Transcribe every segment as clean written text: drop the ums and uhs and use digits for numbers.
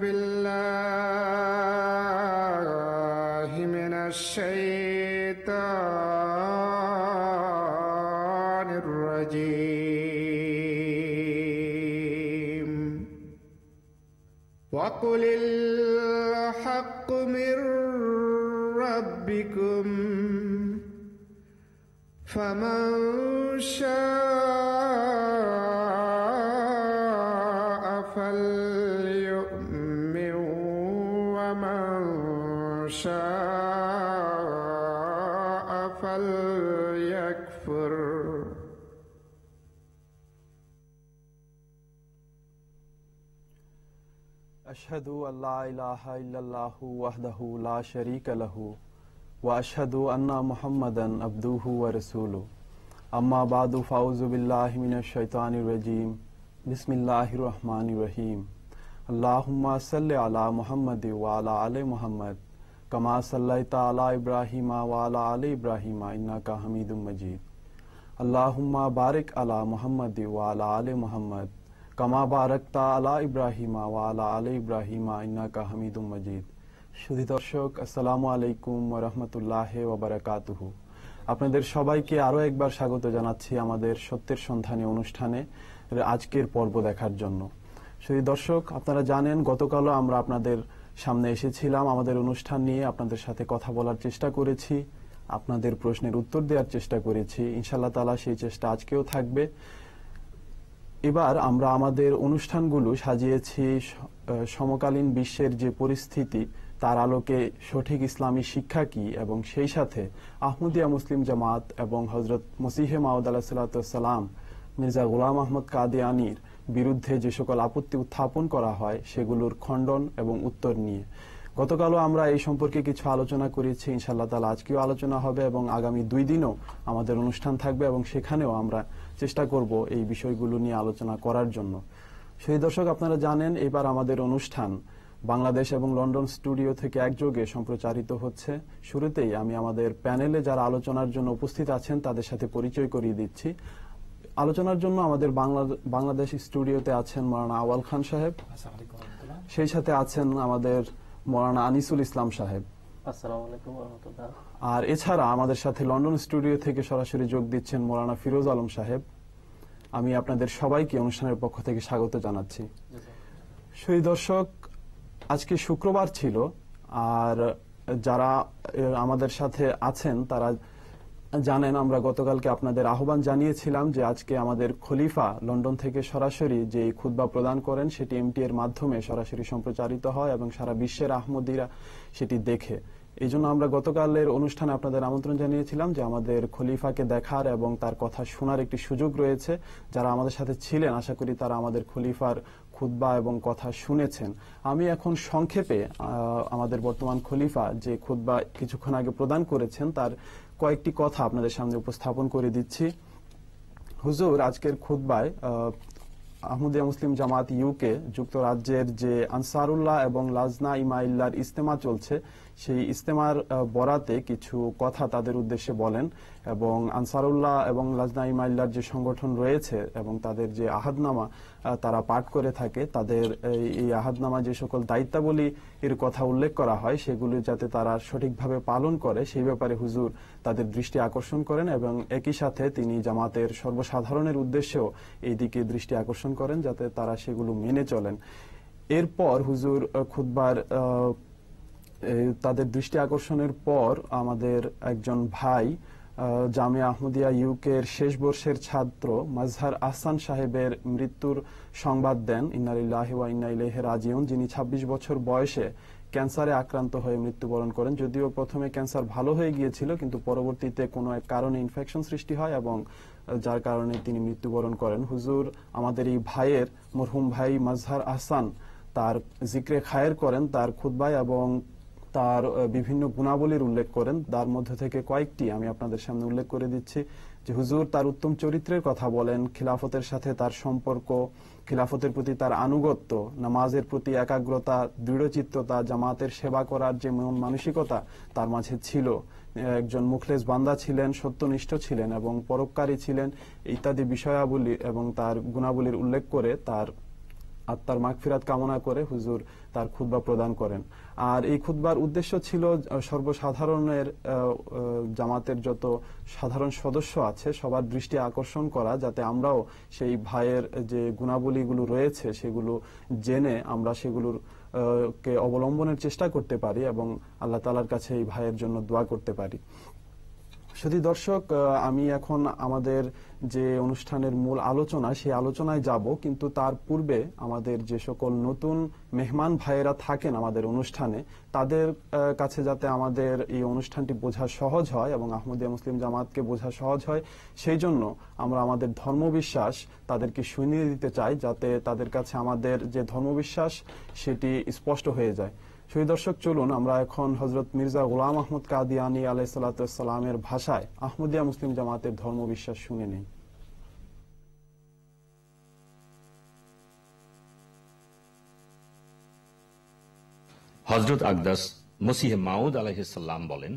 بالله من الشيطان الرجيم وقل الحق من ربكم فمن شاء فليؤمن ومن شاء فليكفر أشهد أن لا إله إلا الله وحده لا شريك له وأشهد أن محمدا عبده ورسوله أما بعد فأعوذ بالله من الشيطان الرجيم بسم الله الرحمن الرحيم اللهم صل على محمد وعلى آل محمد كما صليت على إبراهيم وعلى آل إبراهيم إنك حميد مجيد اللهم بارك على محمد وعلى آل محمد كما باركت على إبراهيم وعلى آل إبراهيم إنك حميد مجيد সুধী দর্শক, আসসালামু আলাইকুম ওয়া রাহমাতুল্লাহি ওয়া বারাকাতুহু। আপনাদের সবাইকে আরো একবার স্বাগত জানাচ্ছি আমাদের সত্যের সন্ধানে অনুষ্ঠানে আজকের পর্ব দেখার জন্য। সুধী দর্শক, আপনারা জানেন গতকালও আমরা আপনাদের সামনে এসেছিলাম, আমাদের অনুষ্ঠান নিয়ে আপনাদের সাথে কথা বলার চেষ্টা করেছি, আপনাদের প্রশ্নের উত্তর দেওয়ার চেষ্টা করেছি। ইনশাআল্লাহ তাআলা সেই চেষ্টা আজকেও থাকবে। এবার আমরা আমাদের অনুষ্ঠানগুলো সাজিয়েছি সমকালীন বিশ্বের যে পরিস্থিতি তার আলোকে সঠিক ইসলামী শিক্ষা কি, এবং সেই সাথে আহমদিয়া মুসলিম জামাত এবং হযরত মসিহে মাউদ আলাইহিস সালাতু ওয়াস সালাম মির্জা গোলাম আহমদ কাদিয়ানীর বিরুদ্ধে যে সকল আপত্তি উত্থাপন করা হয় সেগুলোর খণ্ডন এবং উত্তর নিয়ে গতকালও আমরা এই সম্পর্কে কিছু আলোচনা করেছি। ইনশাআল্লাহ তাআলা আজকেও আলোচনা হবে এবং আগামী 2 দিনও আমাদের অনুষ্ঠান থাকবে এবং সেখানেও আমরা চেষ্টা করব এই বিষয়গুলো নিয়ে আলোচনা করার জন্য। সেই দর্শক, আপনারা জানেন এবার আমাদের অনুষ্ঠান বাংলাদেশ এবং লন্ডন স্টুডিও থেকে একযোগে সম্প্রচারিত হচ্ছে। শুরুতেই আমি আমাদের প্যানেলে যারা আলোচনার জন্য উপস্থিত আছেন তাদের সাথে পরিচয় করিয়ে দিচ্ছি। আলোচনার জন্য আমাদের বাংলাদেশ স্টুডিওতে আছেন মাওলানা আওয়াল খান সাহেব, সেই সাথে আছেন আমাদের মাওলানা আনিসুল ইসলাম সাহেব, আসসালামু আলাইকুম ওয়া রাহমাতুল্লাহ। আর এছাড়া আমাদের সাথে লন্ডন স্টুডিও থেকে সরাসরি যোগ দিচ্ছেন মাওলানা ফিরোজ আলম সাহেব। আমি আপনাদের সবাইকে অনুষ্ঠানের পক্ষ থেকে স্বাগত জানাচ্ছি। সেই দর্শক, আজকে শুক্রবার ছিল, আর যারা আমাদের সাথে আছেন তারা জানেন আমরা গতকালকে আপনাদের আহ্বান জানিয়েছিলাম যে আজকে আমাদের খলিফা লন্ডন থেকে সরাসরি যে খুতবা প্রদান করেন সেটি এমটি এর মাধ্যমে সরাসরি সম্প্রচারিত হয় এবং সারা বিশ্বের আহমদীরা সেটি দেখে। এই জন্য আমরা গতকালের অনুষ্ঠানে আপনাদের আমন্ত্রণ জানিয়েছিলাম যে আমাদের খলিফাকে দেখার এবং তার কথা শোনার একটি সুযোগ রয়েছে। যারা আমাদের সাথে ছিলেন আশা করি তারা আমাদের খলিফার খুতবা এবং কথা শুনেছেন। আমি এখন সংক্ষেপে আমাদের বর্তমান খলিফা যে খুতবা কিছুক্ষণ আগে প্রদান করেছেন তার কয়েকটি কথা আপনাদের সামনে উপস্থাপন করে দিচ্ছি। হুজুর আজকের খুতবায় আহমদিয়া মুসলিম জামাত ইউকে যুক্তরাজ্যের যে আনসারুল্লাহ এবং লাজনা ইমাইল্লার ইজতেমা চলছে সেই ইজতেমার বরাতে কিছু কথা তাদের উদ্দেশ্যে বলেন এবং আনসারুল্লাহ এবং লাজনা ইমাইল্লার যে সংগঠন রয়েছে এবং তাদের যে আহাদনামা তারা পাঠ করে থাকে, তাদের এই আহাদনামা যে সকল দায়িত্বাবলী এর কথা উল্লেখ করা হয় সেগুলি যাতে তারা সঠিকভাবে পালন করে সেই ব্যাপারে হুজুর তাদের দৃষ্টি আকর্ষণ করেন এবং একই সাথে তিনি জামাতের সর্বসাধারণের উদ্দেশ্যেও এই দিকে দৃষ্টি আকর্ষণ করেন যাতে তারা সেগুলো মেনে চলেন। এরপর হুজুর খুতবার তাদের দৃষ্টি আকর্ষণের পর আমাদের একজন ভাই জামিয়া আহমদিয়া ইউকের শেষ বর্ষের ছাত্র মাজহার আহসান সাহেবের মৃত্যুর সংবাদ দেন। ইন্না লিল্লাহি ওয়া ইন্না ইলাইহি রাজিউন, যিনি 26 বছর বয়সে ক্যান্সারে আক্রান্ত হয়ে মৃত্যুবরণ করেন। যদিও প্রথমে ক্যান্সার ভালো হয়ে গিয়েছিল কিন্তু পরবর্তীতে কোনো এক কারণে ইনফেকশন সৃষ্টি হয় এবং যার কারণে তিনি মৃত্যুবরণ করেন। হুজুর আমাদের এই ভাইয়ের মরহুম ভাই মাজহার আহসান তার জিক্রে খায়ের করেন তার খুতবায় এবং তার বিভিন্ন গুণাবলীর উল্লেখ করেন। তার মধ্যে থেকে কয়েকটি আমি আপনাদের সামনে উল্লেখ করে দিচ্ছি যে হুজুর তার উত্তম চরিত্রের কথা বলেন, খিলাফতের সাথে তার সম্পর্ক, খিলাফতের প্রতি তার আনুগত্য, নামাজের প্রতি একাগ্রতা, দৃঢ়চিত্ততা, জামাতের সেবা করার যে মন মানসিকতা তার মাঝে ছিল, একজন মুখলেস বান্দা ছিলেন, সত্যনিষ্ঠ ছিলেন এবং পরোপকারী ছিলেন ইত্যাদি বিষয়াবলী এবং তার গুণাবলীর উল্লেখ করে তার আত্মার মাগফিরাত কামনা করে হুজুর তার খুতবা প্রদান করেন। আর এই খুতবার উদ্দেশ্য ছিল সর্বসাধারণের জামাতের যত সাধারণ সদস্য আছে সবার দৃষ্টি আকর্ষণ করা, যাতে আমরাও সেই ভাইয়ের যে গুণাবলীগুলো রয়েছে সেগুলো জেনে আমরা সেগুলোর কে অবলম্বনের চেষ্টা করতে পারি এবং আল্লাহ তাআলার কাছে এই ভাইয়ের জন্য দোয়া করতে পারি। শুধু দর্শক, আমি এখন আমাদের যে অনুষ্ঠানের মূল আলোচনা সেই আলোচনায় যাব, কিন্তু তার পূর্বে আমাদের যে সকল নতুন মেহমান ভাইয়েরা থাকেন আমাদের অনুষ্ঠানে তাদের কাছে যাতে আমাদের এই অনুষ্ঠানটি বোঝা সহজ হয় এবং আহমদিয়া মুসলিম জামাতকে বোঝা সহজ হয়, সেই জন্য আমরা আমাদের ধর্মবিশ্বাস তাদেরকে শুনিয়ে দিতে চাই, যাতে তাদের কাছে আমাদের যে ধর্মবিশ্বাস সেটি স্পষ্ট হয়ে যায়। সেই দর্শক, চলুন আমরা এখন হযরত মির্জা গোলাম আহমদ কাদিয়ানী আলাইহিস সালামের ভাষায় আহমদিয়া মুসলিম জামাতের ধর্মবিশ্বাস শুনে নেই। হযরত আকদাস মসিহ মাউদ আলাইহিস সালাম বলেন,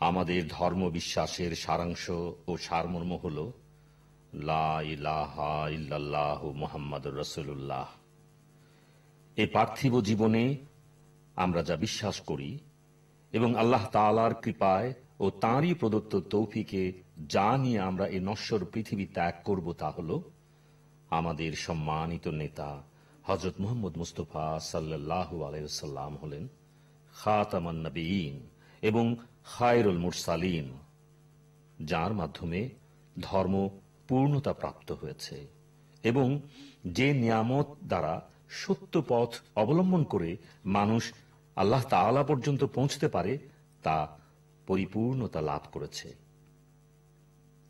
আমাদের ধর্মবিশ্বাসের সারাংশ ও সারমর্ম হল লা ইলাহা ইল্লাল্লাহু মুহাম্মাদুর রাসূলুল্লাহ। এই পার্থিব জীবনে আমরা যা বিশ্বাস করি এবং আল্লাহ তাআলার কৃপায় ও তাঁরই প্রদত্ত তৌফিকে যা নিয়ে আমরা এই নশ্বর পৃথিবী ত্যাগ করব তা হল আমাদের সম্মানিত নেতা হযরত মুহাম্মদ মুস্তাফা সাল্লাল্লাহু আলাইহি ওয়াসাল্লাম হলেন খাতামান নবিয়্যিন এবং খায়রুল মুরসালিন, যার মাধ্যমে ধর্ম পূর্ণতা প্রাপ্ত হয়েছে এবং যে নিয়ামত দ্বারা সত্য পথ অবলম্বন করে মানুষ আল্লাহ তাআলা পর্যন্ত পৌঁছতে পারে তা পরিপূর্ণতা লাভ করেছে।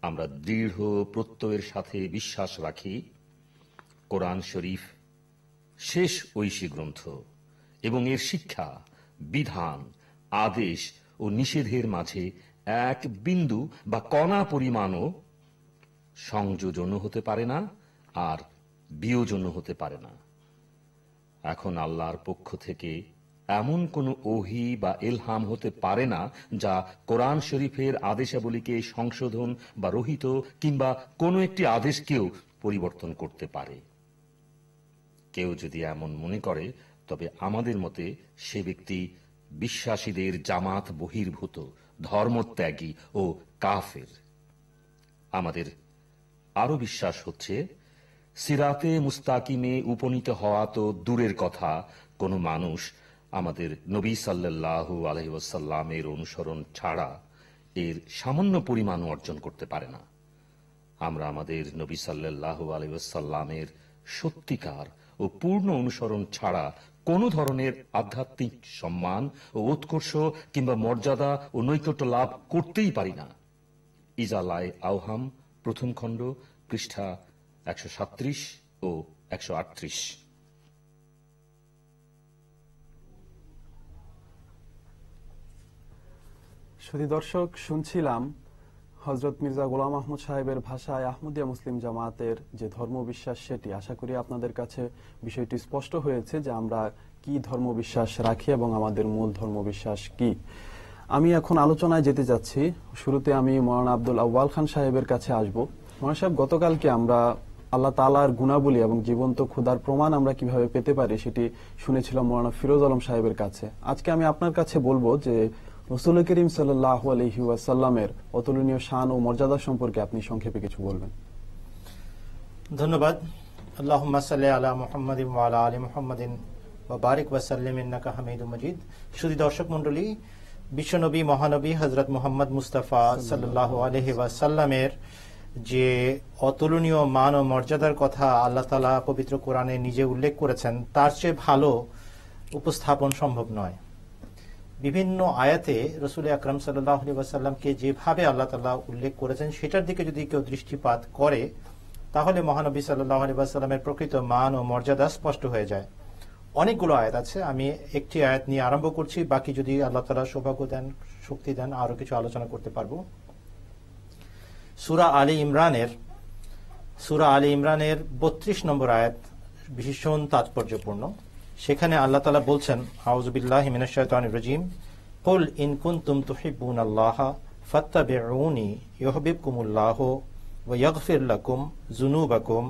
আমরা দৃঢ় প্রত্যয়ের সাথে বিশ্বাস রাখি কোরআন শরীফ শেষ ঐশী গ্রন্থ এবং এর শিক্ষা, বিধান, আদেশ ও নিষেধের মাঝে এক বিন্দু বা কণা পরিমাণও সংযোজনও হতে পারে না আর বিয়োজনও হতে পারে না। এখন আল্লাহর পক্ষ থেকে এমন কোন ওহী বা ইলহাম হতে পারে না যা কোরআন শরীফের আদেশাবলীকে সংশোধন বা রহিত কিংবা কোনো একটি আদেশকেও পরিবর্তন করতে পারে। কেউ যদি এমন মনে করে তবে আমাদের মতে সে ব্যক্তি বিশ্বাসীদের জামাত বহির্ভূত, ধর্মত্যাগী ও কাফের। আমাদের আরো বিশ্বাস হচ্ছে সিরাতে মুস্তাকিমে উপনীত হওয়া তো দূরের কথা, কোন মানুষ আমাদের নবী সাল্লাল্লাহু আলাইহি ওয়াসাল্লামের অনুসরণ ছাড়া এর সামান্য পরিমাণ অর্জন করতে পারে না। আমরা আমাদের নবী সাল্লাল্লাহু আলাইহি ওয়াসাল্লামের সত্যিকার ও পূর্ণ অনুসরণ ছাড়া কোন ধরনের আধ্যাত্মিক সম্মান ও উৎকর্ষ কিংবা মর্যাদা ও নৈকট্য লাভ করতেই পারি না। ইজালায়ে আওহাম প্রথম খণ্ড পৃষ্ঠা 137 ও 138। শুধু দর্শক, শুনছিলাম হযরত মির্জা গোলাম আহমদ সাহেবের ভাষায় আহমদিয়া মুসলিম জামাতের যে ধর্মবিশ্বাস সেটি। আশা করি আপনাদের কাছে বিষয়টি স্পষ্ট হয়েছে যে আমরা কি ধর্মবিশ্বাস রাখি এবং আমাদের মূল ধর্মবিশ্বাস কি। আমি এখন আলোচনায় যেতে যাচ্ছি। শুরুতে আমি মৌলানা আব্দুল আউয়াল খান সাহেবের কাছে আসব। মৌলানা সাহেব, গতকালকে আমরা আল্লাহ তাআলার গুণাবলী এবং জীবন্ত খোদার প্রমাণ আমরা কিভাবে পেতে পারি সেটি শুনেছিলাম মৌলানা ফিরোজ আলম সাহেবের কাছে। আজকে আমি আপনার কাছে বলবো যে রাসূল করিম সাল্লাল্লাহু আলাইহি ওয়াসাল্লামের অতুলনীয় শান ও মর্যাদা সম্পর্কে আপনি সংক্ষেপে কিছু বলবেন। ধন্যবাদ। আল্লাহুম্মা সাল্লি আলা মুহাম্মাদিন ওয়া আলা আলি মুহাম্মাদিন ওয়া বারিক ওয়া সাল্লিম ইন্নাকা হামিদুম মাজিদ। শুধু দর্শক মণ্ডলী, বিশ্বনবী মহানবী হযরত মুহাম্মদ মুস্তাফা সাল্লাল্লাহু আলাইহি ওয়াসাল্লামের যে অতুলনীয় মান ও মর্যাদার কথা আল্লাহ তাআলা পবিত্র কোরআনে নিজে উল্লেখ করেছেন, তার চেয়ে ভালো উপস্থাপন সম্ভব নয়। বিভিন্ন আয়াতে রাসূল আকরাম সাল্লাল্লাহু আলাইহি ওয়াসাল্লামকে যেভাবে আল্লাহ তাআলা উল্লেখ করেছেন সেটার দিকে যদি কেউ দৃষ্টিপাত করে তাহলে মহানবী সাল্লাল্লাহু আলাইহি ওয়াসাল্লামের প্রকৃত মান ও মর্যাদা স্পষ্ট হয়ে যায়। অনেকগুলো আয়াত আছে, আমি একটি আয়াত নিয়ে আরম্ভ করছি, বাকি যদি আল্লাহ তাআলা সৌভাগ্য দেন, শক্তি দেন, আরো কিছু আলোচনা করতে পারবো। সূরা আলী ইমরানের 32 নম্বর আয়াত ভীষণ তাৎপর্যপূর্ণ। সেখানে আল্লাহ তাআলা বলছেন, আউযু বিল্লাহি মিনাশ শাইতানির রাজীম, কুল ইন কুনতুম তুহিব্বুনাল্লাহা ফাত্তাবিউনি ইউহিব্বুকুমুল্লাহু ওয়া ইয়াগফির লাকুম যুনুবাকুম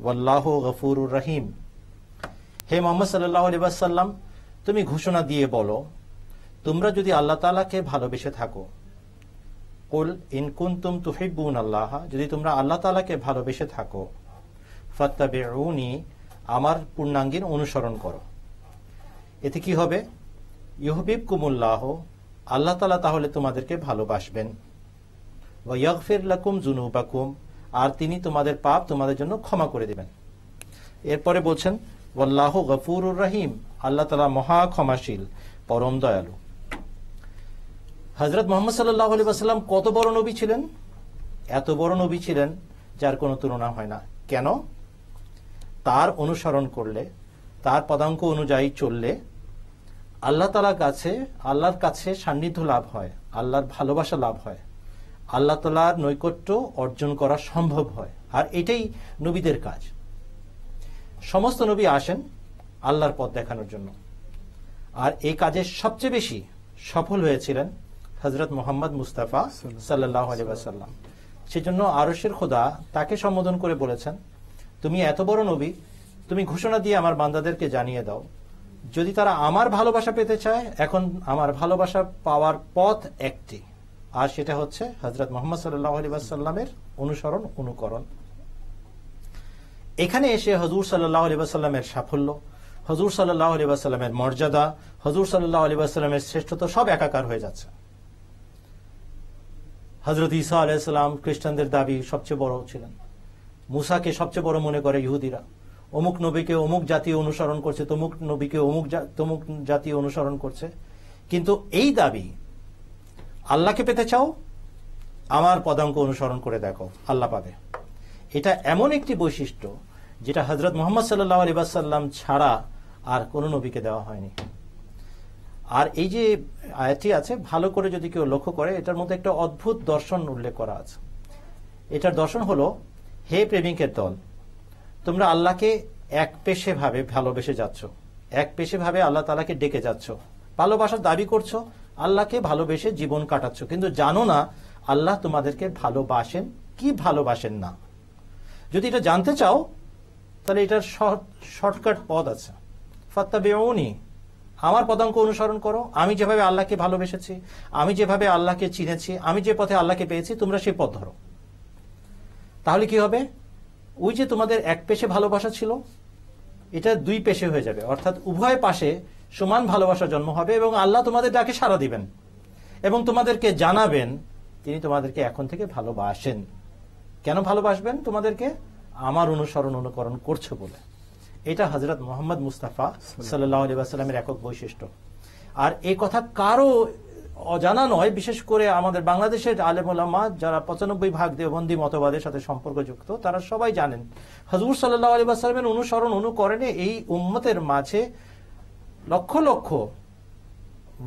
ওয়াল্লাহু গফুরুর রহিম। হে মুহাম্মদ সাল্লাল্লাহু আলাইহি ওয়াসাল্লাম, তুমি ঘোষণা দিয়ে বলো, তোমরা যদি আল্লাহ তাআলাকে ভালোবেসে থাকো, কুল ইন কুনতুম তুহিব্বুনাল্লাহ, যদি তোমরা আল্লাহ তাআলাকে ভালোবেসে থাকো, ফাত্তাবিউনি, আমার পূর্ণাঙ্গের অনুসরণ করো। এতে কি হবে? ইউহিব্বুকুমুল্লাহ, আল্লাহ তাআলা তাহলে তোমাদেরকে ভালোবাসবেন। ওয়া ইয়াগফির লাকুম যুনুবাকুম, আর তিনি তোমাদের পাপ তোমাদের জন্য ক্ষমা করে দিবেন। এরপরে বলছেন ওয়াল্লাহু গফুরুর রহিম, আল্লাহ তাআলা মহা ক্ষমাশীল, পরম দয়ালু। হযরত মুহাম্মদ সাল্লাল্লাহু আলাইহি ওয়াসাল্লাম কত বড় নবী ছিলেন! এত বড় নবী ছিলেন যার কোনো তুলনা হয় না। কেন? তার অনুসরণ করলে, তার পদাঙ্ক অনুযায়ী চললে আল্লাহর কাছে সান্নিধ্য লাভ হয়, আল্লাহর ভালোবাসা লাভ হয়, আল্লাহ তাআলার নৈকট্য অর্জন করা সম্ভব হয়। আর এটাই নবীদের কাজ। সমস্ত নবী আসেন আল্লাহর পথ দেখানোর জন্য, আর এই কাজে সবচেয়ে বেশি সফল হয়েছিলেন হযরত মুহাম্মদ মুস্তাফা সাল্লাল্লাহু আলাইহি ওয়াসাল্লাম। সেজন্য আরশের খোদা তাকে সম্বোধন করে বলেছেন, তুমি এত বড় নবী, তুমি ঘোষণা দিয়ে আমার বান্দাদেরকে জানিয়ে দাও, যদি তারা আমার ভালোবাসা পেতে চায়, এখন আমার ভালোবাসা পাওয়ার পথ একটি, আর সেটা হচ্ছে হযরত মুহাম্মদ সাল্লাল্লাহু আলাইহি ওয়াসাল্লামের অনুসরণ, অনুকরণ। এখানে এসে হুজুর সাল্লাল্লাহু আলাইহি ওয়াসাল্লামের সাফল্য, হুজুর সাল্লাল্লাহু আলাইহি ওয়াসাল্লামের মর্যাদা, হুজুর সাল্লাল্লাহু আলাইহি ওয়াসাল্লামের শ্রেষ্ঠত্ব সব একাকার হয়ে যাচ্ছে। হযরত ঈসা আলাইহিস সালাম খ্রিস্টানদের দাবি সবচেয়ে বড় ছিলেন, মুসাকে সবচেয়ে বড় মনে করে ইহুদিরা, অমুক নবীকে অমুক জাতি অনুসরণ করছে, তমুক নবীকে তমুক জাতি অনুসরণ করছে। কিন্তু এই দাবি, আল্লাহকে পেতে চাও, আমার পদাঙ্ক অনুসরণ করে দেখো, আল্লাহ পাবে। এটা এমন একটি বৈশিষ্ট্য যেটা হযরত মুহাম্মদ সাল্লাল্লাহু আলাইহি ওয়াসাল্লাম ছাড়া আর কোন নবীকে দেওয়া হয়নি। আর এই যে আয়াতটি আছে, ভালো করে যদি কেউ লক্ষ্য করে, এটার মধ্যে একটা অদ্ভুত দর্শন উল্লেখ করা আছে। এটার দর্শন হলো, হে প্রেমিকের দল, তোমরা আল্লাহকে এক পেশে ভাবে ভালোবেসে যাচ্ছ, এক পেশে ভাবে আল্লাহ তাআলাকে ডেকে যাচ্ছ, ভালোবাসার দাবি করছো, আল্লাহকে ভালোবেসে জীবন কাটাচ্ছ, কিন্তু জানো না আল্লাহ তোমাদেরকে ভালোবাসেন কি ভালোবাসেন না। যদি এটা জানতে চাও, তাহলে এটার শর্টকাট পথ আছে, ফাত্তাবিউনি, আমার পদাঙ্ক অনুসরণ করো। আমি যেভাবে আল্লাহকে ভালোবেসেছি, আমি যেভাবে আল্লাহকে চিনেছি, আমি যে পথে আল্লাহকে পেয়েছি, তোমরা সেই পথ ধরো। তাহলে কি হবে? ওই যে তোমাদের এক পেশে ভালোবাসা ছিল, এটা দুই পেশে হয়ে যাবে, অর্থাৎ উভয় পাশে সমান ভালোবাসা জন্ম হবে, এবং আল্লাহ তোমাদের ডাকে সাড়া দিবেন এবং তোমাদেরকে জানাবেন তিনি তোমাদেরকে এখন থেকে ভালোবাসেন। কেন ভালোবাসবেন তোমাদেরকে? আমার অনুসরণ, অনুকরণ করছো বলে। এটা হযরত মুহাম্মদ মুস্তাফা সাল্লাল্লাহু আলাইহি ওয়াসাল্লামের একক বৈশিষ্ট্য। আর এই কথা কারো অজানা নয়, বিশেষ করে আমাদের বাংলাদেশের আলেম ওলামা যারা 95% দেওবন্দি মতবাদের সাথে সম্পর্কযুক্ত, তারা সবাই জানেন হুজুর সাল্লাল্লাহু আলাইহি ওয়াসাল্লামের অনুসরণ, অনুকরণে এই উম্মতের মাঝে লক্ষ লক্ষ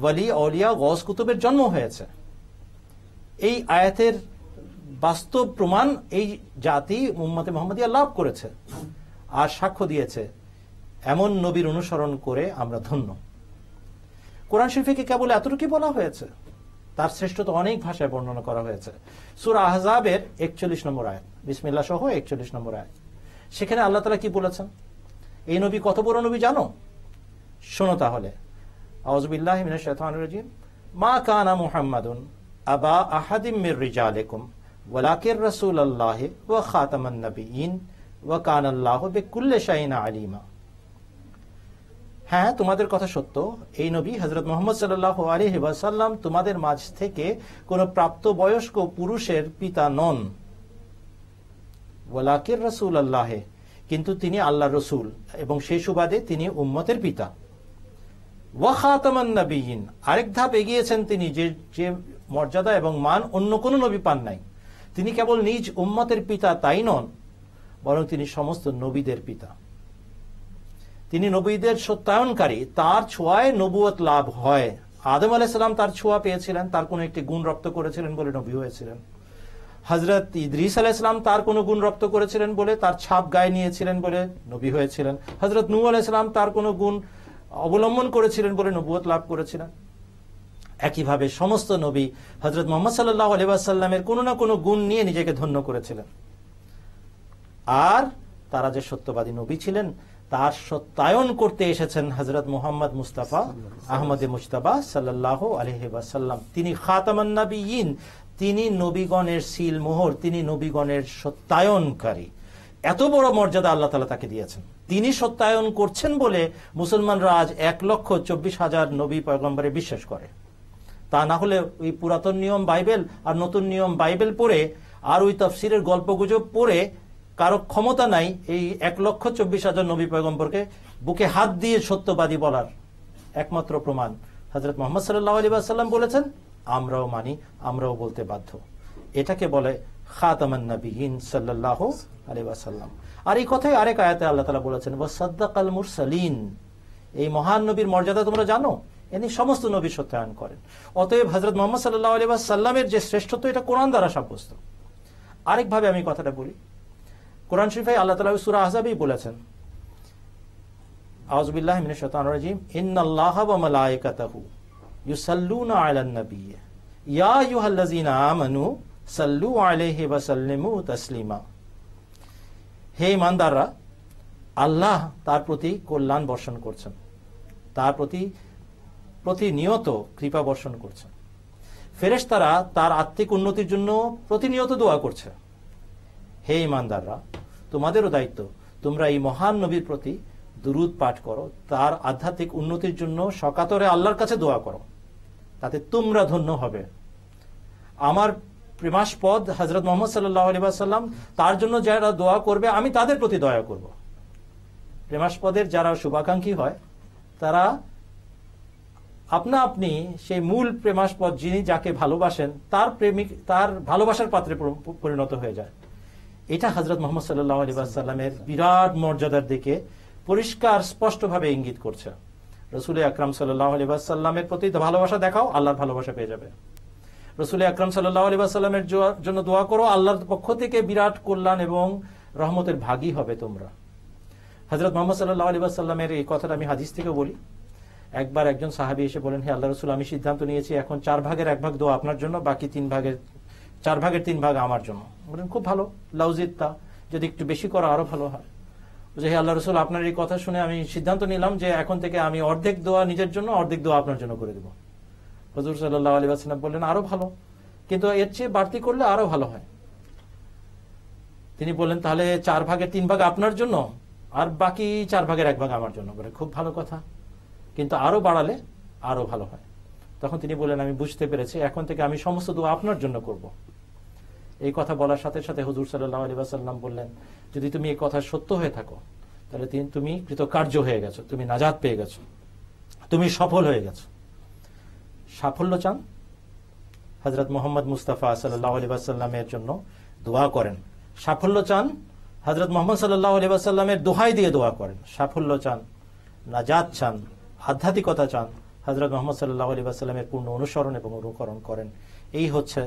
ওয়ালি, আউলিয়া, গওস, কুতুবের জন্ম হয়েছে। এই আয়াতের বাস্তব প্রমাণ এই জাতি উম্মতে মুহাম্মাদিয়া লাভ করেছে আর সাক্ষ্য দিয়েছে, এমন নবীর অনুসরণ করে আমরা ধন্য। কোরআন শরীফে কেবল এতটুকু বলা হয়েছে, তার শ্রেষ্ঠতা অনেক ভাষায় বর্ণনা করা হয়েছে। সূরা আহজাবের 41 নম্বর আয়াত, বিসমিল্লাহ সহ 41 নম্বর আয়াত, সেখানে আল্লাহ তাআলা কি বলেছেন? এই নবী কত বড় নবী জানো? শোনো তাহলে। আউযু বিল্লাহি মিনাশ শাইতানির রাজিম। মা কানা মুহাম্মাদুন আবা আহাদিম মির রিজালিকুম ওয়ালাকির রাসূলুল্লাহি ওয়া খাতামান নাবিয়্যিন ওয়া কানাল্লাহু বিকুল্লি শাইইন আলিমা। হ্যাঁ, তোমাদের কথা সত্য, এই নবী হযরত মুহাম্মদ সাল্লাল্লাহু আলাইহি ওয়াসাল্লাম তোমাদের মাঝ থেকে কোন প্রাপ্তবয়স্ক পুরুষের পিতা নন। ওয়ালাকির রাসূলুল্লাহ, কিন্তু তিনি আল্লাহর রাসূল এবং সেই সুবাদে তিনি উম্মতের পিতা। ওয়া খাতামান নাবিয়্যিন, আরেক ধাপ এগিয়েছেন তিনি, যে মর্যাদা এবং মান অন্য কোন নবী পান নাই। তিনি কেবল নিজ উম্মতের পিতা তাই নন, বরং তিনি সমস্ত নবীদের পিতা। তিনি নবীদের সত্যায়নকারী, তার ছোঁয়ায় নবুয়ত লাভ হয়। আদম আলাইহিস সালাম তার ছোঁয়া পেয়েছিলেন, তার কোন একটি গুণ রপ্ত করেছিলেন বলে নবী হয়েছিলেন। হযরত ইদ্রিস আলাইহিস সালাম তার কোন গুণ রপ্ত করেছিলেন বলে, তার ছাপ গায়ে নিয়েছিলেন বলে নবী হয়েছিলেন। হযরত নূহ আলাইহিস সালাম তার কোন গুণ অবলম্বন করেছিলেন বলে নবুয়ত লাভ করেছিলেন। একইভাবে সমস্ত নবী হযরত মুহাম্মদ সাল্লাল্লাহু আলাইহি ওয়াসাল্লামের কোন না কোন গুণ নিয়ে নিজেকে ধন্য করেছিলেন। আর তারা যে সত্যবাদী নবী ছিলেন তার সত্যায়ন করতে এসেছেন হযরত মুহাম্মদ মুস্তাফা আহমদে মুজতবা সাল্লাল্লাহু আলাইহি ওয়াসাল্লাম। তিনি খাতামান নবিয়্যিন, তিনি নবীগণের সিল মোহর, তিনি নবীগণের সত্যায়নকারী। এত বড় মর্যাদা আল্লাহ তাআলা তাকে দিয়েছেন। তিনি সত্যায়ন করছেন বলে মুসলমানরা আজ 1,24,000 নবী পয়গম্বরে বিশ্বাস করে। তা না হলে ওই পুরাতন নিয়ম বাইবেল আর নতুন নিয়ম বাইবেল পড়ে আর ওই তাফসীরের গল্পগুজব পড়ে কারো ক্ষমতা নাই এই 1,24,000 নবী পয়গম্বরকে বুকে হাত দিয়ে সত্যবাদী বলার। একমাত্র প্রমাণ হযরত মুহাম্মদ সাল্লাল্লাহু আলাইহি ওয়াসাল্লাম বলেছেন, আমরাও মানি, আমরাও বলতে বাধ্য। এটাকে বলে খাতামান নবিয়্যিন সাল্লাল্লাহু আলাইহি ওয়াসাল্লাম। আর এই কথাই আরেক আয়াতে আল্লাহ তাআলা বলেছেন, ওয়া সাদ্দাকাল মুরসালিন, এই মহান নবীর মর্যাদা তোমরা জানো, ইনি সমস্ত নবী সত্যায়ন করেন। অতএব হযরত মুহাম্মদ সাল্লাল্লাহু আলাইহি ওয়াসাল্লামের যে শ্রেষ্ঠত্ব এটা কোরআন দ্বারা সাব্যস্ত। আরেকভাবে আমি কথাটা বলি, কোরআন শরীফে আল্লাহ তাআলা সূরা আহজাবেই বলেছেন, আউযু বিল্লাহি মিনাশ শাইতানির রাজীম, ইন্নাল্লাহা ওয়া মালায়েকাতাহু ইউসাল্লুনা আলান নাবিয়্যি ইয়া আইয়ুহাল্লাযীনা আমানু সাল্লু আলাইহি ওয়া সাল্লিমু তাসলিমা। হে ঈমানদাররা, আল্লাহ তার প্রতি কল্যাণ বর্ষণ করছেন, তার প্রতি প্রতিনিয়ত কৃপা বর্ষণ করছেন। ফেরেশতারা তার আত্মিক উন্নতির জন্য প্রতিনিয়ত দোয়া করছে। হে ঈমানদাররা, তোমাদেরও দায়িত্ব, তোমরা এই মহান নবীর প্রতি দুরূদ পাঠ করো, তার আধ্যাত্মিক উন্নতির জন্য সকাতরে আল্লাহর কাছে দোয়া করো, তাতে তোমরা ধন্য হবে। আমার প্রেমাস্পদ হযরত মুহাম্মদ সাল্লাল্লাহু আলাইহি ওয়াসাল্লাম, তার জন্য যারা দোয়া করবে আমি তাদের প্রতি দয়া করব। প্রেমাস্পদের যারা শুভাকাঙ্ক্ষী হয় তারা আপনা আপনি সেই মূল প্রেমাস্পদ যিনি যাকে ভালোবাসেন তার প্রেমিক, তার ভালোবাসার পাত্রে পরিণত হয়ে যায়। এটা হযরত মুহাম্মদ সাল্লাল্লাহু আলাইহি ওয়াসাল্লামের বিরাট মর্যাদার দিকে পরিষ্কার স্পষ্টভাবে ইঙ্গিত করছে। রাসূল আকরাম সাল্লাল্লাহু আলাইহি ওয়াসাল্লামের প্রতি ভালোবাসা দেখাও, আল্লাহর ভালোবাসা পেয়ে যাবে। রাসূল আকরাম সাল্লাল্লাহু আলাইহি ওয়াসাল্লামের জন্য দোয়া করো, আল্লাহর পক্ষ থেকে বিরাট কল্যাণ এবং রহমতের ভাগী হবে তোমরা। হযরত মুহাম্মদ সাল্লাল্লাহু আলাইহি ওয়াসাল্লামের এই কথাটা আমি হাদিস থেকে বলি। একবার একজন সাহাবী এসে বলেন, হে আল্লাহর রাসূল, আমি সিদ্ধান্ত নিয়েছি এখন 4 ভাগের 1 ভাগ দোয়া আপনার জন্য, বাকি 4 ভাগের 3 ভাগ আমার জন্য। বলেন, খুব ভালো, লাউজিত্তা, যদি একটু বেশি করা আরো ভালো হয়। যে হে আল্লাহর রাসূল, আপনার এই কথা শুনে আমি সিদ্ধান্ত নিলাম যে এখন থেকে আমি অর্ধেক দোয়া নিজের জন্য, অর্ধেক দোয়া আপনার জন্য করে দেব। হুজুর সাল্লাল্লাহু আলাইহি ওয়াসাল্লাম বললেন, আরো ভালো, কিন্তু এর চেয়ে বাড়তি করলে আরো ভালো হয়। তিনি বললেন, তাহলে 4 ভাগের 3 ভাগ আপনার জন্য আর বাকি 4 ভাগের 1 ভাগ আমার জন্য। বলে, খুব ভালো কথা, কিন্তু আরো বাড়ালে আরো ভালো হয়। তখন তিনি বললেন, আমি বুঝতে পেরেছি, এখন থেকে আমি সমস্ত দোয়া আপনার জন্য করব। এই কথা বলার সাথে সাথে হুজুর সাল্লাল্লাহু আলাইহি ওয়াসাল্লাম বললেন, যদি তুমি এই কথা সত্য হয়ে থাকো তাহলে তুমি কৃতকার্য হয়ে গেছো, তুমি নাজাত পেয়ে গেছো, তুমি সফল হয়ে গেছো। সাফল্য চান, হযরত মুহাম্মদ মুস্তাফা সাল্লাল্লাহু আলাইহি ওয়াসাল্লামের জন্য দোয়া করেন। সাফল্য চান, হযরত মুহাম্মদ সাল্লাল্লাহু আলাইহি ওয়াসাল্লামের দোহাই দিয়ে দোয়া করেন। সাফল্য চান, নাজাত চান, আধ্যাত্মিকতা চান, হযরত মুহাম্মদ সাল্লাল্লাহু আলাইহি ওয়াসাল্লামের পূর্ণ অনুসরণ এবং অনুকরণ করেন। এই হচ্ছে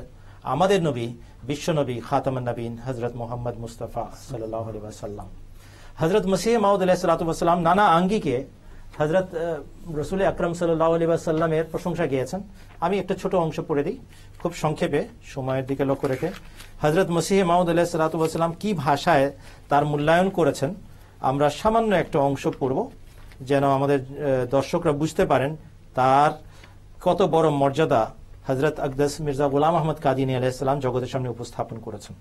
আমাদের নবী, বিশ্ব নবী, খাতামুন নবীন হযরত মুহাম্মদ মুস্তাফা সাল্লাল্লাহু আলাইহি ওয়াসাল্লাম। হযরত মসিহ মাউদ আলাইহিস সালাতু ওয়াসসালাম নানা আঙ্গিকে হযরত রাসূল আকরাম সাল্লাল্লাহু আলাইহি ওয়াসাল্লামের প্রশংসা গেয়েছেন। আমি একটা ছোট অংশ পড়ে দিই খুব সংক্ষেপে, সময়ের দিকে লক্ষ্য রেখে। হযরত মসিহ মাউদ আলাইহিস সালাতু ওয়াসসালাম কি ভাষায় তার মূল্যায়ন করেছেন আমরা সামান্য একটা অংশ পড়ব, যেন আমাদের দর্শকরা বুঝতে পারেন তার কত বড় মর্যাদা হযরত আকদাস মির্জা গোলাম আহমদ কাদিনী আলাইহিস সালাম জগতের সামনে উপস্থাপন করেছেন।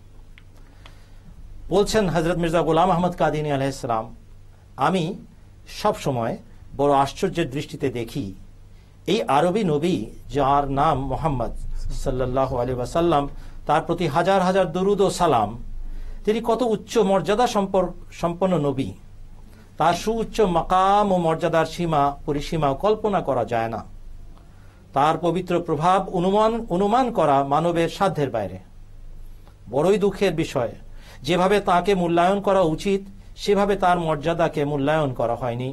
বলছেন হযরত মির্জা গোলাম আহমদ কাদিনী আলাইহিস সালাম, আমি সব সময় বড় আশ্চর্যের দৃষ্টিতে দেখি এই আরবি নবী যার নাম মুহাম্মদ সাল্লাল্লাহু আলাইহি ওয়াসাল্লাম, তার প্রতি হাজার হাজার দরুদ ও সালাম, তিনি কত উচ্চ মর্যাদা সম্পন্ন নবী। তার সুউচ্চ মাকাম ও মর্যাদার সীমা পরিসীমা কল্পনা করা যায় না। তার পবিত্র প্রভাব অনুমান করা মানবের সাধ্যের বাইরে। বড়ই দুঃখের বিষয়, যেভাবে তাকে মূল্যায়ন করা উচিত সেভাবে তার মর্যাদাকে মূল্যায়ন করা হয়নি।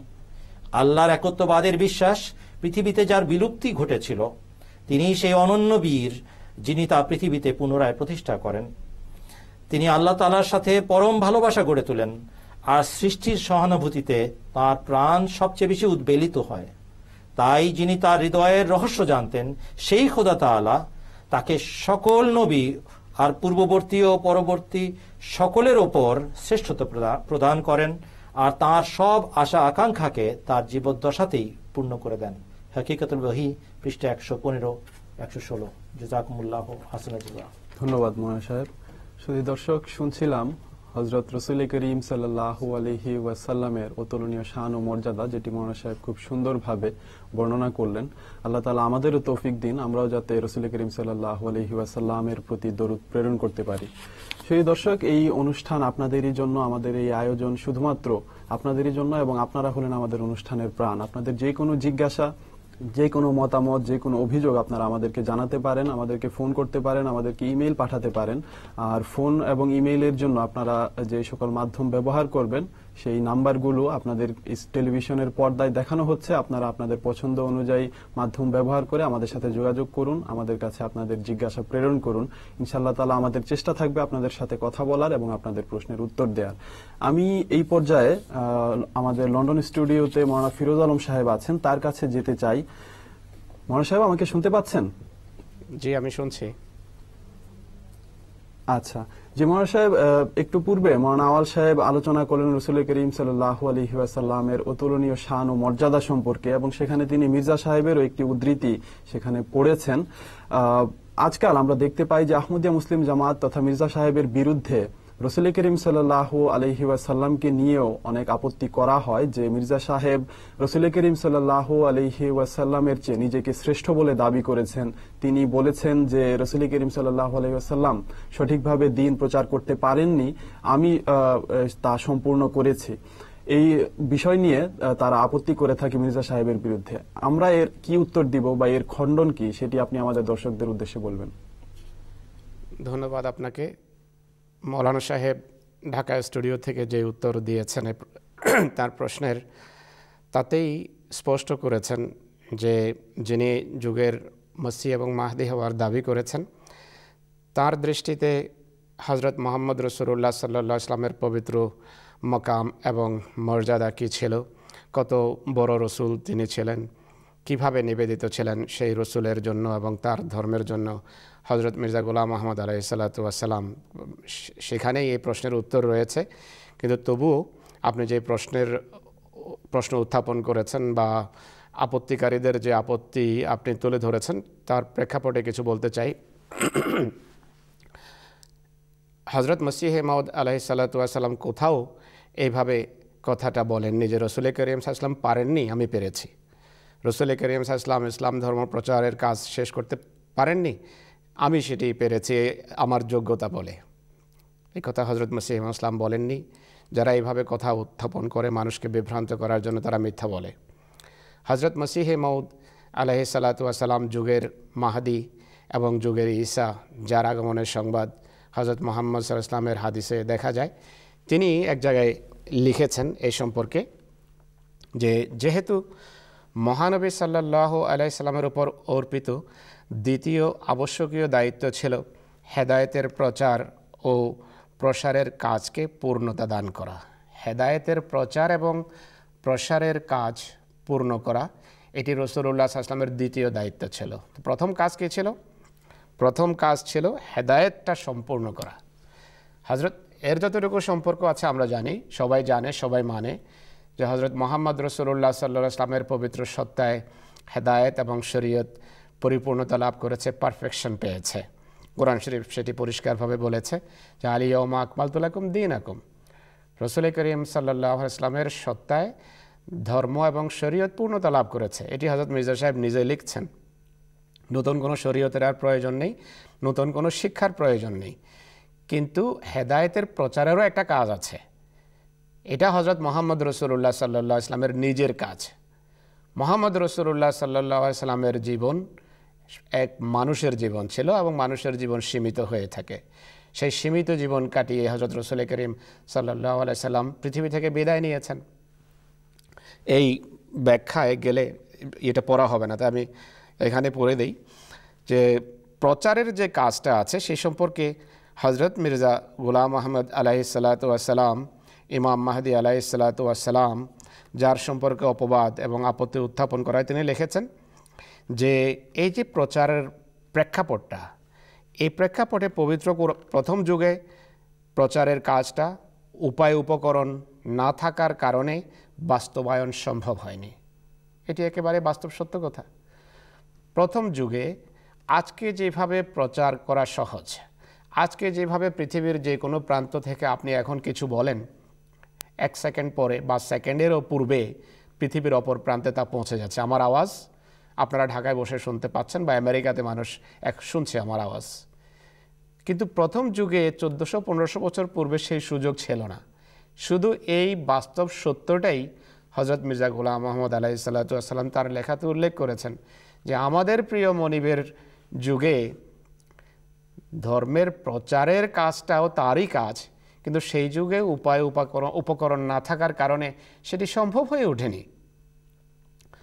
আল্লাহর একত্ববাদের বিশ্বাস পৃথিবীতে যার বিলুপ্তি ঘটেছিল, তিনি সেই অনন্য বীর যিনি তা পৃথিবীতে পুনরায় প্রতিষ্ঠা করেন। তিনি আল্লাহ তাআলার সাথে পরম ভালোবাসা গড়ে তোলেন, আর সৃষ্টির সহানুভূতিতে তার প্রাণ সবচেয়ে বেশি উদ্বেলিত হয়। তাই যিনি তার হৃদয়ের রহস্য জানতেন, সেই খোদা তাআলা তাকে সকল নবী আর পূর্ববর্তী ও পরবর্তী সকলের ওপর শ্রেষ্ঠত্ব প্রদান করেন আর তার সব আশা আকাঙ্ক্ষাকে তার জীবদ্দশাতেই পূর্ণ করে দেন। হাকিকাতুল ওয়াহি পৃষ্ঠা 115 116। জাযাকুমুল্লাহ হাসানা জাযা। ধন্যবাদ মৌলানা সাহেব। শুধু দর্শক, শুনছিলাম হযরত রাসূল করিম সাল্লাল্লাহু আলাইহি ওয়াসাল্লামের অতুলনীয় শান ও মর্যাদা, যেটি মৌলানা সাহেব খুব সুন্দরভাবে বর্ণনা করলেন। আল্লাহ তাআলা আমাদেরও তৌফিক দিন, আমরাও যাতে রাসূল করিম সাল্লাল্লাহু আলাইহি ওয়াসাল্লামের প্রতি দরুদ প্রেরণ করতে পারি। সেই দর্শক, এই অনুষ্ঠান আপনাদেরই জন্য, আমাদের এই আয়োজন শুধুমাত্র আপনাদেরই জন্য, এবং আপনারা হলেন আমাদের অনুষ্ঠানের প্রাণ। আপনাদের যে কোনো জিজ্ঞাসা, যে কোনো মতামত, যে কোনো অভিযোগ আপনারা আমাদেরকে জানাতে পারেন, আমাদেরকে ফোন করতে পারেন, আমাদেরকে ইমেইল পাঠাতে পারেন। আর ফোন এবং ইমেইলের জন্য আপনারা যে সকল মাধ্যম ব্যবহার করবেন, সেই নাম্বারগুলো আপনাদের টেলিভিশনের পর্দায় দেখানো হচ্ছে। আপনারা আপনাদের পছন্দ অনুযায়ী মাধ্যম ব্যবহার করে আমাদের সাথে যোগাযোগ করুন, আমাদের কাছে আপনাদের জিজ্ঞাসা প্রেরণ করুন। ইনশাআল্লাহ তাআলা আমাদের চেষ্টা থাকবে আপনাদের সাথে কথা বলার এবং আপনাদের প্রশ্নের উত্তর দেওয়ার। আমি এই পর্যায়ে আমাদের লন্ডন স্টুডিওতে মাওলানা ফিরোজ আলম সাহেব আছেন, তার কাছে যেতে চাই। মাওলানা সাহেব, আমাকে শুনতে পাচ্ছেন? জি, আমি শুনছি। আচ্ছা, জি মাওলানা সাহেব, একটু পূর্বে মাওলানা আওয়াল সাহেব আলোচনা করলেন রাসূল করিম সাল্লাল্লাহু আলাইহি ওয়াসাল্লামের অতুলনীয় শান ও মর্যাদা সম্পর্কে, এবং সেখানে তিনি মির্জা সাহেবেরও একটি উদ্ধৃতি সেখানে পড়েছেন। আজকাল আমরা দেখতে পাই যে আহমদিয়া মুসলিম জামাত তথা মির্জা সাহেবের বিরুদ্ধে রাসূল করিম সাল্লাল্লাহু আলাইহি ওয়াসাল্লামকে নিয়েও অনেক আপত্তি করা হয়, যে মির্জা সাহেব রাসূল করিম সাল্লাল্লাহু আলাইহি ওয়াসাল্লামের চেয়ে নিজেকে শ্রেষ্ঠ বলে দাবি করেছেন। তিনি বলেছেন যে রাসূল করিম সাল্লাল্লাহু আলাইহি ওয়াসাল্লাম সঠিকভাবে দ্বীন প্রচার করতে পারেননি, আমি তা সম্পূর্ণ করেছি। এই বিষয় নিয়ে তারা আপত্তি করে থাকে মির্জা সাহেবের বিরুদ্ধে। আমরা এর কি উত্তর দিব বা এর খণ্ডন কি, সেটি আপনি আমাদের দর্শকদের উদ্দেশ্যে বলবেন। ধন্যবাদ আপনাকে। মৌলানা সাহেব ঢাকা স্টুডিও থেকে যে উত্তর দিয়েছেন তার প্রশ্নের, তাতেই স্পষ্ট করেছেন যে যিনি যুগের মসিহ এবং মাহদি হওয়ার দাবি করেছেন, তার দৃষ্টিতে হযরত মুহাম্মদ রাসূলুল্লাহ সাল্লাল্লাহু আলাইহি ওয়াসাল্লামের পবিত্র মকাম এবং মর্যাদা কী ছিল, কত বড় রসুল তিনি ছিলেন, কিভাবে নিবেদিত ছিলেন সেই রসুলের জন্য এবং তার ধর্মের জন্য হযরত মির্জা গোলাম আহমদ আলাইহিস সালাতু ওয়াস সালাম। সেখানেই এই প্রশ্নের উত্তর রয়েছে। কিন্তু তবুও আপনি যে প্রশ্ন উত্থাপন করেছেন বা আপত্তিকারীদের যে আপত্তি আপনি তুলে ধরেছেন, তার প্রেক্ষাপটে কিছু বলতে চাই। হযরত মসিহ মাউদ আলাইহিস সালাতু ওয়াস সালাম কোথাও এইভাবে কথাটা বলেননি যে রাসূল করিম সাল্লাল্লাহু আলাইহি ওয়াসাল্লাম পারেননি, আমি পেরেছি। রাসূল করিম সাল্লাল্লাহু আলাইহি ওয়াসাল্লাম ইসলাম ধর্ম প্রচারের কাজ শেষ করতে পারেননি, আমি সেটি পেরেছি আমার যোগ্যতা বলে। এই কথা হযরত মসিহ মাউদ ইসলাম বলেননি। যারা এইভাবে কথা উত্থাপন করে মানুষকে বিভ্রান্ত করার জন্য, তারা মিথ্যা বলে। হযরত মসিহ মাউদ আলাইহিস সালাতু ওয়াস সালাম যুগের মাহদি এবং যুগের ঈসা, যার আগমনের সংবাদ হযরত মুহাম্মদ সাল্লাল্লাহু আলাইহি ওয়াসাল্লামের হাদিসে দেখা যায়। তিনি এক জায়গায় লিখেছেন এই সম্পর্কে যে যেহেতু মহানবী সাল্লাল্লাহু আলাইহি সাল্লামের উপর অর্পিত দ্বিতীয় আবশ্যকীয় দায়িত্ব ছিল হেদায়েতের প্রচার ও প্রসারের কাজকে পূর্ণতা দান করা। হেদায়েতের প্রচার এবং প্রসারের কাজ পূর্ণ করা, এটি রাসূলুল্লাহ সাল্লাল্লাহু আলাইহি ওয়াসাল্লামের দ্বিতীয় দায়িত্ব ছিল। প্রথম কাজ কী ছিল? প্রথম কাজ ছিল হেদায়েতটা সম্পূর্ণ করা। হযরত এর যতটুকু সম্পর্ক আছে আমরা জানি, সবাই জানে, সবাই মানে যে হযরত মুহাম্মদ রাসূলুল্লাহ সাল্লাল্লাহু আলাইহি ওয়াসাল্লামের পবিত্র সত্তায় হেদায়েত এবং শরীয়ত পরিপূর্ণতা লাভ করেছে, পারফেকশন পেয়েছে। কোরআন শরীফ সেটি পরিষ্কারভাবে বলেছে যে আল ইয়াউমা আকমালতু লাকুম দীনাকুম। রাসূল করিম সাল্লাল্লাহু আলাইহি ওয়াসাল্লামের সত্তায় ধর্ম এবং শরীয়ত পূর্ণতা লাভ করেছে। এটি হযরত মির্জা সাহেব নিজে লিখছেন। নতুন কোনো শরীয়তের আর প্রয়োজন নেই, নতুন কোনো শিক্ষার প্রয়োজন নেই। কিন্তু হেদায়েতের প্রচারেরও একটা কাজ আছে। এটা হযরত মুহাম্মদ রাসূলুল্লাহ সাল্লাল্লাহু আলাইহি ওয়াসাল্লামের নিজের কাজ। মুহাম্মদ রাসূলুল্লাহ সাল্লাল্লাহু আলাইহি ওয়াসাল্লামের জীবন এক মানুষের জীবন ছিল এবং মানুষের জীবন সীমিত হয়ে থাকে। সেই সীমিত জীবন কাটিয়ে হযরত রাসূল করিম সাল্লাল্লাহু আলাইহি ওয়াসাল্লাম পৃথিবী থেকে বিদায় নিয়েছেন। এই ব্যাখ্যায় গেলে এটা পড়া হবে না, তাই আমি এখানে পড়ে দেই যে প্রচারের যে কাজটা আছে সেই সম্পর্কে হযরত মির্জা গোলাম আহমদ আলাইহিস সালাতু ওয়াস সালাম, ইমাম মাহদি আলাইহিস সালাতু ওয়াস সালাম, যার সম্পর্কে অপবাদ এবং আপত্তি উত্থাপন করায় তিনি লিখেছেন যে এই যে প্রচারের প্রেক্ষাপটটা, এই প্রেক্ষাপটে পবিত্র প্রথম যুগে প্রচারের কাজটা উপায় উপকরণ না থাকার কারণে বাস্তবায়ন সম্ভব হয়নি। এটি একেবারে বাস্তব সত্য কথা। প্রথম যুগে আজকে যেভাবে প্রচার করা সহজ, আজকে যেভাবে পৃথিবীর যে কোনো প্রান্ত থেকে আপনি এখন কিছু বলেন, 1 সেকেন্ড পরে বা সেকেন্ডেরও পূর্বে পৃথিবীর অপর প্রান্তে তা পৌঁছে যাচ্ছে। আমার আওয়াজ আপনারা ঢাকায় বসে শুনতে পাচ্ছেন বা আমেরিকাতে মানুষ শুনছে আমার আওয়াজ। কিন্তু প্রথম যুগে 1400-1500 বছর পূর্বে সেই সুযোগ ছিল না। শুধু এই বাস্তব সত্যটাই হযরত মির্জা গোলাম মোহাম্মদ আলাইহিস সালাতু ওয়াস সালাম তার লেখাতে উল্লেখ করেছেন যে আমাদের প্রিয় মনিবের যুগে ধর্মের প্রচারের কাজটাও তারই কাজ, কিন্তু সেই যুগে উপায় উপকরণ না থাকার কারণে সেটি সম্ভব হয়ে ওঠেনি।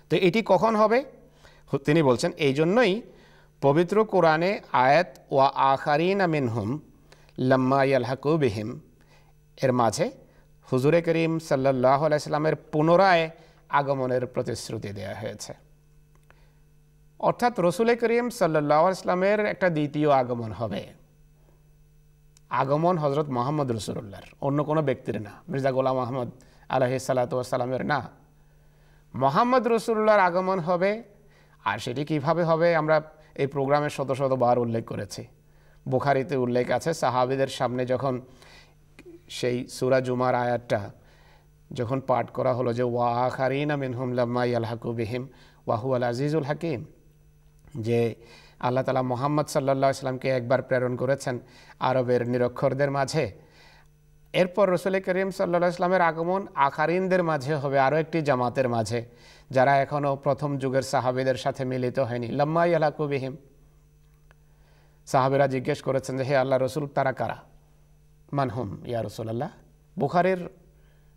তো এটি কখন হবে? তিনি বলছেন এই জন্যই পবিত্র কোরআনে আয়াত ওয়া আখারিনা মিনহুম লাম্মা ইয়ালহাকু বিহিম এর মাঝে হুজুরে করিম সাল্লাল্লাহু আলাইহি সাল্লামের পুনরায় আগমনের প্রতিশ্রুতি দেওয়া হয়েছে। অর্থাৎ রসুল করিম সাল্লাল্লাহু আলাইহি সাল্লামের একটা দ্বিতীয় আগমন হবে। আগমন হযরত মুহাম্মদ রাসূলুল্লাহর, অন্য কোনো ব্যক্তির না, মির্জা গোলাম আহমদ আলাইহিস সালাতু ওয়াস সালামের না, মুহাম্মদ রাসূলুল্লাহর আগমন হবে। আর সেটি কিভাবে হবে আমরা এই প্রোগ্রামে শত শতবার উল্লেখ করেছি। বুখারীতে উল্লেখ আছে সাহাবীদের সামনে যখন সেই সূরা জুমার আয়াতটা যখন পাঠ করা হলো যে ওয়া আখারিনা মিনহুম লাম্মা ইয়ালহাকু বিহিম ওয়া হুয়াল আজিজুল হাকিম, যে আল্লাহ তাআলা মুহাম্মদ সাল্লাল্লাহু আলাইহি সাল্লামকে একবার প্রেরণ করেছেন আরবের নিরক্ষরদের মাঝে, এরপর রসুল করিম সাল্লাল্লাহু আলাইহি সাল্লামের আগমন আখারিনদের মাঝে হবে, আরও একটি জামাতের মাঝে যারা এখনও প্রথম যুগের সাহাবীদের সাথে মিলিত হয়নি। লাম্মা ইয়ালহাকু বিহিম, সাহাবীরা জিজ্ঞেস করেছেন যে হে আল্লাহ রসুল তারা কারা? মানহুম ইয়া রাসূলুল্লাহ। বুখারীর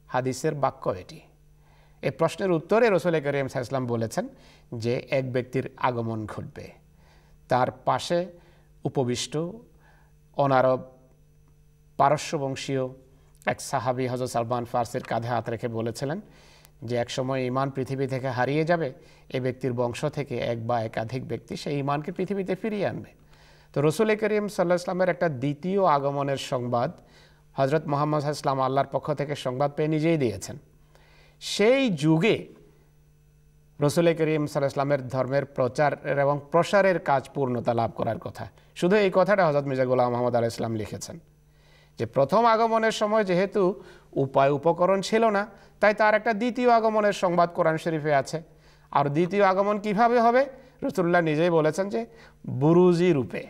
হাদিসের বাক্য এটি। এই প্রশ্নের উত্তরে রসুল করিম সাল্লাল্লাহু আলাইহি সাল্লাম বলেছেন যে এক ব্যক্তির আগমন ঘটবে, তার পাশে উপবিষ্ট অনারব পারস্যবংশীয় এক সাহাবী হযরত সালমান ফারসির কাঁধে হাত রেখে বলেছিলেন যে একসময় ঈমান পৃথিবী থেকে হারিয়ে যাবে, এই ব্যক্তির বংশ থেকে এক বা একাধিক ব্যক্তি সেই ঈমানকে পৃথিবীতে ফিরিয়ে আনবে। তো রসুল করিম সাল্লাল্লাহু আলাইহি সাল্লামের একটা দ্বিতীয় আগমনের সংবাদ হযরত মুহাম্মদ সাল্লাল্লাহু আলাইহি ওয়াসাল্লাম আল্লাহর পক্ষ থেকে সংবাদ পেয়ে নিজেই দিয়েছেন। সেই যুগে রসুল করিম সাল্লাল্লাহু আলাইহি ওয়াসাল্লামের ধর্মের প্রচার এবং প্রসারের কাজ পূর্ণতা লাভ করার কথা। শুধু এই কথাটা হযরত মির্জা গোলাম মোহাম্মদ আলাইহিস সালাম লিখেছেন যে প্রথম আগমনের সময় যেহেতু উপায় উপকরণ ছিল না, তাই তার একটা দ্বিতীয় আগমনের সংবাদ কোরআন শরীফে আছে। আর দ্বিতীয় আগমন কিভাবে হবে? রাসূলুল্লাহ নিজেই বলেছেন যে বুরুজি রূপে,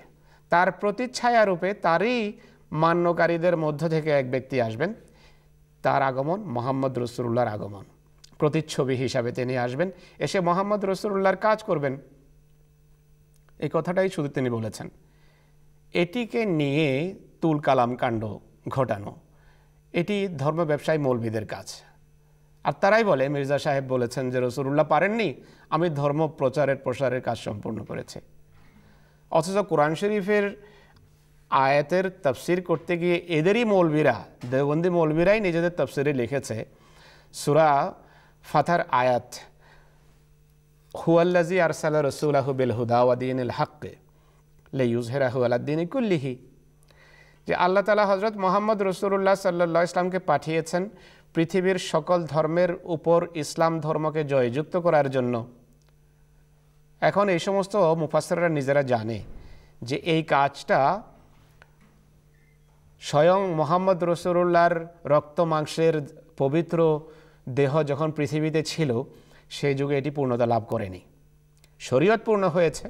তার প্রতিচ্ছায়া রূপে তারই মান্যকারীদের মধ্য থেকে এক ব্যক্তি আসবেন, তার আগমন মুহাম্মদ রাসূলুল্লাহর আগমন, প্রতিচ্ছবি হিসাবে তিনি আসবেন, এসে মুহাম্মদ রাসূলুল্লাহর কাজ করবেন। এই কথাটাই শুধু তিনি বলেছেন। এটিকে নিয়ে তুল কালাম কাণ্ড ঘটানো এটি ধর্ম ব্যবসায়ী মৌলবীদের কাজ। আর তারাই বলে মির্জা সাহেব বলেছেন যে রাসূলুল্লাহ পারেননি, আমি ধর্ম প্রসারের কাজ সম্পূর্ণ করেছি। অথচ কোরআন শরীফের আয়াতের তাফসির করতে গিয়ে এদেরই মৌলবীরা, দেওবন্দি মৌলবীরাই নিজেদের তাফসিরে লিখেছে সূরা ফাতহার আয়াত হুয়াল্লাযী আরসালা রাসূলাহু বিল হুদা ওয়া দীনিল হক লিইয়ুযহিরাহু আলাদ দীনি কুল্লিহি, যে আল্লাহ তাআলা হযরত মুহাম্মদ রাসূলুল্লাহ সাল্লাল্লাহু আলাইহি ওয়াসাল্লামকে পাঠিয়েছেন পৃথিবীর সকল ধর্মের উপর ইসলাম ধর্মকে জয়যুক্ত করার জন্য। এখন এই সমস্ত মুফাসসিররা নিজেরা জানে যে এই কাজটা স্বয়ং মুহাম্মদ রাসূলুল্লাহর রক্ত মাংসের পবিত্র দেহ যখন পৃথিবীতে ছিল সেই যুগে এটি পূর্ণতা লাভ করেনি। শরীয়ত পূর্ণ হয়েছে,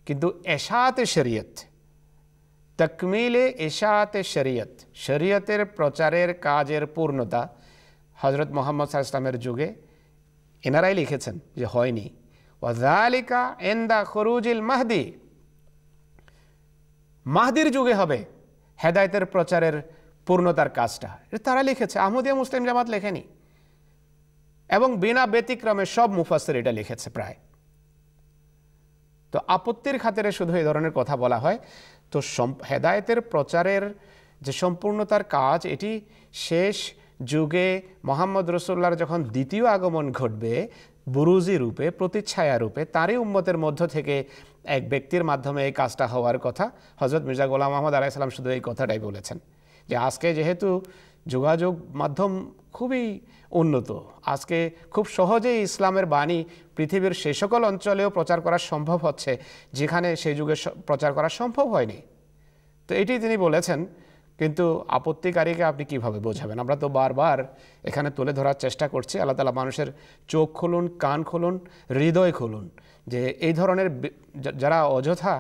কিন্তু এশাআতে শরীয়ত, তাকমিলে এশাআতে শরীয়ত, শরীয়তের প্রচারের কাজের পূর্ণতা হযরত মুহাম্মদ সাল্লাল্লাহু আলাইহি ওয়াসাল্লামের যুগে এনারাই লিখেছেন যে হয়নি। ওয়া যালিকা ইনদা খুরুজিল মাহদি, মাহদির যুগে হবে হেদায়েতের প্রচারের পূর্ণতার কাজটা, এটা তারা লিখেছে, আহমদিয়া মুসলিম জামাত লেখেনি। এবং বিনা ব্যতিক্রমে সব মুফাসসির এটা লিখেছে প্রায়। তো আপত্তির খাতিরে শুধু এই ধরনের কথা বলা হয়। তো হেদায়েতের প্রচারের যে সম্পূর্ণতার কাজ এটি শেষ যুগে মুহাম্মদ রাসূলুল্লাহর যখন দ্বিতীয় আগমন ঘটবে বুরুজি রূপে, প্রতিচ্ছায়া রূপে তারই উম্মতের মধ্য থেকে এক ব্যক্তির মাধ্যমে এই কাজটা হওয়ার কথা। হযরত মির্জা গোলাম আহমদ আলাইহিস সালাম শুধু এই কথাটাই বলেছেন যে আজকে যেহেতু যোগাযোগ মাধ্যম খুবই উন্নত, আজকে খুব সহজেই ইসলামের বাণী পৃথিবীর সে সকল অঞ্চলেও প্রচার করা সম্ভব হচ্ছে যেখানে সেই যুগে প্রচার করা সম্ভব হয়নি। তো এটি তিনি বলেছেন, কিন্তু আপত্তিকারীকে আপনি কিভাবে বোঝাবেন? আমরা তো বারবার এখানে তুলে ধরার চেষ্টা করছি। আল্লাহ তাআলা মানুষের চোখ খুলুন, কান খুলুন, হৃদয় খুলুন, যে এই ধরনের যারা অযথা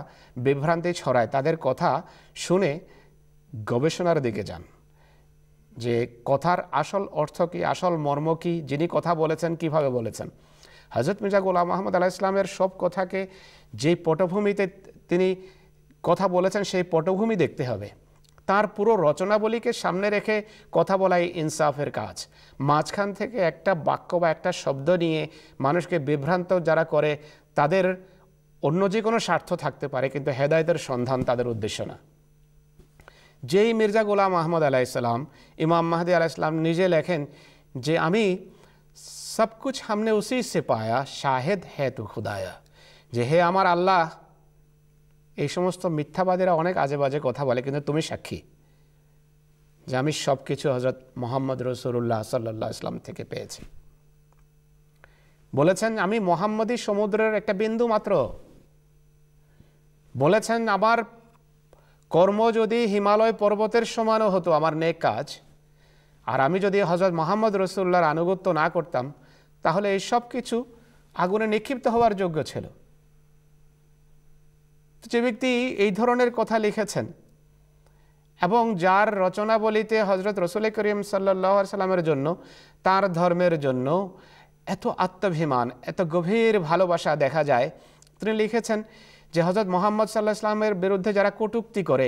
বিভ্রান্তি ছড়ায় তাদের কথা শুনে গবেষণার দিকে যান, যে কথার আসল অর্থ কী, আসল মর্ম কী, যিনি কথা বলেছেন কিভাবে বলেছেন। হযরত মির্জা গোলাম আহমদ আলাইহিস সালামের সব কথাকে যেই পটভূমিতে তিনি কথা বলেছেন সেই পটভূমি দেখতে হবে। তার পুরো রচনাবলীকে সামনে রেখে কথা বলাই ইনসাফের কাজ। মাঝখান থেকে একটা বাক্য বা একটা শব্দ নিয়ে মানুষকে বিভ্রান্ত যারা করে তাদের অন্য যে কোনো স্বার্থ থাকতে পারে, কিন্তু হেদায়েতের সন্ধান তাদের উদ্দেশ্য না। যেই মির্জা গোলাম আহমদ আলাইহিস সালাম, ইমাম মাহদি আলাইহিস সালাম নিজে লেখেন যে আমি সব কুছ হামনে উসি সে পায়া, শাহেদ হ্যায় তু খুদায়া, যে হে আমার আল্লাহ, এই সমস্ত মিথ্যাবাদীরা অনেক আজে বাজে কথা বলে, কিন্তু তুমি সাক্ষী যে আমি সব কিছু হযরত মুহাম্মদ রাসূলুল্লাহ সাল্লাল্লাহু আলাইহি ওয়াসাল্লাম থেকে পেয়েছি। বলেছেন আমি মুহাম্মদী সমুদ্রের একটা বিন্দু মাত্র। বলেছেন আমার কর্ম যদি হিমালয় পর্বতের সমানও হতো, আমার নেক কাজ, আর আমি যদি হযরত মুহাম্মদ রাসূলুল্লাহর আনুগত্য না করতাম, তাহলে এই সব কিছু আগুনে নিক্ষিপ্ত হওয়ার যোগ্য ছিল। যে ব্যক্তি এই ধরনের কথা লিখেছেন এবং যার রচনাবলিতে হযরত রাসূল করিম সাল্লাল্লাহু আলাইহি সাল্লামের জন্য, তার ধর্মের জন্য এত আত্মাভিমান, এত গভীর ভালোবাসা দেখা যায়, তিনি লিখেছেন যে হযরত মুহাম্মদ সাল্লাল্লাহু আলাইহি সাল্লামের বিরুদ্ধে যারা কটূক্তি করে,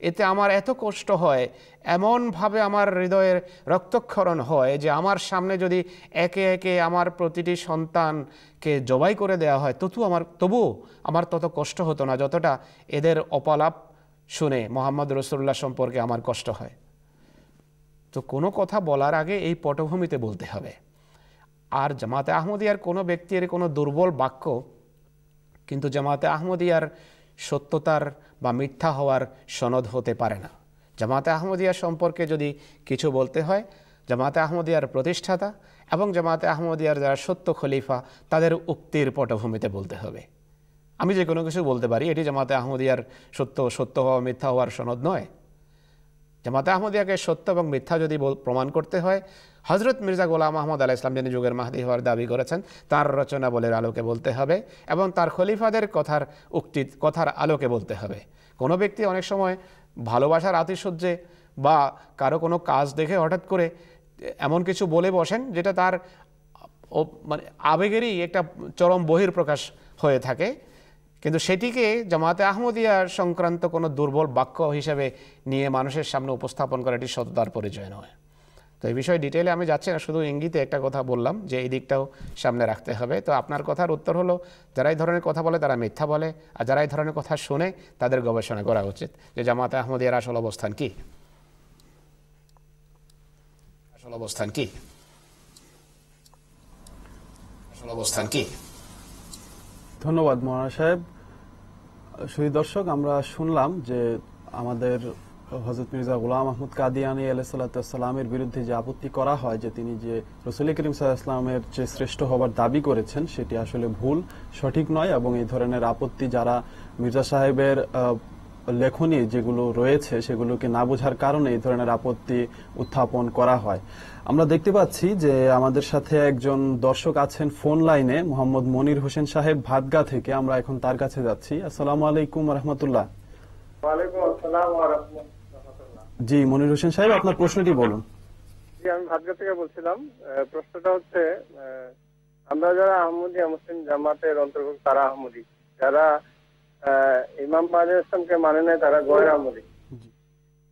এতে আমার এত কষ্ট হয়, এমনভাবে আমার হৃদয়ের রক্তক্ষরণ হয় যে আমার সামনে যদি একে একে আমার প্রতিটি সন্তানকে জবাই করে দেওয়া হয়, তবুও আমার তত কষ্ট হতো না যতটা এদের অপলাপ শুনে মুহাম্মদ রাসূলুল্লাহ সম্পর্কে আমার কষ্ট হয়। তো কোনো কথা বলার আগে এই পটভূমিতে বলতে হবে। আর জামাতে আহমদিয়ার কোনো ব্যক্তির কোনো দুর্বল বাক্য কিন্তু জামাতে আহমদিয়ার সত্যতার বা মিথ্যা হওয়ার সনদ হতে পারে না। জামাতে আহমদিয়া সম্পর্কে যদি কিছু বলতে হয়, জামাতে আহমদিয়ার প্রতিষ্ঠাতা এবং জামাতে আহমদিয়ার যারা সত্য খলিফা তাদের উক্তির পটভূমিতে বলতে হবে। আমি যে কোনো কিছু বলতে পারি, এটি জামাতে আহমদিয়ার সত্য হওয়া মিথ্যা হওয়ার সনদ নয়। জামাতে আহমদিয়াকে সত্য এবং মিথ্যা যদি প্রমাণ করতে হয়, হযরত মির্জা গোলাম আহমদ আলাইহিস সালাম যিনি যুগের মাহদি হওয়ার দাবি করেছেন, তার রচনাবলীর আলোকে বলতে হবে এবং তার খলিফাদের কথার আলোকে বলতে হবে। কোনো ব্যক্তি অনেক সময় ভালোবাসার আতিশয্যে বা কারো কোনো কাজ দেখে হঠাৎ করে এমন কিছু বলে বসেন যেটা তার মানে আবেগেরই একটা চরম বহিঃপ্রকাশ হয়ে থাকে, কিন্তু সেটিকে জামাতে আহমদিয়া সংক্রান্ত কোনো দুর্বল বাক্য হিসেবে নিয়ে মানুষের সামনে উপস্থাপন করা এটি সততার পরিচয় নয়। তো এই বিষয়ে ডিটেইলে আমি যাচ্ছি না, শুধু ইঙ্গিতে একটা কথা বললাম যে এই দিকটাও সামনে রাখতে হবে। তো আপনার কথার উত্তর হলো, যারা এই ধরনের কথা বলে তারা মিথ্যা বলে, আর যারা এই ধরনের কথা শুনে তাদের গবেষণা করা উচিত যে জামাতে আহমদিয়ার আসল অবস্থান কি, আসল অবস্থান কি, আসল অবস্থান কি। ধন্যবাদ মৌলানা সাহেব। সুধী দর্শক, আমরা শুনলাম যে আমাদের হযরত মির্জা গোলাম আহমদ কাদিয়ানী আলাইহিস সালাতু ওয়াস সালামের বিরুদ্ধে যে আপত্তি করা হয় যে তিনি যে রাসূল করিম সাল্লাল্লাহু আলাইহি ওয়াসাল্লামের যে শ্রেষ্ঠ হবার দাবি করেছেন সেটি আসলে ভুল, সঠিক নয়, এবং এই ধরনের আপত্তি যারা মির্জা সাহেবের লেখনী যেগুলো রয়েছে সেগুলোকে না বোঝার কারণে এই ধরনের আপত্তি উত্থাপন করা হয়। আমরা দেখতে পাচ্ছি যে আমাদের সাথে একজন দর্শক আছেন ফোন লাইনে, মোহাম্মদ মনির হোসেন সাহেব ভাতগা থেকে। আমরা এখন তার কাছে যাচ্ছি। আসসালামু আলাইকুম ওয়া রাহমাতুল্লাহ। ওয়ালাইকুম আসসালাম ওয়া রাহমাতুল্লাহ। জি মনির হোসেন সাহেব, আপনার প্রশ্নটি বলুন। জি, আমি ভাতগা থেকে বলছিলাম। প্রশ্নটা হচ্ছে, আমরা যারা আহমদিয়া মুসলিম জামাতের অন্তর্ভুক্ত তারা আহমদি, যারা ইমাম মাহদি ইসলামকে মানে নেয় তারা গয়র আহমদি।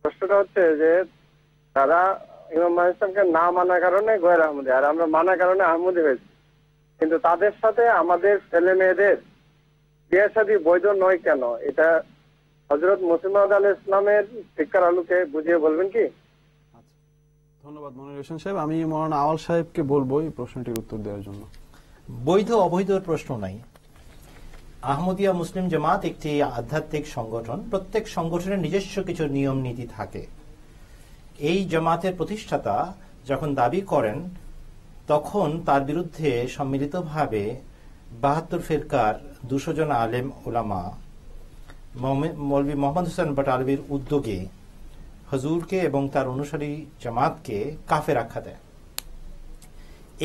প্রশ্নটা হচ্ছে যে তারা ইমাম মাহদি ইসলামকে না মানার কারণে গয়র আহমদি, আর আমরা মানার কারণে আহমদি হয়েছি, কিন্তু তাদের সাথে আমাদের ছেলে মেয়েদের বিয়ে শাদী বৈধ নয় কেন? এটা হযরত মুহাম্মদ আলাইহিস সালামের শিক্ষার আলোকে বুঝিয়ে বলবেন কি? ধন্যবাদ মনির হোসেন সাহেব। আমি মৌলানা আওয়াল সাহেবকে বলবো এই প্রশ্নটির উত্তর দেওয়ার জন্য। বৈধ অবৈধর প্রশ্ন নাই। আহমদিয়া মুসলিম জামাত একটি আধ্যাত্মিক সংগঠন, প্রত্যেক সংগঠনের নিজস্ব কিছু নিয়ম নীতি থাকে। এই জামাতের প্রতিষ্ঠাতা যখন দাবি করেন তখন তার বিরুদ্ধে সম্মিলিতভাবে ৭২ ফিরকার ২০০ জন আলেম ওলামা মৌলভী মোহাম্মদ হোসেন বাটালভির উদ্যোগে হুজুরকে এবং তার অনুসারী জামাতকে কাফের আখ্যা দেয়।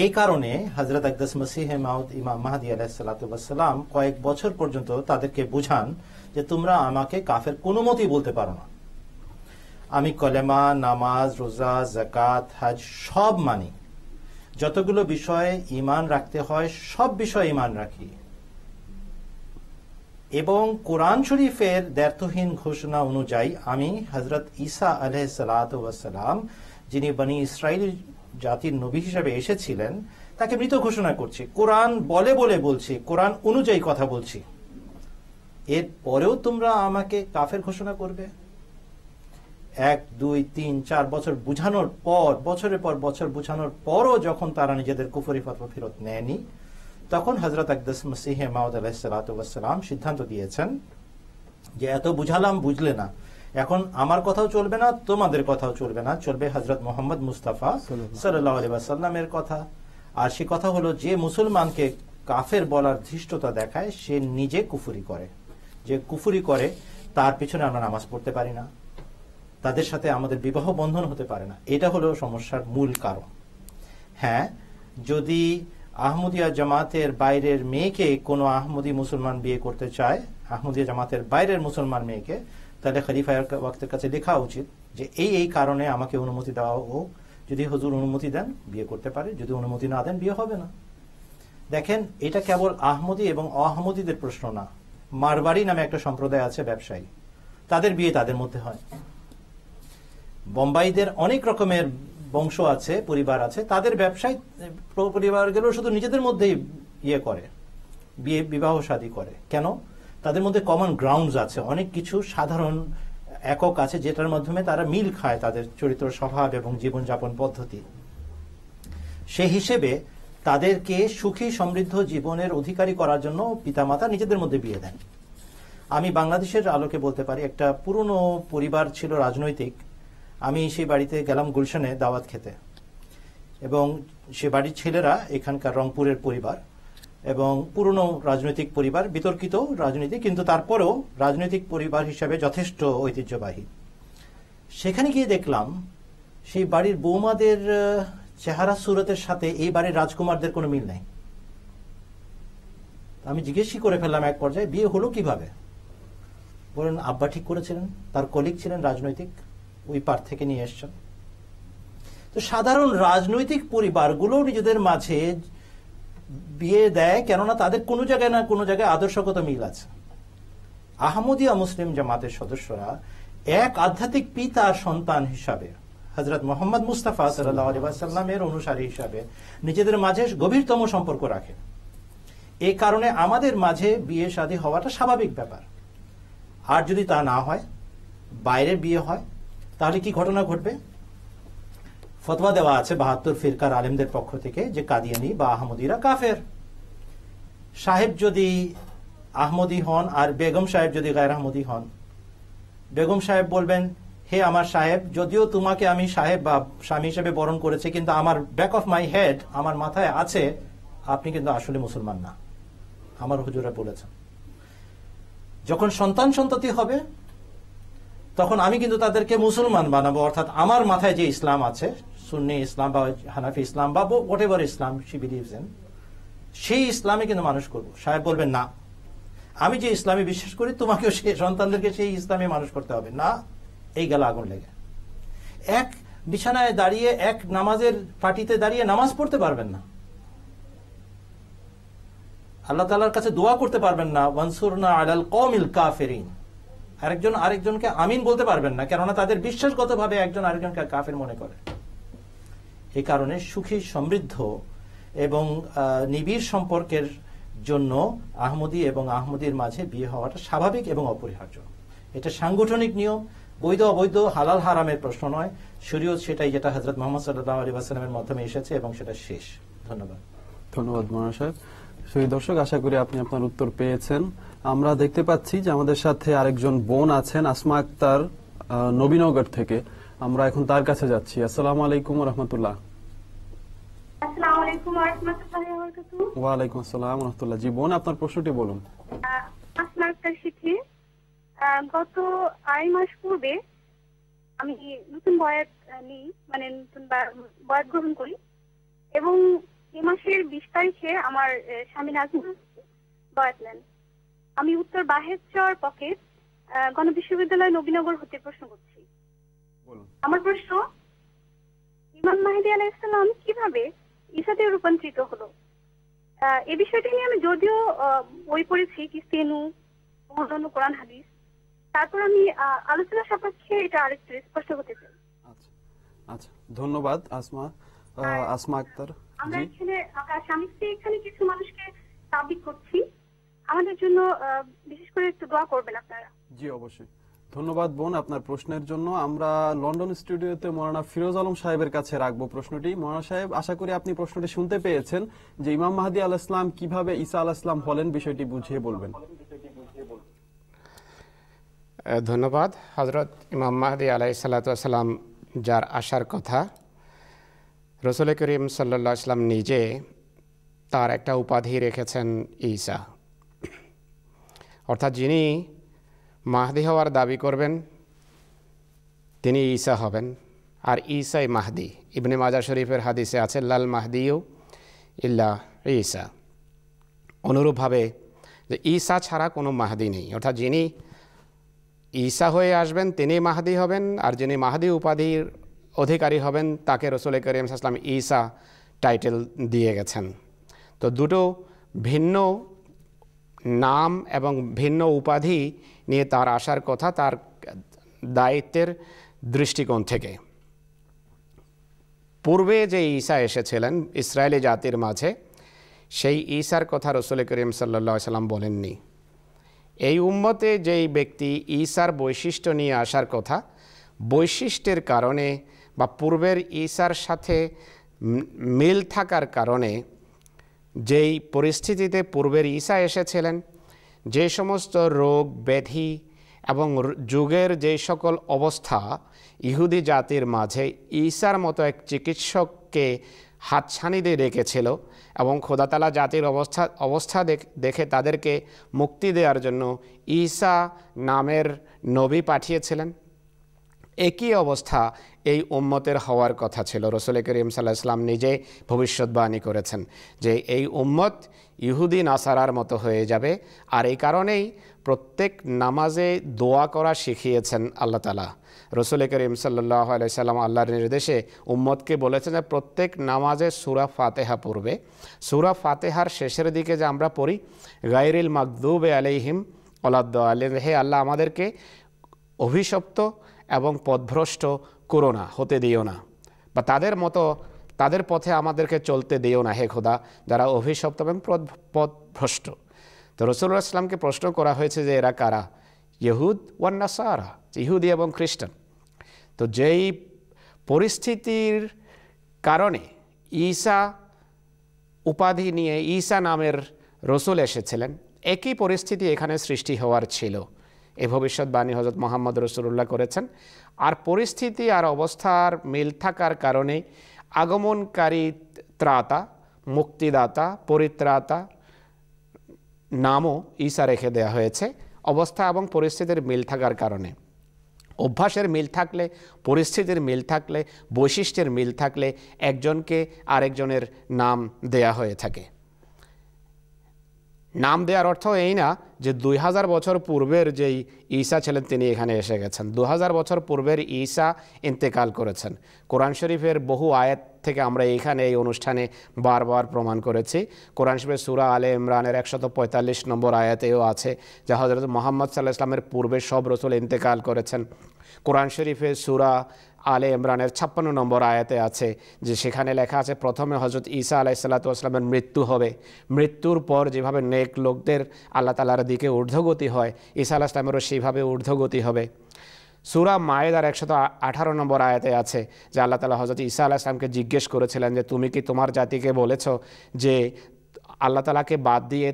এই কারণে হযরত আকদাস মসিহে মাউদ ইমাম মাহদী আলাইহিস সালাতু ওয়াস সালাম কয়েক বছর পর্যন্ত তাদেরকে বুঝান যে তোমরা আমাকে কাফের কোনো মতেই বলতে পারো না। আমি কলেমা, নামাজ, রোজা, যাকাত, হজ সব মানি, যতগুলো বিষয়ে ঈমান রাখতে হয় সব বিষয়ে ঈমান রাখি, এবং কোরআন শরীফের দ্ব্যর্থহীন ঘোষণা অনুযায়ী আমি হযরত ঈসা আলাইহিস সালাতু ওয়াস সালাম, যিনি বনি ইসরাইল জাতির নবী হিসেবে এসেছিলেন, তাকে মৃত ঘোষণা করছি। কোরআন বলে বলে বলছি, কোরআন অনুযায়ী কথা বলছি, এর পরেও তোমরা আমাকে কাফের ঘোষণা করবে? ১, ২, ৩, ৪ বছর বুঝানোর পর, বছরের পর বছর বুঝানোর পরও যখন তারা নিজেদের কুফরি ফতোয়া ফেরত নেয়নি, তখন হযরত আকদাস মসিহে মাউদ আলাইহিস সালাতু ওয়াস সালাম সিদ্ধান্ত দিয়েছেন যে এত বুঝালাম, বুঝলে না, এখন আমার কথাও চলবে না, তোমাদের কথাও চলবে না, চলবে হযরত মুহাম্মদ মুস্তাফা সাল্লাল্লাহু আলাইহি ওয়াসাল্লামের কথা। আর সে কথা হলো, যে মুসলমানকে কাফের বলার ধৃষ্টতা দেখায় সে নিজে কুফরি করে। যে কুফরি করে তার পিছনে আমরা নামাজ পড়তে পারি না, তাদের সাথে আমাদের বিবাহ বন্ধন হতে পারে না। এটা হলো সমস্যার মূল কারণ। হ্যাঁ, যদি আহমদিয়া জামাতের বাইরের মেয়েকে কোনো আহমদি মুসলমান বিয়ে করতে চায়, আহমদিয়া জামাতের বাইরের মুসলমান মেয়েকে, তাহলে খলিফা ওয়াক্তের কাছে লেখা উচিত যে এই কারণে আমাকে অনুমতি দেওয়া হোক। যদি হুজুর অনুমতি দেন বিয়ে করতে পারে, যদি অনুমতি না দেন বিয়ে হবে না। দেখেন, এটা কেবল আহমদি এবং অআহমদিদের প্রশ্ন না। মারবাড়ি নামে একটা সম্প্রদায় আছে, ব্যবসায়ী, তাদের বিয়ে তাদের মধ্যে হয়। বোম্বাইদের অনেক রকমের বংশ আছে, পরিবার আছে, তাদের ব্যবসায় পরিবারগুলো শুধু নিজেদের মধ্যেই করে, বিবাহ শাদী করে। কেন? তাদের মধ্যে কমন গ্রাউন্ডস আছে, অনেক কিছু সাধারণ একক আছে যেটার মাধ্যমে তারা মিল খায়, তাদের চরিত্র, স্বভাব এবং জীবনযাপন পদ্ধতি। সেই হিসেবে তাদেরকে সুখী সমৃদ্ধ জীবনের অধিকারী করার জন্য পিতামাতা নিজেদের মধ্যে বিয়ে দেন। আমি বাংলাদেশের আলোকে বলতে পারি, একটা পুরনো পরিবার ছিল রাজনৈতিক। আমি সেই বাড়িতে গেলাম গুলশানে দাওয়াত খেতে, এবং সে বাড়ির ছেলেরা এখানকার রংপুরের পরিবার, এবং পুরনো রাজনৈতিক পরিবার, বিতর্কিত রাজনীতি, কিন্তু তারপরেও রাজনৈতিক পরিবার হিসাবে যথেষ্ট ঐতিহ্যবাহী। সেখানে গিয়ে দেখলাম সেই বাড়ির বৌমাদের চেহারা সুরতের সাথে এই বাড়ির রাজকুমারদের কোনো মিল নাই। আমি জিজ্ঞেসই করে ফেললাম এক পর্যায়ে, বিয়ে হলো কিভাবে? বলেন, আব্বা ঠিক করেছিলেন, তার কলিগ ছিলেন রাজনৈতিক, ওই পার থেকে নিয়ে এসছেন। তো সাধারণ রাজনৈতিক পরিবারগুলো নিজেদের মাঝে বিয়ে দেয়, কেননা তাদের কোনো জায়গায় না কোনো জায়গায় আদর্শগত মিল আছে। আহমদিয়া মুসলিম জামাতের সদস্যরা এক আধ্যাত্মিক পিতার সন্তান হিসাবে, হযরত মুহাম্মদ মুস্তাফা সাল্লাল্লাহু আলাইহি ওয়াসাল্লামের অনুসারী হিসাবে নিজেদের মাঝে গভীরতম সম্পর্ক রাখে। এই কারণে আমাদের মাঝে বিয়ে শাদী হওয়াটা স্বাভাবিক ব্যাপার। আর যদি তা না হয়, বাইরের বিয়ে হয়, তাহলে কি ঘটনা ঘটবে? ফতোয়া দেওয়া আছে ৭২ ফিরকার আলেমদের পক্ষ থেকে যে কাদিয়ানি বা আহমদিরা কাফের। সাহেব যদি আহমদি হন আর বেগম সাহেব যদি গায়র আহমদি হন, বেগম সাহেব বলবেন, হে আমার সাহেব, যদিও তোমাকে আমি সাহেব বা স্বামী হিসেবে বরণ করেছি, কিন্তু আমার ব্যাক অফ মাই হেড, আমার মাথায় আছে আপনি কিন্তু আসলে মুসলমান না, আমার হুজুরা বলেছেন। যখন সন্তান সন্ততি হবে তখন আমি কিন্তু তাদেরকে মুসলমান বানাবো, অর্থাৎ আমার মাথায় যে ইসলাম আছে, সুন্নি ইসলাম বা হানাফি ইসলাম বা what ever Islam she believes in, সেই ইসলামে কিন্তু মানুষ করব। সাহেব বলবেন, না, আমি যে ইসলামে বিশ্বাস করি তোমাকেও সেই সন্তানদেরকে সেই ইসলামে মানুষ করতে হবে না। এই গেল আগুন লেগে। এক বিছানায় দাঁড়িয়ে, এক নামাজের পার্টিতে দাঁড়িয়ে নামাজ পড়তে পারবেন না, আল্লাহ তাআলার কাছে দোয়া করতে পারবেন না, ওয়ানসুরনা আলাল কওমিল কাফিরিন, আরেকজনকে আমিন বলতে পারবেন না, কেননা তাদের বিশ্বাসগতভাবে একজন আরেকজনকে কাফের মনে করে। এই কারণে সুখী সমৃদ্ধ এবং নিবিড় সম্পর্কের জন্য আহমদি এবং আহমদির মাঝে বিয়ে হওয়াটা স্বাভাবিক এবং অপরিহার্য। এটা সাংগঠনিক নিয়ম, বৈধ অবৈধ, হালাল হারামের প্রশ্ন নয়। শরীয়ত সেটাই, যেটা হযরত মুহাম্মদ সাল্লাল্লাহু আলাইহি ওয়াসাল্লামের মাধ্যমে এসেছে, এবং সেটা শেষ। ধন্যবাদ। ধন্যবাদ মৌলানা সাহেব। সুধী দর্শক, আশা করি আপনি আপনার উত্তর পেয়েছেন। আমরা দেখতে পাচ্ছি যে আমাদের সাথে আরেকজন বোন আছেন, আসমা আক্তার, নবীনগর থেকে। আমরা এখন তার কাছে যাচ্ছি। আসসালামু আলাইকুম ওয়া রাহমাতুল্লাহ। আসসালামু আলাইকুম ওয়া রাহমাতুল্লাহি ওয়া বারাকাতুহু। ওয়া আলাইকুম আসসালাম ওয়া রাহমাতুল্লাহ। জি বোন, আপনার প্রশ্নটি বলুন। আসমা আক্তার শিখি। গত আড়াই মাস পূর্বে আমি নতুন বয়াত নিই, মানে নতুন বয়াত গ্রহণ করি, এবং এই মাসের 20 তারিখে আমার স্বামী নাজমুল বয়াত নেন। আমি উত্তর বাহেরচর পকেট গণবিশ্ববিদ্যালয় নবীনগর হতে প্রশ্ন করছি। আমার প্রশ্ন, ইমাম মাহদী আলাইহিস সালাম কিভাবে ঈসাতে রূপান্তরিত হলো? এই বিষয়টি নিয়ে আমি যদিও বই পড়েছি, কিস্তেনু, অন্যান্য কোরআন হাদিস, তারপর আমি আলোচনা সাপেক্ষে এটা আরেকটু স্পষ্ট হতে চাই। আচ্ছা, ধন্যবাদ আসমা আক্তার। আমরা এখানে স্বামী স্ত্রী এখানে কিছু মানুষকে তাবিক করছি, আমাদের জন্য বিশেষ করে একটু দোয়া করবেন আপনারা। জি অবশ্যই। ধন্যবাদ বোন আপনার প্রশ্নের জন্য। আমরা লন্ডন স্টুডিওতে মৌলানা ফিরোজ আলম সাহেবের কাছে রাখবো প্রশ্নটি। মৌলানা সাহেব, আশা করি আপনি প্রশ্নটি শুনতে পেয়েছেন যে ইমাম মাহদী আলাইহিস সালাম কিভাবে ঈসা আলাইহিস সালাম হলেন, বিষয়টি বুঝিয়ে বলবেন। ধন্যবাদ। হযরত ইমাম মাহদী আলাইহিস সালাম যার আসার কথা, রাসূল করিম সাল্লাল্লাহু আলাইহি ওয়াসাল্লাম নিজে তার একটা উপাধি রেখেছেন ঈসা, অর্থাৎ যিনি মাহদী হওয়ার দাবি করবেন তিনি ঈসা হবেন, আর ঈসাই মাহদী। ইবনে মাজাহ শরীফের হাদিসে আছে লাল মাহদিউ ইল্লা ঈসা। অনুরূপভাবে যে ঈসা ছাড়া কোনো মাহদী নেই, অর্থাৎ যিনি ঈসা হয়ে আসবেন তিনি মাহদী হবেন, আর যিনি মাহদী উপাধির অধিকারী হবেন তাকে রাসূল করিম সাল্লাল্লাহু আলাইহি ওয়াসাল্লাম ঈসা টাইটেল দিয়ে গেছেন। তো দুটো ভিন্ন নাম এবং ভিন্ন উপাধি নিয়ে তার আসার কথা তার দায়িত্বের দৃষ্টিকোণ থেকে। পূর্বে যে ঈসা এসেছিলেন ইসরায়েলি জাতির মাঝে, সেই ঈসার কথা রাসূল করিম সাল্লাল্লাহু আলাইহি ওয়াসাল্লাম বলেননি। এই উম্মতে যেই ব্যক্তি ঈসার বৈশিষ্ট্য নিয়ে আসার কথা, বৈশিষ্ট্যের কারণে বা পূর্বের ঈসার সাথে মিল থাকার কারণে, যেই পরিস্থিতিতে পূর্বের ঈসা এসেছিলেন, যে সমস্ত রোগ ব্যাধি এবং যুগের যে সকল অবস্থা ইহুদি জাতির মাঝে ঈসার মতো এক চিকিৎসককে হাতছানি দিয়ে রেখেছিল, এবং খোদা তাআলা জাতির অবস্থা দেখে তাদেরকে মুক্তি দেওয়ার জন্য ঈসা নামের নবী পাঠিয়েছিলেন, একই অবস্থা এই উম্মতের হওয়ার কথা ছিল। রাসূল করিম সাল্লাল্লাহু আলাইহি ওয়াসাল্লাম নিজে ভবিষ্যদ্বাণী করেছেন যে এই উম্মত ইহুদি নাসারার মতো হয়ে যাবে, আর এই কারণেই প্রত্যেক নামাজে দোয়া করা শিখিয়েছেন আল্লাহ তাআলা। রাসূল করিম সাল্লাল্লাহু আলাইহি ওয়াসাল্লাম আল্লাহর নির্দেশে উম্মতকে বলেছেন যে প্রত্যেক নামাজে সূরা ফাতিহা পড়বে। সূরা ফাতিহার শেষের দিকে যে আমরা পড়ি গায়রিল মাগদুবি আলাইহিম ওয়ালাদ-দাল্লিন, হে আল্লাহ আমাদেরকে অভিশপ্ত এবং পথভ্রষ্ট করো না, হতে দিও না, বা তাদের মতো তাদের পথে আমাদেরকে চলতে দিও না হে খোদা যারা অভিশপ্ত এবং পথভ্রষ্ট। তো রাসূলুল্লাহ সাল্লাল্লাহু আলাইহি ওয়াসাল্লামকে প্রশ্ন করা হয়েছে যে এরা কারা? ইহুদ ওয়ান নাসারা, ইহুদি এবং খ্রিস্টান। তো যেই পরিস্থিতির কারণে ঈসা উপাধি নিয়ে ঈসা নামের রসুল এসেছিলেন, একই পরিস্থিতি এখানে সৃষ্টি হওয়ার ছিল। এই ভবিষ্যৎবাণী হযরত মুহাম্মদ রাসূলুল্লাহ করেছেন। আর পরিস্থিতি আর অবস্থার মিল থাকার কারণে আগমনকারী ত্রাতা, মুক্তিদাতা, পরিত্রাতা নামও ঈসা রেখে দেওয়া হয়েছে, অবস্থা এবং পরিস্থিতির মিল থাকার কারণে। অভ্যাসের মিল থাকলে, পরিস্থিতির মিল থাকলে, বৈশিষ্ট্যের মিল থাকলে একজনকে আরেকজনের নাম দেয়া হয়ে থাকে। নাম দেওয়ার অর্থ এই না যে 2000 বছর পূর্বের যেই ঈসা ছিলেন তিনি এখানে এসে গেছেন। 2000 বছর পূর্বের ঈসা ইন্তেকাল করেছেন। কোরআন শরীফের বহু আয়াত থেকে আমরা এইখানে এই অনুষ্ঠানে বারবার প্রমাণ করেছি। কোরআন শরীফের সূরা আলে ইমরানের 145 নম্বর আয়াতেও আছে যে হযরত মুহাম্মদ সাল্লাল্লাহু আলাইহি ওয়াসাল্লামের পূর্বে সব রাসূল ইন্তেকাল করেছেন। কোরআন শরীফের সূরা আলে ইমরানের 56 নম্বর আয়াতে আছে যে সেখানে লেখা আছে প্রথমে হযরত ঈসা আলাইহিস সালাতু ওয়াস সালামের মৃত্যু হবে, মৃত্যুর পর যেভাবে নেক লোকদের আল্লাহ তাআলার দিকে ঊর্ধ্বগতি হয় ঈসা আলাইহিস সালামেরও সেইভাবে ঊর্ধ্বগতি হবে। সূরা মায়েদার 118 নম্বর আয়াতে আছে যে আল্লাহ তাআলা হযরত ঈসা আলাইহিস সালামকে জিজ্ঞেস করেছিলেন যে তুমি কি তোমার জাতিকে বলেছ যে আল্লাহ তাআলাকে বাদ দিয়ে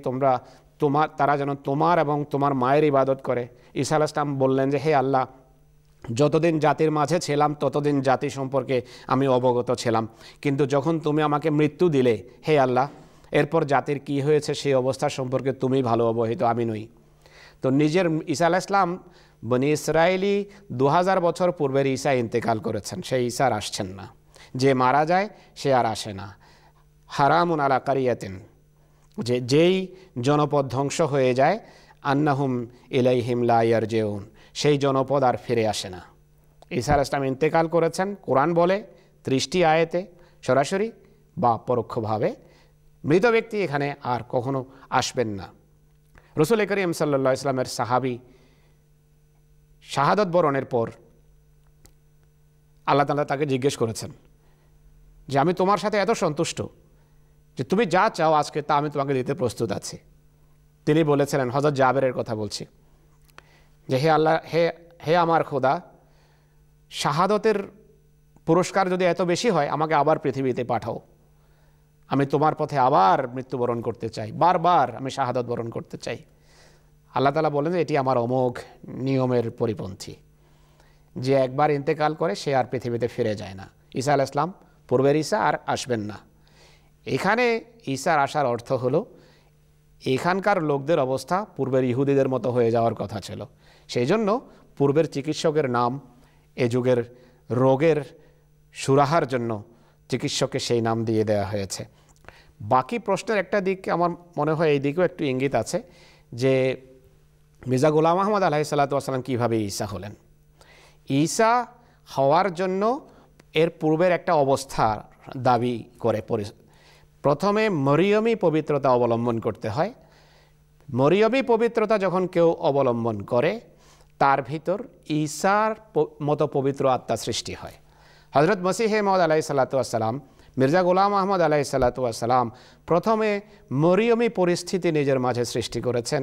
তারা যেন তোমার এবং তোমার মায়ের ইবাদত করে। ঈসা আলাইহিস সালাম বললেন যে হে আল্লাহ, যতদিন জাতির মাঝে ছিলাম ততদিন জাতি সম্পর্কে আমি অবগত ছিলাম, কিন্তু যখন তুমি আমাকে মৃত্যু দিলে হে আল্লাহ, এরপর জাতির কি হয়েছে সেই অবস্থা সম্পর্কে তুমি ভালো অবহিত, আমি নই। তো নিজের ঈসা আলাইহিস সালাম বনি ইসরায়েলি 2000 বছর পূর্বের ঈসা ইন্তেকাল করেছেন, সেই ঈসা আর আসছেন না। যে মারা যায় সে আর আসে না। হারামুন আলা কারিয়াতিন, যেই জনপদ ধ্বংস হয়ে যায়, আন্নাহুম ইলাইহিম লা ইয়ারজিউন, সেই জনপদ আর ফিরে আসে না। ঈসা আলাইহিস সালাম ইন্তেকাল করেছেন, কোরআন বলে 30টি আয়াতে সরাসরি বা পরোক্ষভাবে, মৃত ব্যক্তি এখানে আর কখনো আসবেন না। রাসূল করিম সাল্লাল্লাহু আলাইহি ওয়াসাল্লামের সাহাবী শাহাদাত বরণের পর আল্লাহ তাআলা তাকে জিজ্ঞেস করেছেন যে আমি তোমার সাথে এত সন্তুষ্ট যে তুমি যা চাও আজকে তা আমি তোমাকে দিতে প্রস্তুত আছি। তিনি বলেছিলেন, হযরত জাবেরের কথা বলছি, যে হে আল্লাহ, হে আমার খোদা, শাহাদতের পুরস্কার যদি এত বেশি হয় আমাকে আবার পৃথিবীতে পাঠাও, আমি তোমার পথে আবার মৃত্যুবরণ করতে চাই, বারবার আমি শাহাদত বরণ করতে চাই। আল্লাহ তাআলা বলেন যে এটি আমার অমোঘ নিয়মের পরিপন্থী, যে একবার ইন্তেকাল করে সে আর পৃথিবীতে ফিরে যায় না। ঈসা আলাইহিস সালাম পূর্বের ঈসা আর আসবেন না। এখানে ঈসার আসার অর্থ হলো এখানকার লোকদের অবস্থা পূর্বের ইহুদিদের মতো হয়ে যাওয়ার কথা ছিল, সেই জন্য পূর্বের চিকিৎসকের নাম এ যুগের রোগের সুরাহার জন্য চিকিৎসককে সেই নাম দিয়ে দেওয়া হয়েছে। বাকি প্রশ্নের একটা দিক আমার মনে হয় এই দিকেও একটু ইঙ্গিত আছে যে মির্জা গোলাম আহমদ আলাইহিস সালাতু ওয়াস সালাম কীভাবে ঈসা হলেন। ঈসা হওয়ার জন্য এর পূর্বের একটা অবস্থা দাবি করে, প্রথমে মরিয়মী পবিত্রতা অবলম্বন করতে হয়। মরিয়মী পবিত্রতা যখন কেউ অবলম্বন করে তার ভিতর ঈসার মতো পবিত্র আত্মা সৃষ্টি হয়। হযরত মসিহে মাউদ আলাইহিস সালাতু ওয়াস সালাম, মির্জা গোলাম আহমদ আলাইহিস সালাতু ওয়াস সালাম প্রথমে মরিয়মী পরিস্থিতি নিজের মাঝে সৃষ্টি করেছেন,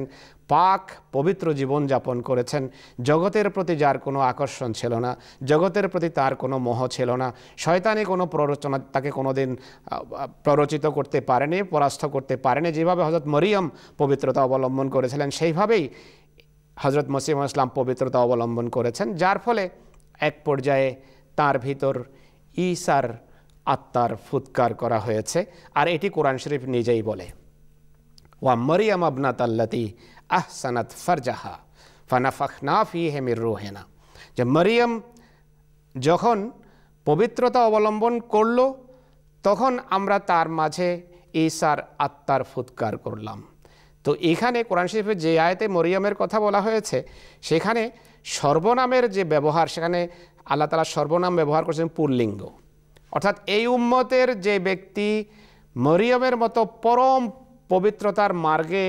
পাক পবিত্র জীবনযাপন করেছেন। জগতের প্রতি যার কোনো আকর্ষণ ছিল না, জগতের প্রতি তার কোনো মোহ ছিল না, শয়তানি কোনো প্ররোচনা তাকে কোনোদিন প্ররোচিত করতে পারেনি, পরাস্ত করতে পারেনি। যেভাবে হযরত মরিয়ম পবিত্রতা অবলম্বন করেছিলেন সেইভাবেই হযরত মসিহ ইসলাম পবিত্রতা অবলম্বন করেছেন, যার ফলে এক পর্যায়ে তার ভিতর ঈসার আত্মার ফুৎকার করা হয়েছে। আর এটি কোরআন শরীফ নিজেই বলে, ওয়া মারইয়াম ইবনাতাল্লাতী আহসানাত ফারজাহা ফানাফাখনা ফীহি মির রূহিনা, যে মারইয়াম যখন পবিত্রতা অবলম্বন করল তখন আমরা তার মাঝে ঈসার আত্মার ফুৎকার করলাম। তো এখানে কোরআন শরীফে যে আয়াতে মরিয়মের কথা বলা হয়েছে সেখানে সর্বনামের যে ব্যবহার, সেখানে আল্লাহ তাআলা সর্বনাম ব্যবহার করেছেন পুল্লিঙ্গ, অর্থাৎ এই উম্মতের যে ব্যক্তি মরিয়মের মতো পরম পবিত্রতার মার্গে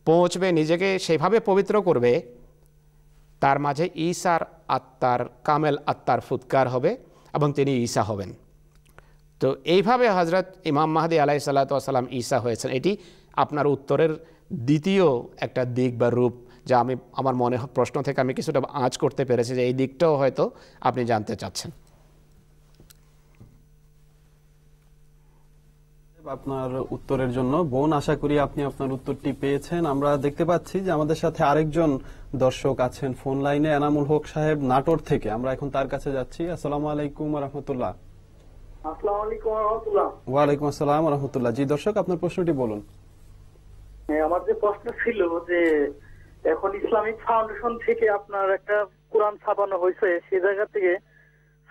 পৌঁছবে, নিজেকে সেভাবে পবিত্র করবে, তার মাঝে ঈসার আত্মার, কামেল আত্মার ফুৎকার হবে এবং তিনি ঈসা হবেন। তো এইভাবে হযরত ইমাম মাহদী আলাইহিস সালাতু ওয়াস সালাম ঈসা হয়েছেন। এটি আপনার উত্তরের দ্বিতীয় একটা দিক বা রূপ, যা আমার মনে প্রশ্ন থেকে আমি কিছুটা আঁচ করতে পেরেছি যে এই দিকটাও হয়তো আপনি জানতে চাচ্ছেন। আপনার উত্তরের জন্য বোন, আশা করি আপনি আপনার উত্তরটি পেয়েছেন। আমরা দেখতে পাচ্ছি যে আমাদের সাথে আরেকজন দর্শক আছেন ফোন লাইনে, এনামুল হক সাহেব নাটোর থেকে। আমরা এখন তার কাছে যাচ্ছি। আসসালামু আলাইকুম ওয়া রাহমাতুল্লাহ। আসসালামু আলাইকুম ওয়া রাহমাতুল্লাহ। ওয়া আলাইকুম আসসালাম ওয়া রাহমাতুল্লাহ। জি দর্শক, আপনার প্রশ্নটি বলুন। আমার যে প্রশ্ন ছিল যে এখন ইসলামিক ফাউন্ডেশন থেকে আপনার একটা কোরআন ছাপানো হয়েছে, সেই জায়গা থেকে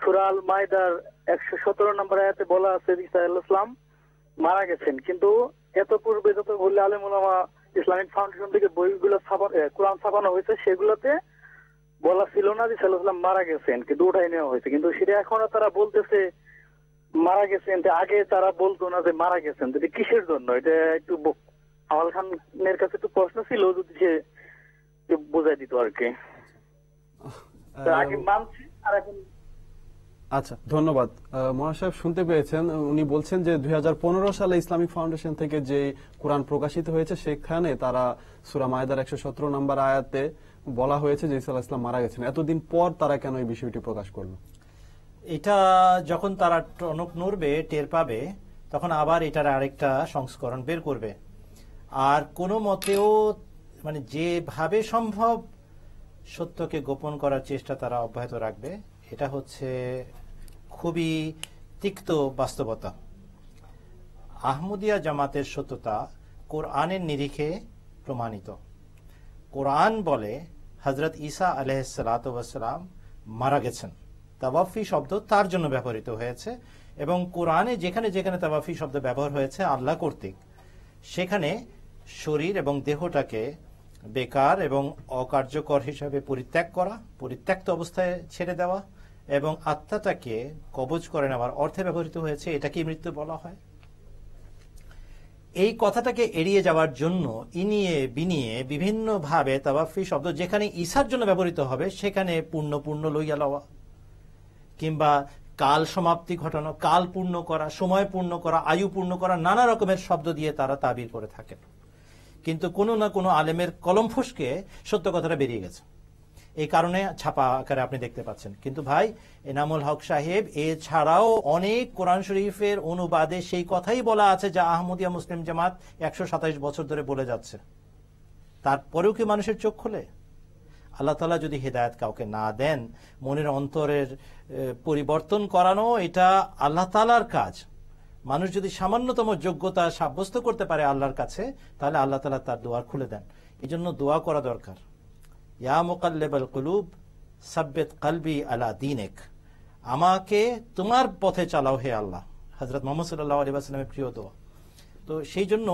সূরা আল মাইদার 117 নম্বর আয়াতে বলা আছে ঈসা আলাইহিস সালাম মারা গেছেন, কিন্তু এত পূর্বে যত বললে আলেম ওলামা ইসলামিক ফাউন্ডেশন থেকে বইগুলো কোরআন ছাপানো হয়েছে সেগুলোতে বলা ছিল না যে ঈসা আলাইহিস সালাম মারা গেছেন, কিন্তু উঠাই নেওয়া হয়েছে। কিন্তু সেটা এখনো তারা বলতেছে মারা গেছেন, আগে তারা বলতো না যে মারা গেছেন। যদি কিসের জন্য, এটা একটু আওয়াল খানের কাছে একটু প্রশ্ন ছিল, যদি সে বোঝাই দিত আর কি। আগে মানছি আর এখন আচ্ছা, ধন্যবাদ। মহাশয় শুনতে পেয়েছেন, উনি বলছেন যে 2015 সালে ইসলামিক ফাউন্ডেশন থেকে যে কোরআন প্রকাশিত হয়েছে সেখানে তারা সূরা মায়েদার 117 নম্বর আয়াতে বলা হয়েছে যে ঈসা আলাইহিস সালাম মারা গেছেন। এতদিন পর তারা কেন এই বিষয়টি প্রকাশ করলো? এটা যখন তারা টনক নড়বে, টের পাবে, তখন আবার এটার আরেকটা সংস্করণ বের করবে। আর কোনো মতেও মানে যেভাবে সম্ভব সত্যকে গোপন করার চেষ্টা তারা অব্যাহত রাখবে। এটা হচ্ছে খুবই তিক্ত বাস্তবতা। আহমদিয়া জামাতের সত্যতা কোরআনের নিরিখে প্রমাণিত। কোরআন বলে হযরত ঈসা আলাইহিসসালাম মারা গেছেন। তাওয়াফি শব্দ তার জন্য ব্যবহৃত হয়েছে, এবং কোরআনে যেখানে যেখানে তাওয়াফি শব্দ ব্যবহার হয়েছে আল্লাহ কর্তৃক, সেখানে শরীর এবং দেহটাকে বেকার এবং অকার্যকর হিসাবে পরিত্যক্ত অবস্থায় ছেড়ে দেওয়া এবং আত্মাটাকে কবজ করে নেওয়ার অর্থে ব্যবহৃত হয়েছে। এটাকে মৃত্যু বলা হয়। এই কথাটাকে এড়িয়ে যাওয়ার জন্য ইনিয়ে বিনিয়ে বিভিন্নভাবে তাওয়াফি শব্দ যেখানে ঈসার জন্য ব্যবহৃত হবে সেখানে পূর্ণ লইয়া লওয়া, কিংবা কাল সমাপ্তি ঘটানো, কাল পূর্ণ করা, সময় পূর্ণ করা, আয়ু পূর্ণ করা, নানা রকমের শব্দ দিয়ে তারা তাবির করে থাকেন। কিন্তু কোনো না কোনো আলেমের কলম ফসকে সত্য কথাটা বেরিয়ে গেছে। এই কারণে ছাপা আকারে আপনি দেখতে পাচ্ছেন। কিন্তু ভাই এনামুল হক সাহেব, এছাড়াও অনেক কোরআন শরীফের অনুবাদে সেই কথাই বলা আছে যা আহমদিয়া মুসলিম জামাত 127 বছর ধরে বলে যাচ্ছে। তারপরেও কি মানুষের চোখ খোলে? আল্লাহ তাআলা যদি হেদায়েত কাউকে না দেন, মনের অন্তরের পরিবর্তন করানো এটা আল্লাহ তাআলার কাজ। মানুষ যদি সামান্যতম যোগ্যতা সাব্যস্ত করতে পারে আল্লাহর কাছে, তাহলে আল্লাহ তাআলা তার দুয়ার খুলে দেন। এই জন্য দোয়া করা দরকার। ইয়া মুকাল্লিবাল কুলুব সাব্বিত কলবি আলা দীনিক, আমাকে তোমার পথে চালাও হে আল্লাহ। হযরত মুহাম্মদ সাল্লাল্লাহু আলাইহি ওয়াসাল্লামের প্রিয় দোয়া। তো সেই জন্য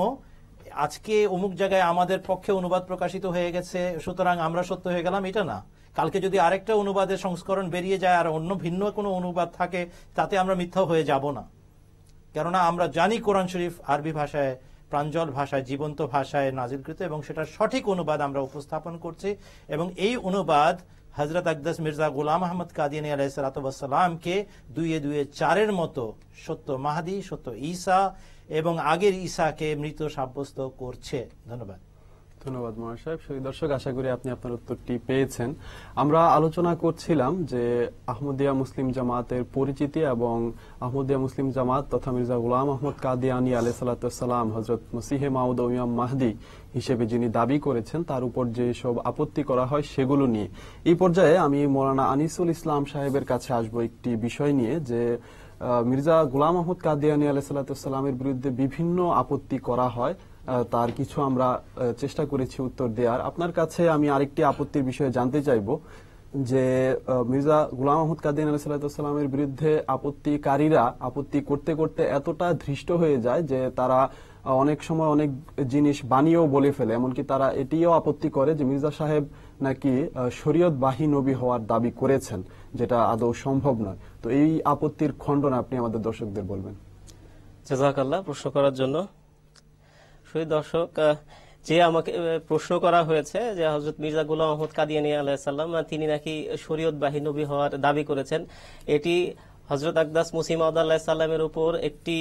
আজকে অমুক জায়গায় আমাদের পক্ষে অনুবাদ প্রকাশিত হয়ে গেছে, সুতরাং আমরা সত্য হয়ে গেলাম, এটা না। কালকে যদি আরেকটা অনুবাদের সংস্করণ বেরিয়ে যায় আর অন্য ভিন্ন কোনো অনুবাদ থাকে, তাতে আমরা মিথ্যা হয়ে যাব না। কেননা আমরা জানি কোরআন শরীফ আরবি ভাষায়, প্রাঞ্জল ভাষায়, জীবন্ত ভাষায় নাজিলকৃত, এবং সেটার সঠিক অনুবাদ আমরা উপস্থাপন করছি। এবং এই অনুবাদ হযরত আকদাস মির্জা গোলাম আহমদ কাদিয়ানী আলাইহিস সালামকে 2-4 মতো সত্য মাহদী, সত্য ঈসা এবং আগের ঈসাকে মৃত সাব্যস্ত করছে। ধন্যবাদ। ধন্যবাদ মহাশয়। দর্শক, আশা করি আপনি আপনার উত্তরটি পেয়েছেন। আমরা আলোচনা করছিলাম যে আহমদিয়া মুসলিম জামাতের পরিচিতি এবং আহমদিয়া মুসলিম জামাত তথা মির্জা গোলাম আহমদ কাদিয়ানী আলাইহিস সালাম হযরত মসিহে মাউদ ও ইমাম মাহদী হিসেবে যিনি দাবি করেছেন তার উপর যে সব আপত্তি করা হয় সেগুলো নিয়ে। এই পর্যায়ে আমি মাওলানা আনিসুল ইসলাম সাহেবের কাছে আসবো একটি বিষয় নিয়ে, যে মির্জা গোলাম আহমদ কাদিয়ানী আলাইহিস সালামের বিরুদ্ধে বিভিন্ন আপত্তি করা হয়, তার কিছু আমরা চেষ্টা করেছি উত্তর দেওয়ার। আপনার কাছে আমি আরেকটি আপত্তির বিষয়ে জানতে চাইব যে মির্জা গোলাম আহমদ কাদিয়ানী আলাইহিস সালামের বিরুদ্ধে আপত্তিকারীরা আপত্তি করতে করতে এতটা ধৃষ্ট হয়ে যায় যে তারা অনেক সময় অনেক জিনিস বানিয়েও বলে ফেলে। এমনকি তারা এটিও আপত্তি করে যে মির্জা সাহেব নাকি শরীয়তবাহী নবী হওয়ার দাবি করেছেন, যেটা আদৌ সম্ভব নয়। তো এই আপত্তির খণ্ডন আপনি আমাদের দর্শকদের বলবেন। জাযাকাল্লাহ প্রশ্ন করার জন্য। দর্শক, যে আমাকে প্রশ্ন করা হয়েছে যে হযরত মির্জা গোলাম আহমদ কাদিয়ানী আলাইহিস সালাম তিনি নাকি শরীয়তবাহী নবী হওয়ার দাবি করেছেন, এটি হযরত আকদাস মসিহ মাউদ আলাইহিস সালামের উপর একটি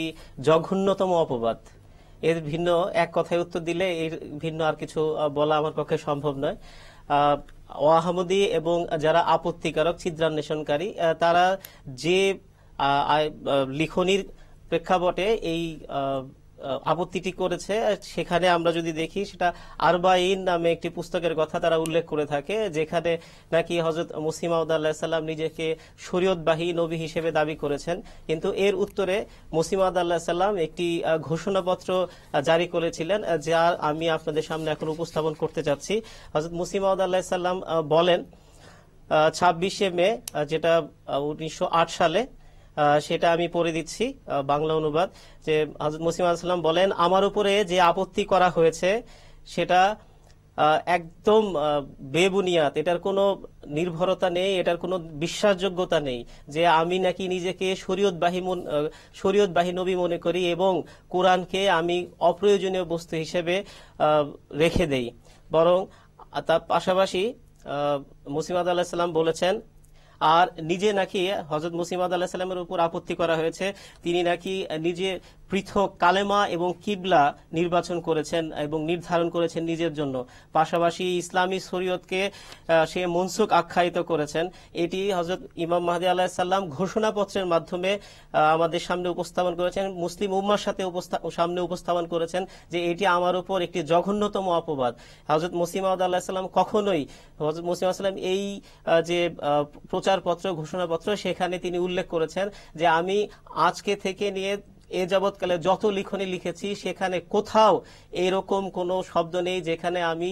জঘন্যতম অপবাদ। এর ভিন্ন এক কথায় উত্তর দিলে এর ভিন্ন আর কিছু বলা আমার পক্ষে সম্ভব নয়। ওয়াহামদি এবং যারা আপত্তিকারক, ছিদ্রান্বেষণকারী, তারা যে লিখনির প্রেক্ষাপটে এই আপত্তিটি করেছে, সেখানে আমরা যদি দেখি সেটা আরবাইন নামে একটি পুস্তকের কথা তারা উল্লেখ করে থাকে, যেখানে নাকি হযরত মসিহ মাউদ আলাইহিস সালাম নিজেকে শরীয়তবাহী নবী হিসেবে দাবি করেছেন। কিন্তু এর উত্তরে মসিহ মাউদ আলাইহিস সালাম একটি ঘোষণাপত্র জারি করেছিলেন, যা আমি আপনাদের সামনে এখন উপস্থাপন করতে যাচ্ছি। হযরত মসিহ মাউদ আলাইহিস সালাম বলেন 26শে মে, যেটা 1908 সালে, সেটা আমি পড়ে দিচ্ছি বাংলা অনুবাদ, যে হযরত মসিহ মাউদ আলাইহিস সালাম বলেন, আমার উপরে যে আপত্তি করা হয়েছে সেটা একদম বেবুনিয়াদ, এটার কোনো নির্ভরতা নেই, এটার কোনো বিশ্বাসযোগ্যতা নেই যে আমি নাকি নিজেকে শরীয়তবাহী নবী মনে করি এবং কোরআনকে আমি অপ্রয়োজনীয় বস্তু হিসেবে রেখে দেই। বরং তার পাশাপাশি মসিহ মাউদ আলাইহিস সালাম বলেছেন, আর নিজে নাকি হযরত মসিহ মাউদ আলাইহিস সালামের উপর আপত্তি করা হয়েছে, তিনি নাকি নিজে পৃথক কালেমা এবং কিবলা নির্বাচন করেছেন এবং নির্ধারণ করেছেন নিজের জন্য, পাশাপাশি ইসলামী শরীয়তকে সে মনসুখ আখ্যায়িত করেছেন। এটি হযরত ইমাম মাহদী আলাইহিস সালাম ঘোষণাপত্রের মাধ্যমে আমাদের সামনে উপস্থাপন করেছেন, মুসলিম উম্মার সাথে সামনে উপস্থাপন করেছেন যে এটি আমার উপর একটি জঘন্যতম অপবাদ। হযরত মসিহ মাউদ আলাইহিস সালাম কখনোই, হযরত মসিহ আলাইহিস সালাম এই যে প্রচারপত্র ঘোষণাপত্র সেখানে তিনি উল্লেখ করেছেন যে আমি আজকে থেকে নিয়ে এ যাবৎকালে যত লিখনি লিখেছি সেখানে কোথাও এরকম কোনো শব্দ নেই যেখানে আমি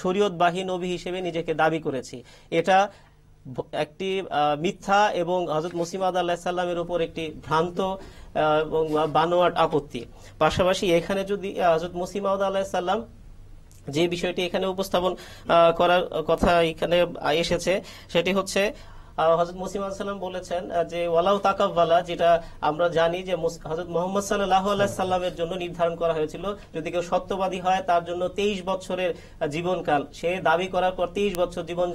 শরীয়তবাহী নবী হিসেবে নিজেকে দাবি করেছি। এটা একটি মিথ্যা এবং হযরত মসিহ মাউদ আলাইহিস সালামের উপর একটি ভ্রান্ত এবং বানোয়াট আপত্তি। পাশাপাশি এখানে যদি হযরত মসিহ মাউদ আলাইহিস সালাম যে বিষয়টি এখানে উপস্থাপন করার কথা এখানে এসেছে সেটি হচ্ছে হযরত মসিহ মাউদ সাল্লাম বলেছেন যে ওয়ালাউ তাকাব্বালা, যেটা আমরা জানি যে হযরত মুহাম্মদ সাল্লাল্লাহু আলাইহি সাল্লামের জন্য নির্ধারণ করা হয়েছিল যদি কেউ সত্যবাদী হয় তার জন্য 23 বছরের জীবনকাল, সে দাবি করার পর 23 বছর জীবন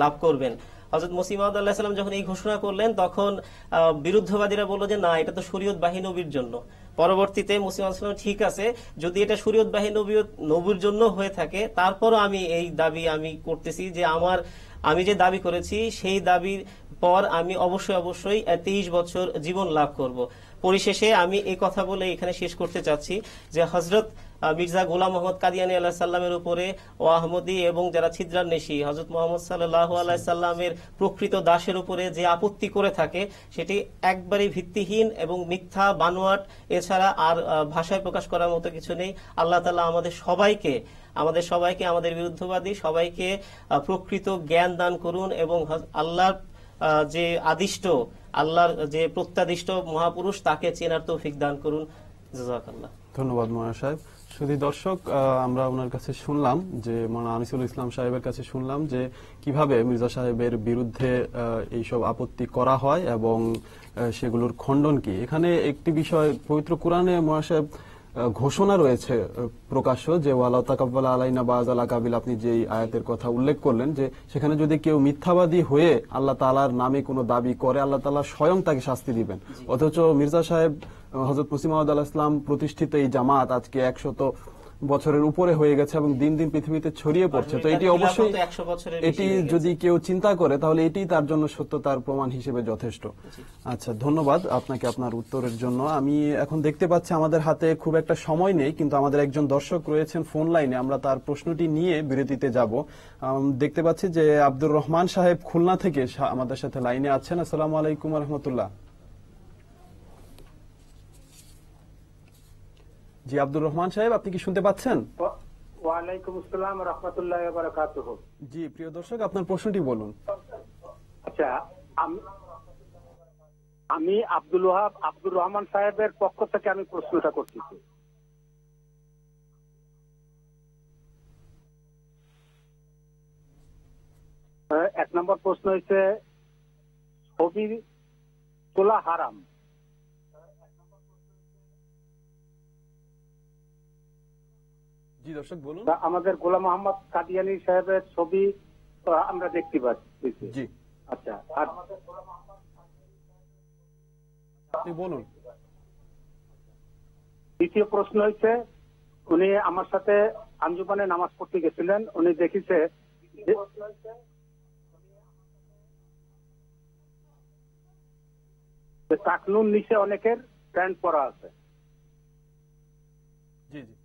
লাভ করবেন। হযরত মসিহ মাউদ আলাইহিস সালাম যখন এই ঘোষণা করলেন তখন বিরুদ্ধবাদীরা বলল যে না, এটা তো শরীয়তবাহী নবীর জন্য। পরবর্তীতে মসিহ মাউদ সাল্লাম ঠিক আছে, যদি এটা শরীয়তবাহী নবীর জন্য হয়ে থাকে তারপরও আমি এই দাবি আমি করতেছি যে আমি যে দাবি করেছি সেই দাবির পর আমি অবশ্যই 23 বছর জীবন লাভ করব। পরিশেষে আমি এই কথা বলে এখানে শেষ করতে চাচ্ছি যে হযরত মির্জা গোলাম মোহাম্মদ কাদিয়ানী আলাইহিস সালামের উপরে ও আহমদী এবং যারা ছিদ্রান্বেষী হযরত মুহাম্মদ সাল্লাল্লাহু আলাইহি সাল্লামের প্রকৃত দাসের উপরে যে আপত্তি করে থাকে সেটি একবারই ভিত্তিহীন এবং মিথ্যা বানোয়াট, এছাড়া আর ভাষায় প্রকাশ করার মতো কিছু নেই। আল্লাহ তাআলা আমাদের সবাইকে আমাদের বিরুদ্ধবাদী সবাইকে প্রকৃত জ্ঞান দান করুন এবং আল্লাহর যে আদিষ্ট, আল্লাহর যে প্রত্যাদিষ্ট মহাপুরুষ তাকে চেনার তৌফিক দান করুন। জাযাকাল্লাহ। ধন্যবাদ মৌলানা সাহেব। শুধু দর্শক, আমরা ওনার কাছে শুনলাম যে মৌলানা আনিসুল ইসলাম সাহেবের কাছে শুনলাম যে কিভাবে মির্জা সাহেবের বিরুদ্ধে এইসব আপত্তি করা হয় এবং সেগুলোর খণ্ডন কি। এখানে একটি বিষয় পবিত্র কোরআনে মৌলানা সাহেব ঘোষণা রয়েছে প্রকাশ্য যে ওয়ালা তাকাব্বালা আলাইনা বাযাল আকাবিল, আপনি যে আয়াতের কথা উল্লেখ করলেন যে সেখানে যদি কেউ মিথ্যাবাদী হয়ে আল্লাহ তাআলার নামে কোনো দাবি করে আল্লাহ তাআলা স্বয়ং তাকে শাস্তি দিবেন। অথচ মির্জা সাহেব হযরত মসিহ মাউদ আলাইহিস সালাম প্রতিষ্ঠিত এই জামাত আজকে 100 বছরের উপরে হয়ে গেছে এবং দিন দিন পৃথিবীতে ছড়িয়ে পড়ছে। তো এটি অবশ্যই, এটি যদি কেউ চিন্তা করে তাহলে এটি তার জন্য সত্যতার প্রমাণ হিসেবে যথেষ্ট। আচ্ছা, ধন্যবাদ আপনাকে আপনার উত্তরের জন্য। আমি এখন দেখতে পাচ্ছি আমাদের হাতে খুব একটা সময় নেই, কিন্তু আমাদের একজন দর্শক রয়েছেন ফোন লাইনে, আমরা তার প্রশ্নটি নিয়ে বিরতিতে যাব। দেখতে পাচ্ছি যে আব্দুর রহমান সাহেব খুলনা থেকে আমাদের সাথে লাইনে আছেন। আসসালামু আলাইকুম ওয়া রাহমাতুল্লাহ। জি আব্দুর রহমান সাহেব, আপনি কি শুনতে পাচ্ছেন? ওয়ালাইকুম আসসালাম ওয়া রাহমাতুল্লাহি ওয়া বারাকাতুহু। জি প্রিয় দর্শক, আপনার প্রশ্নটি বলুন। আচ্ছা, আমি আব্দুল ওয়াহাব আব্দুর রহমান সাহেবের পক্ষ থেকে আমি প্রশ্নটা করতেছি। এক নম্বর প্রশ্ন হচ্ছে ছবি তোলা হারাম। জি দর্শক বলুন। আমাদের গোলাম মোহাম্মদ কাদিয়ানী সাহেবের ছবি আমরা দেখতে পাচ্ছি। জি আচ্ছা, আর আপনি বলুন। দ্বিতীয় প্রশ্ন হচ্ছে উনি আমার সাথে আঞ্জুমানে নামাজ পড়তে গেছিলেন, উনি দেখিছে টাকনুর নিচে অনেকের প্যান্ট পরা আছে। জি জি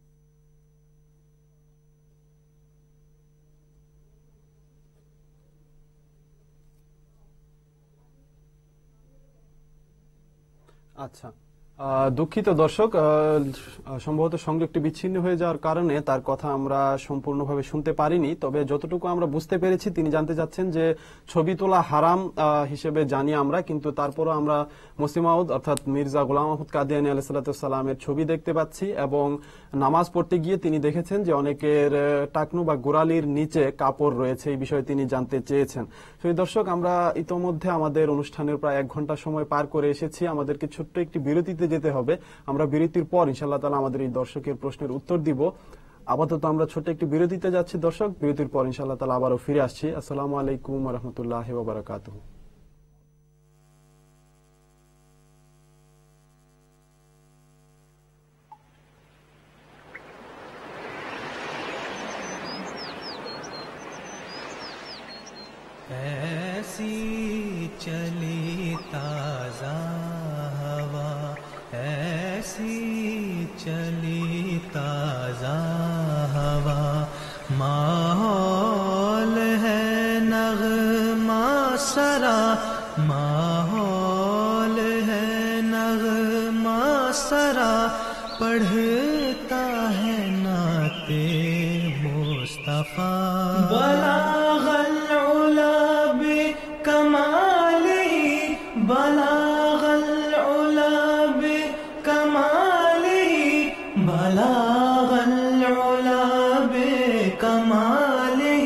আচ্ছা, দুঃখিত দর্শক, সম্ভবত সংযোগটি বিচ্ছিন্ন হয়ে যাওয়ার কারণে তার কথা আমরা সম্পূর্ণভাবে শুনতে পারিনি। তবে যতটুকু আমরা বুঝতে পেরেছি তিনি জানতে চাচ্ছেন যে ছবি তোলা হারাম হিসেবে জানি আমরা, কিন্তু তারপরও আমরা মসিহ মাউদ অর্থাৎ মির্জা গোলাম মোহাম্মদ কাদিয়ানী আলাইহিস সালামের ছবি দেখতে পাচ্ছি এবং নামাজ পড়তে গিয়ে তিনি দেখেছেন যে অনেকের টাকনু বা গোড়ালির নিচে কাপড় রয়েছে, এই বিষয়ে তিনি জানতে চেয়েছেন। সেই দর্শক, আমরা ইতোমধ্যে আমাদের অনুষ্ঠানের প্রায় 1 ঘন্টা সময় পার করে এসেছি, আমাদেরকে ছোট্ট একটি বিরতিতে যেতে হবে। আমরা বিরতির পর ইনশাআল্লাহ তাআলা আমাদের এই দর্শকের প্রশ্নের উত্তর দিব। আপাতত আমরা ছোট্ট একটি বিরতিতে যাচ্ছি দর্শক, বিরতির পর ইনশাআল্লাহ তাআলা আবারও ফিরে আসছি। আসসালামু আলাইকুম ওয়া রাহমাতুল্লাহি ওয়া বারাকাতুহু। ऐसी चली ताज़ा हवा, ऐसी चली ताज़ा हवा, माहौल है नग़मा सरा, माहौल है नग़मा सरा, पढ़ता है नाते मुस्तफ़ा। बलागल उला बे कमाली, बलागल उला बे कमाली, बलागल उला बे कमाली,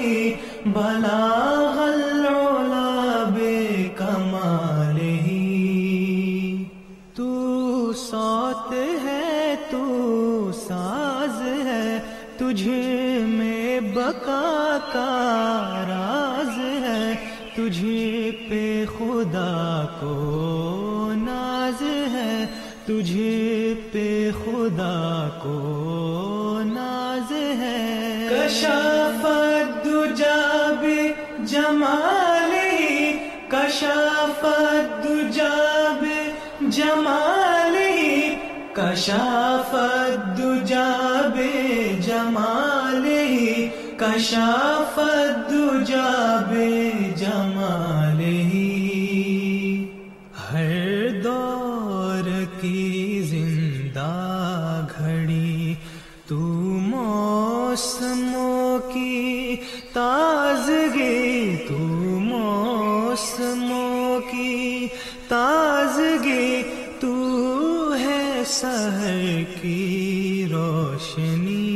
बलागल उला बे कमाली। तू सौत है, तू साज है, तुझ में बका का राज है, तुझे पे खुदा को नाज है, तुझे पे खुदा को नाज है। कशाफत दुजा बे जमाली, कशाफत दुजा बे जमाली, कशाफत दुजा बे जमाली, कशाफत दुजा बे जमाली। हर दौर की जिंदा घड़ी तू मौसमों की ताज़गी, तू मौसमों की ताज़गी, तू है सहर की रोशनी।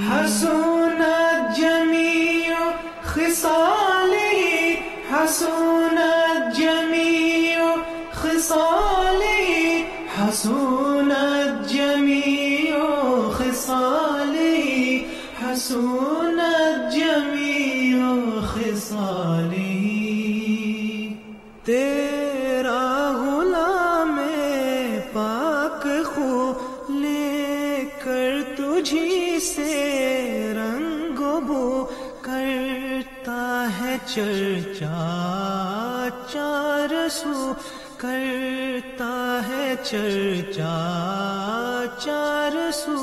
हसूनत जमीओ खिसाली, हसूनत जमीओ खिसाली, हसूनत जमीओ खिसाली, हसूनत जमीओ खिसाली। तेरा गुलाम पाक खू लेकर तुझी से रंगो बो करता है चर्चा चार सू, करता है चर्चा चार सू।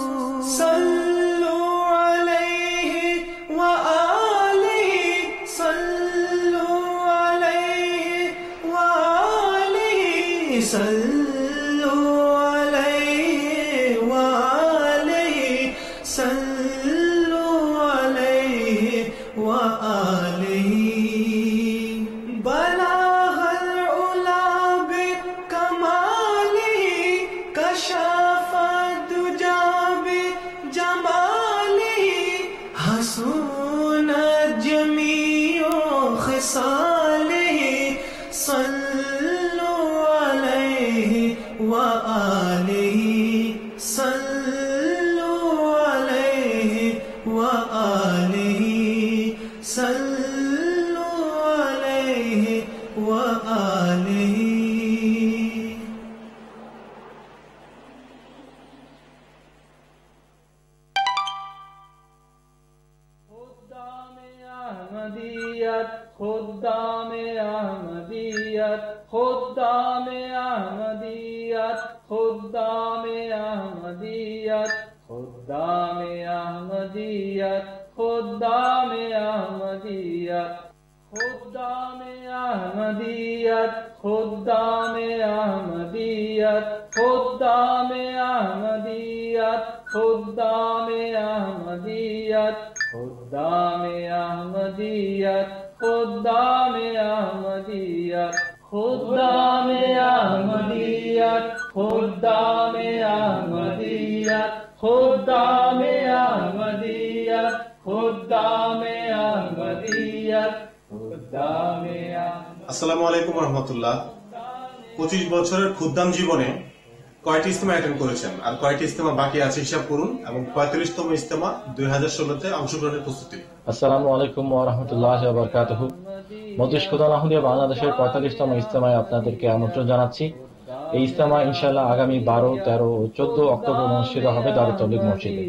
सल्लु अलैहि व आलिहि, सल्लु अलैहि व आलिहि, सल्लु अलैहि व आलिहि, सल्लु अलैहि व आलिहि। बलागल उला बे कमाली, कशाफत दुजा बे जमाली, हसूनत जमीओ खिसाली, सल्लु अलैहि व आलिहि, सल्लु अलैहि व आलिहि, सल्लु अलैहि व आलिहि। खुद्दामे अहमदियत, खुद्दामे अहमदियत, खुद्दामे अहमदियत, खुद्दामे अहमदियत, खुद्दामे अहमदियत, खुद्दामे अहमदियत, खुद्दामे अहमदियत, खुद्दामे अहमदियत, खुद्दामे अहमदियत, खुद्दामे अहमदियत, खुद्दामे अहमदियत, खुद्दामे अहमदियत, खुद्दामे अहमदियत, खुद्दामे अहमदियत, खुद्दामे अहमदियत, खुद्दामे। আসসালামু আলাইকুম রহমতুল্লাহ। 25 বছরের খুদ্দাম জীবনে কয়টি ইজতেমা অ্যাটেন্ড করেছেন আর কয়টি ইজতেমা বাকি আছে হিসাব করুন, এবং 45তম ইজতেমা 2016-তে অংশগ্রহণের প্রস্তুতি। আসসালামু আলাইকুম ওয়া রাহমাতুল্লাহি ওয়া বারাকাতুহু। মজলিস খুদাল আহমদিয়া বাংলাদেশের 45তম ইজতেমায় আপনাদেরকে আমন্ত্রণ জানাচ্ছি। এই ইজতেমা ইনশাআল্লাহ আগামী 12, 13 ও 14 অক্টোবর অনুষ্ঠিত হবে দারুত তাওহীদ মসজিদে।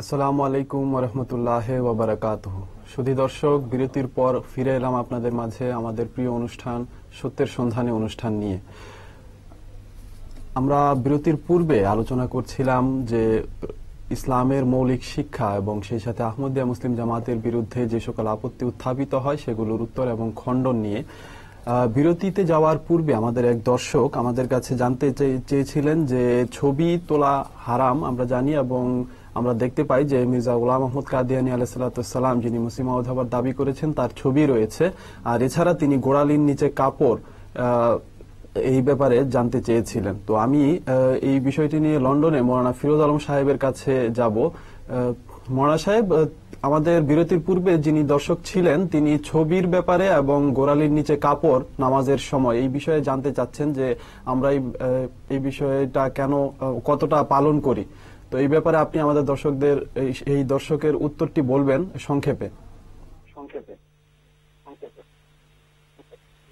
আসসালামু আলাইকুম ওয়া রাহমাতুল্লাহি ওয়া বারাকাতুহু। সুধী দর্শক, বিরতির পর ফিরে এলাম আপনাদের মাঝে আমাদের প্রিয় অনুষ্ঠান সত্যের সন্ধানে অনুষ্ঠান নিয়ে। আমরা বিরতির পূর্বে আলোচনা করছিলাম যে ইসলামের মৌলিক শিক্ষা এবং সেই সাথে আহমদিয়া মুসলিম জামাতের বিরুদ্ধে যে সকল আপত্তি উত্থাপিত হয় সেগুলোর উত্তর এবং খণ্ডন নিয়ে। বিরতিতে যাওয়ার পূর্বে আমাদের এক দর্শক আমাদের কাছে জানতে চেয়েছিলেন যে ছবি তোলা হারাম আমরা জানি, এবং আমরা দেখতে পাই যে মির্জা গোলাম আহমদ কাদিয়ানী আলাইহিস সালাম যিনি মুসলিম মাওদ হবার দাবি করেছেন তার ছবি রয়েছে, আর এছাড়া তিনি গোড়ালির নিচে কাপড় এই ব্যাপারে জানতে চেয়েছিলেন। তো আমি এই বিষয়টি নিয়ে লন্ডনে মৌলানা ফিরোজ আলম সাহেবের কাছে যাব। মৌলানা সাহেব, আমাদের বিরতির পূর্বে যিনি দর্শক ছিলেন তিনি ছবির ব্যাপারে এবং গোড়ালির নিচে কাপড় নামাজের সময় এই বিষয়ে জানতে চাচ্ছেন যে আমরা এই বিষয়টা কেন কতটা পালন করি। তো এই ব্যাপারে আপনি আমাদের দর্শকদের এই দর্শকের উত্তরটি বলবেন সংক্ষেপে।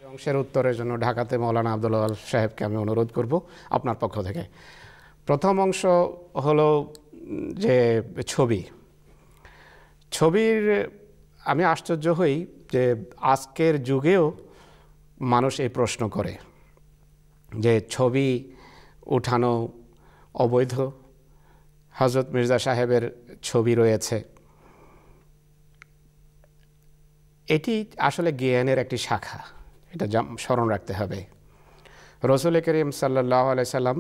অংশের উত্তরের জন্য ঢাকাতে মৌলানা আব্দুল ওয়াল সাহেবকে আমি অনুরোধ করব আপনার পক্ষ থেকে। প্রথম অংশ হলো যে ছবির আমি আশ্চর্য হই যে আজকের যুগেও মানুষ এই প্রশ্ন করে যে ছবি উঠানো অবৈধ। হযরত মির্জা সাহেবের ছবি রয়েছে, এটি আসলে জ্ঞানের একটি শাখা, এটা স্মরণ রাখতে হবে। রাসূল করিম সাল্লাল্লাহু আলাইহি সাল্লাম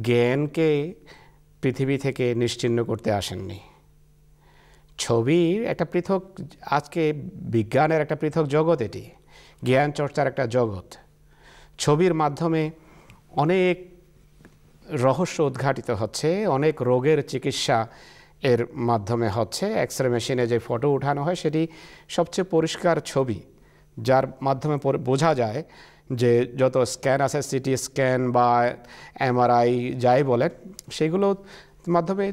জ্ঞানকে পৃথিবী থেকে নিশ্চিহ্ন করতে আসেননি। ছবি একটা পৃথক, আজকে বিজ্ঞানের একটা পৃথক জগৎ, এটি জ্ঞান চর্চার একটা জগৎ। ছবির মাধ্যমে অনেক রহস্য উদ্ঘাটিত হচ্ছে, অনেক রোগের চিকিৎসা এর মাধ্যমে হচ্ছে। এক্সরে মেশিনে যে ফটো উঠানো হয় সেটি সবচেয়ে পরিষ্কার ছবি, যার মাধ্যমে বোঝা যায় যে যত স্ক্যান আছে, সিটি স্ক্যান বা এমআরআই যাই বলেন, সেগুলোর মাধ্যমে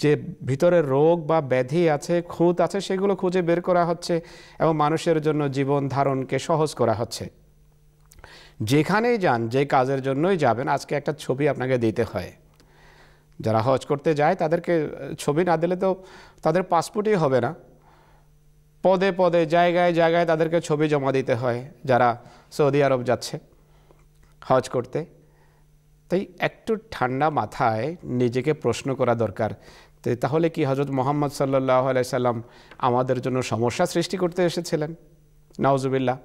যে ভিতরে রোগ বা ব্যাধি আছে, খুঁত আছে, সেগুলো খুঁজে বের করা হচ্ছে এবং মানুষের জন্য জীবন ধারণকে সহজ করা হচ্ছে। যেখানেই যান, যে কাজের জন্যই যাবেন, আজকে একটা ছবি আপনাকে দিতে হয়। যারা হজ করতে যায় তাদেরকে ছবি না দিলে তো তাদের পাসপোর্টই হবে না। পদে পদে জায়গায় জায়গায় তাদেরকে ছবি জমা দিতে হয় যারা সৌদি আরব যাচ্ছে হজ করতে। তাই একটু ঠান্ডা মাথায় নিজেকে প্রশ্ন করা দরকার, তাহলে কি হযরত মুহাম্মদ সাল্লাল্লাহু আলাইহি সাল্লাম আমাদের জন্য সমস্যা সৃষ্টি করতে এসেছিলেন? নাউজুবিল্লাহ,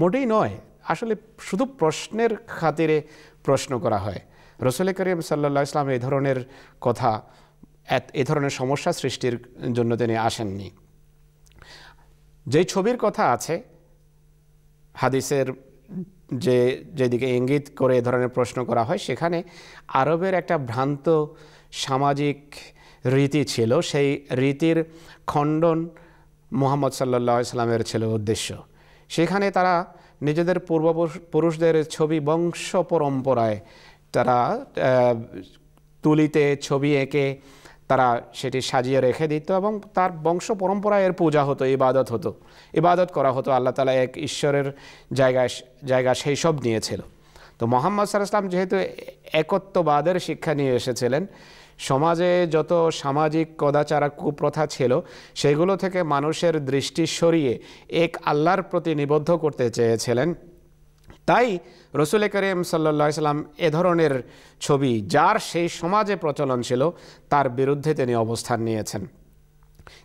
মোটেই নয়। আসলে শুধু প্রশ্নের খাতিরে প্রশ্ন করা হয়। রাসূল করিম সাল্লাল্লাহু আলাইহি সাল্লাম এই ধরনের কথা, এই ধরনের সমস্যা সৃষ্টির জন্য তিনি আসেননি। যেই ছবির কথা আছে হাদিসের যেদিকে ইঙ্গিত করে এ ধরনের প্রশ্ন করা হয়, সেখানে আরবের একটা ভ্রান্ত সামাজিক রীতি ছিল। সেই রীতির খণ্ডন মুহাম্মদ সাল্লাল্লাহু আলাইহি সাল্লামের ছিল উদ্দেশ্য। সেখানে তারা নিজেদের পূর্বপুরুষদের ছবি বংশ পরম্পরায় তারা তুলিতে ছবি এঁকে তারা সেটি সাজিয়ে রেখে দিত এবং তার বংশ পরম্পরায় এর পূজা হতো, ইবাদত করা হতো। আল্লাহ তাআলা এক ঈশ্বরের জায়গা সেই সব নিয়েছিল। তো মুহাম্মদ সাল্লাল্লাহু আলাইহি ওয়াসাল্লাম যেহেতু একত্ববাদের শিক্ষা নিয়ে এসেছিলেন, সমাজে যত সামাজিক কদাচার কুপ্রথা ছিল সেগুলো থেকে মানুষের দৃষ্টি সরিয়ে এক আল্লাহর প্রতি নিবদ্ধ করতে চেয়েছিলেন। তাই রাসূল করিম সাল্লাল্লাহু আলাইহি সাল্লাম এ ধরনের ছবি, যার সেই সমাজে প্রচলন ছিল, তার বিরুদ্ধে তিনি অবস্থান নিয়েছেন।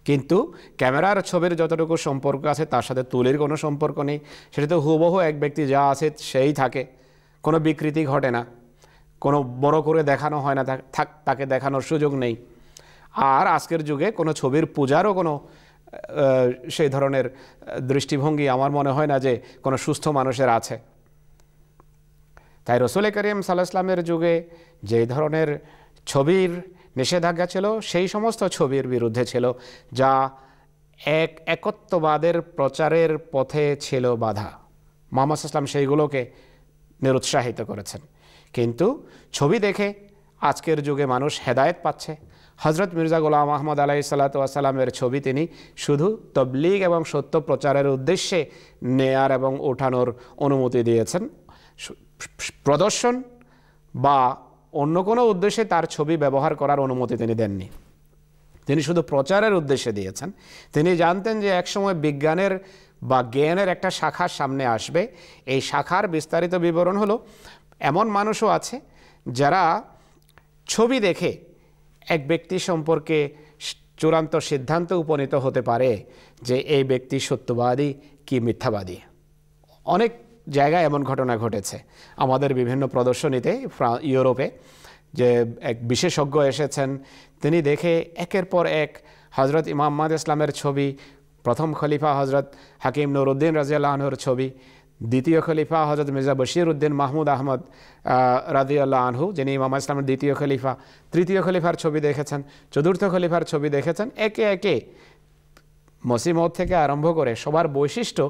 কিন্তু ক্যামেরার ছবির যতটুকু সম্পর্ক আছে তার সাথে তুলির কোনো সম্পর্ক নেই। সেটা তো হুবহু এক ব্যক্তি যা আছে সেই থাকে, কোনো বিকৃতি ঘটে না, কোনো বড় করে দেখানো হয় না, তাকে দেখানোর সুযোগ নেই। আর আজকের যুগে কোনো ছবির পূজারও কোনো সেই ধরনের দৃষ্টিভঙ্গি আমার মনে হয় না যে কোনো সুস্থ মানুষের আছে। তাই রাসূল করিম সাল্লাল্লাহু আলাইহি ওয়াসাল্লামের যুগে যে ধরনের ছবির নিষেধাজ্ঞা ছিল সেই সমস্ত ছবির বিরুদ্ধে ছিল যা একত্ববাদের প্রচারের পথে ছিল বাধা। মুহাম্মদ সাল্লাল্লাহু আলাইহি ওয়াসাল্লাম সেইগুলোকে নিরুৎসাহিত করেছেন। কিন্তু ছবি দেখে আজকের যুগে মানুষ হেদায়েত পাচ্ছে। হযরত মির্জা গোলাম আহমদ আলাইহিসসালাতু ওয়াসসালামের ছবি তিনি শুধু তাবলীগ এবং সত্য প্রচারের উদ্দেশ্যে নেয়ার এবং ওঠানোর অনুমতি দিয়েছেন। প্রদর্শন বা অন্য কোনো উদ্দেশ্যে তার ছবি ব্যবহার করার অনুমতি তিনি দেননি। তিনি শুধু প্রচারের উদ্দেশ্যে দিয়েছেন। তিনি জানতেন যে একসময় বিজ্ঞানের বা জ্ঞানের একটা শাখার সামনে আসবে। এই শাখার বিস্তারিত বিবরণ হলো, এমন মানুষও আছে যারা ছবি দেখে এক ব্যক্তি সম্পর্কে চূড়ান্ত সিদ্ধান্তে উপনীত হতে পারে যে এই ব্যক্তি সত্যবাদী কি মিথ্যাবাদী। অনেক জায়গায় এমন ঘটনা ঘটেছে। আমাদের বিভিন্ন প্রদর্শনীতে ইউরোপে যে এক বিশেষজ্ঞ এসেছেন, তিনি দেখে একের পর এক হজরত ইমাম মাহদী ইসলামের ছবি, প্রথম খলিফা হজরত হাকিম নুরউদ্দিন রাদিয়াল্লাহু আনহুর ছবি, দ্বিতীয় খলিফা হজরত মির্জা বশির উদ্দিন মাহমুদ আহমদ রাদিয়াল্লাহু আনহু, যিনি ইমাম ইসলামের দ্বিতীয় খলিফা, তৃতীয় খলিফার ছবি দেখেছেন, চতুর্থ খলিফার ছবি দেখেছেন। একে একে মসিহ মউদ থেকে আরম্ভ করে সবার বৈশিষ্ট্য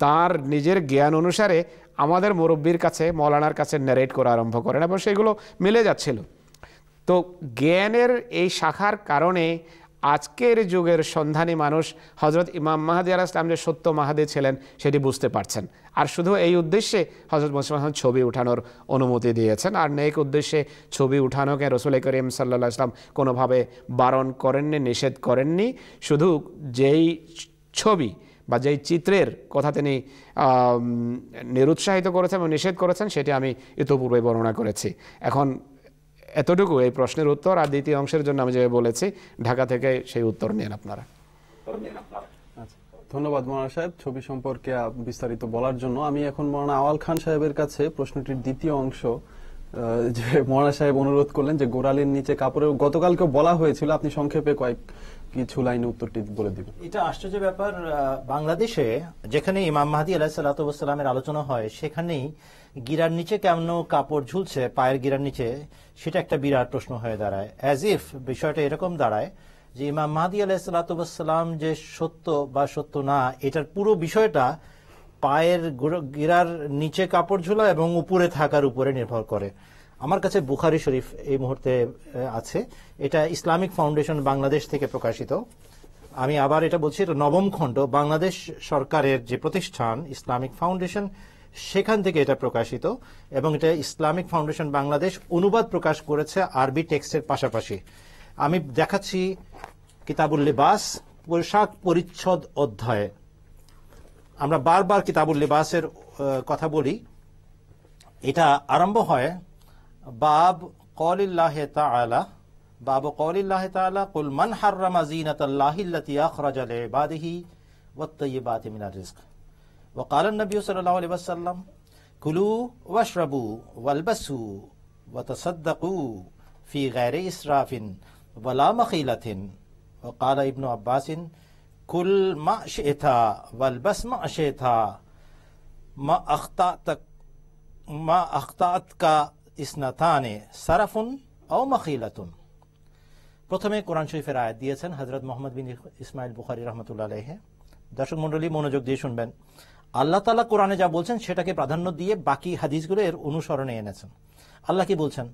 তার নিজের জ্ঞান অনুসারে আমাদের মুরব্বীর কাছে, মৌলানার কাছে ন্যারেট করা আরম্ভ করেন এবং সেগুলো মিলে যাচ্ছিল। তো জ্ঞানের এই শাখার কারণে আজকের যুগের সন্ধানী মানুষ হজরত ইমাম মাহদী আলাইহিস সালাম যে সত্য মাহদী ছিলেন সেটি বুঝতে পারছেন। আর শুধু এই উদ্দেশ্যে হজরত মুহাম্মদ ছবি উঠানোর অনুমতি দিয়েছেন। আর নেক উদ্দেশ্যে ছবি উঠানোকে রাসূল করিম সাল্লাল্লাহু আলাইহি ওয়াসাল্লাম কোনোভাবে বারণ করেননি, নিষেধ করেননি। শুধু যেই ছবি বা যেই চিত্রের কথা তিনি নিরুৎসাহিত করেছেন এবং নিষেধ করেছেন সেটি আমি ইতোপূর্বে বর্ণনা করেছি। এখন এতটুকু এই প্রশ্নের উত্তর। আর দ্বিতীয় অংশের জন্য আমি যে বলেছি ঢাকা থেকে সেই উত্তর নেন আপনারা। ধন্যবাদ মৌলানা সাহেব ছবি সম্পর্কে বিস্তারিত বলার জন্য। আমি এখন মৌলানা আওয়াল খান সাহেবের কাছে প্রশ্নটির দ্বিতীয় অংশ, যে মৌলানা সাহেব অনুরোধ করলেন যে গোড়ালির নিচে কাপড়ের, গতকালকে বলা হয়েছিল, আপনি সংক্ষেপে কিছু লাইনে উত্তরটি বলে দিবেন। এটা আশ্চর্য ব্যাপার, বাংলাদেশে যেখানে ইমাম মাহদী আলাইহিস সালাতু ওয়াস সালামের আলোচনা হয় সেখানেই গিরার নিচে কেমন কাপড় ঝুলছে, পায়ের গিরার নিচে, সেটা একটা বিরাট প্রশ্ন হয়ে দাঁড়ায়। অ্যাজ ইফ বিষয়টা এরকম দাঁড়ায় যে ইমাম মাহদী আলাইহিস সালাতু ওয়াস সালাম যে সত্য বা সত্য না, এটার পুরো বিষয়টা পায়ের গিরার নিচে কাপড় ঝুলা এবং উপরে থাকার উপরে নির্ভর করে। আমার কাছে বুখারী শরীফ এই মুহূর্তে আছে, এটা ইসলামিক ফাউন্ডেশন বাংলাদেশ থেকে প্রকাশিত। আমি আবার এটা বলছি, এটা নবম খণ্ড, বাংলাদেশ সরকারের যে প্রতিষ্ঠান ইসলামিক ফাউন্ডেশন, সেখান থেকে এটা প্রকাশিত এবং এটা ইসলামিক ফাউন্ডেশন বাংলাদেশ অনুবাদ প্রকাশ করেছে আরবি টেক্সটের পাশাপাশি। আমি দেখাচ্ছি কিতাবুল লিবাস, পোশাক পরিচ্ছদ অধ্যায়ে। আমরা বারবার কিতাবুল লিবাসের কথা বলি। এটা আরম্ভ হয় বাব কওলিল্লাহি তাআলা, বাব কওলিল্লাহি তাআলা কুল মান হাররামা যিনাতাল্লাহি আল্লাতী আখরাজা লিইবাদিহি ওয়াত তাইয়্যিবাতি মিনার রিজক ওয়া ক্বালা an-নাবিয়্যু সাল্লাল্লাহু আলাইহি ওয়াসাল্লাম কুলু ওয়াশরাবু ওয়ালবাসু ওয়া তাসাদদাকু ফি গায়রি ইসরাফিন ওয়া লা মাখিলাতিন ওয়া ক্বালা ইবনু আব্বাসিন কুল মা শি'তা ওয়ালবাস মা শি'তা মা আখতাতকা ইসনাতানে সারাফুন আও মাখিলাতুন। প্রথমে কোরআন শরীফের আয়াত দিয়েছেন হযরত মুহাম্মদ বিন ইসমাইল বুখারী রাহমাতুল্লাহ আলাইহি। দর্শক মণ্ডলী মনোযোগ দিয়ে শুনবেন। আল্লাহ তাআলা কোরআনে যা বলছেন সেটাকে প্রাধান্য দিয়ে বাকি হাদিসগুলো এর অনুসরণে এনেছেন। আল্লাহ কি বলছেন?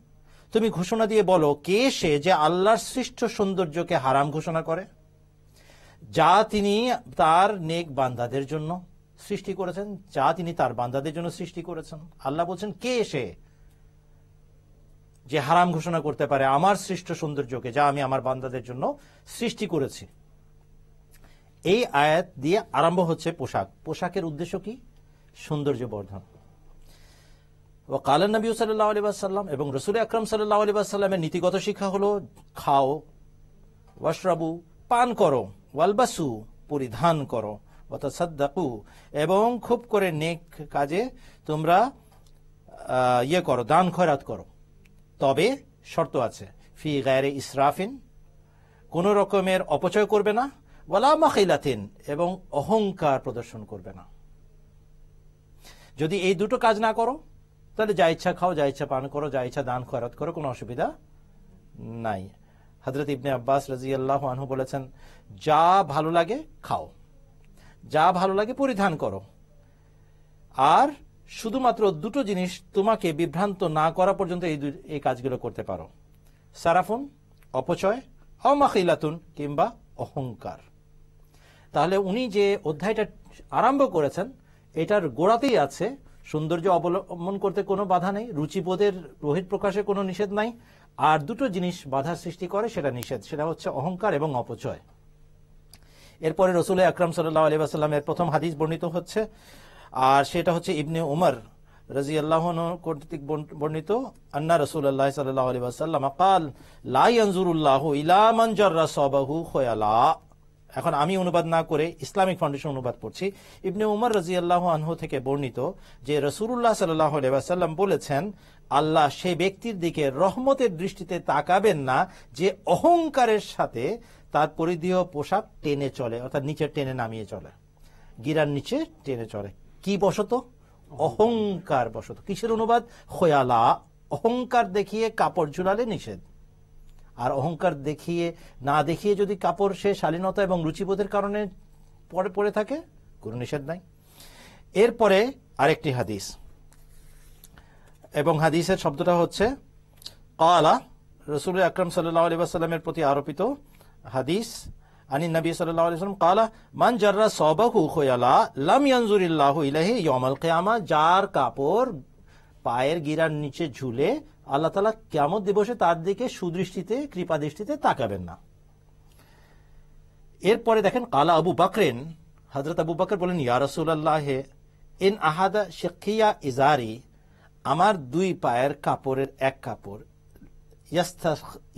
তুমি ঘোষণা দিয়ে বলো, কে সে যে আল্লাহর সৃষ্ট সৌন্দর্যকে হারাম ঘোষণা করে, যা তিনি তার নেক বান্দাদের জন্য সৃষ্টি করেছেন, যা তিনি তার বান্দাদের জন্য সৃষ্টি করেছেন। আল্লাহ বলছেন, কে সে যে হারাম ঘোষণা করতে পারে আমার সৃষ্ট সৌন্দর্যকে, যা আমি আমার বান্দাদের জন্য সৃষ্টি করেছি। এই আয়াত দিয়ে আরম্ভ হচ্ছে পোশাক। পোশাকের উদ্দেশ্য কি? সৌন্দর্য বর্ধন। ওয়া ক্বালা নবী সাল্লাল্লাহু আলাইহি ওয়াসাল্লাম, এবং রাসূল আকরাম সাল্লাল্লাহু আলাইহি ওয়াসাল্লামের নীতিগত শিক্ষা হলো খাও, ওয়াশরাবু পান করো, ওয়ালবাসু পরিধান করো, ওয়া তাসাদদাকু এবং খুব করে নেক কাজে তোমরা করো, দান খয়রাত করো। তবে শর্ত আছে, ফি গায়রি ইসরাফিন, কোন রকমের অপচয় করবে না, ওয়ালা মাখিলাতিন এবং অহংকার প্রদর্শন করবে না। যদি এই দুটো কাজ না করো তাহলে যা ইচ্ছা খাও, যা ইচ্ছা পান করো, যা ইচ্ছা দান খয়রাত করো, কোনো অসুবিধা নাই। হযরত ইবনে আব্বাস রাদিয়াল্লাহু আনহু বলেছেন, যা ভালো লাগে খাও, যা ভালো লাগে পরিধান করো, আর শুধুমাত্র দুটো জিনিস তোমাকে বিভ্রান্ত না করা পর্যন্ত এই কাজগুলো করতে পারো, সারাফুন অপচয়, অমাখিলাতুন কিংবা অহংকার। তাহলে উনি যে অধ্যায়টা আরম্ভ করেছেন এটার গোড়াতেই আছে সৌন্দর্য অবলম্বন করতে কোনো বাধা নেই, রুচিবোধের বহিঃপ্রকাশে কোনো নিষেধ নাই, আর দুটো জিনিস বাধার সৃষ্টি করে সেটা নিষেধ, সেটা হচ্ছে অহংকার এবং অপচয়। এরপরে রাসূল আকরাম সাল্লাল্লাহু আলাইহি ওয়াসাল্লামের প্রথম হাদিস বর্ণিত হচ্ছে, আর সেটা হচ্ছে ইবনে উমর রাদিয়াল্লাহু আনহু কর্তৃক বর্ণিত, আন্না রাসূলুল্লাহ সাল্লাল্লাহু আলাইহি ওয়াসাল্লাম قال لا ينظر الله الى من جر صوبه خيلا। এখন আমি অনুবাদ না করে ইসলামিক ফাউন্ডেশন অনুবাদ করছি। ইবনে উমর রাদিয়াল্লাহু আনহু থেকে বর্ণিত যে রাসূলুল্লাহ সাল্লাল্লাহু আলাইহি ওয়াসাল্লাম বলেছেন, আল্লাহ সেই ব্যক্তির দিকে রহমতের দৃষ্টিতে তাকাবেন না যে অহংকারের সাথে তার পরিধেয় পোশাক টেনে চলে, অর্থাৎ নিচে টেনে নামিয়ে চলে, গিরার নিচে টেনে চলে। কি বশত? অহংকার বশত। কিসের অনুবাদ? খয়ালা। অহংকার দেখিয়ে কাপড় ঝুলালে নিষেধ, আর অহংকার দেখিয়ে না দেখিয়ে যদি কাপড় সে শালীনতা এবং রুচিবোধের কারণে পরে থাকে কোনো নিষেধ নাই। এরপরে আরেকটি হাদিস, এবং হাদিসের শব্দটা হচ্ছে ক্বালা, রাসূল আকরাম সাল্লাল্লাহু আলাইহি ওয়াসাল্লামের প্রতি আরোপিত হাদিস, আনি নবী সাল্লাল্লাহু আলাইহি ওয়াসাল্লাম ক্বালা মান জাররা সাবাহু খয়ালা লাম ইয়ানজুরিল্লাহু ইলাইহি ইয়াউমাল কিয়ামা। যার কাপড় পায়ের গিরার নিচে ঝুলে আল্লাহ তাআলা কিয়ামত দিবসে তার দিকে সুদৃষ্টিতে কৃপা দৃষ্টিতে তাকাবেন না। এরপরে দেখেন কালা আবু বকরেন, হযরত আবু বকর বলেন, ইয়া রাসূলুল্লাহ ইন আহাদা শিকিয়া ইজারি, আমার দুই পায়ের কাপড়ের এক কাপড়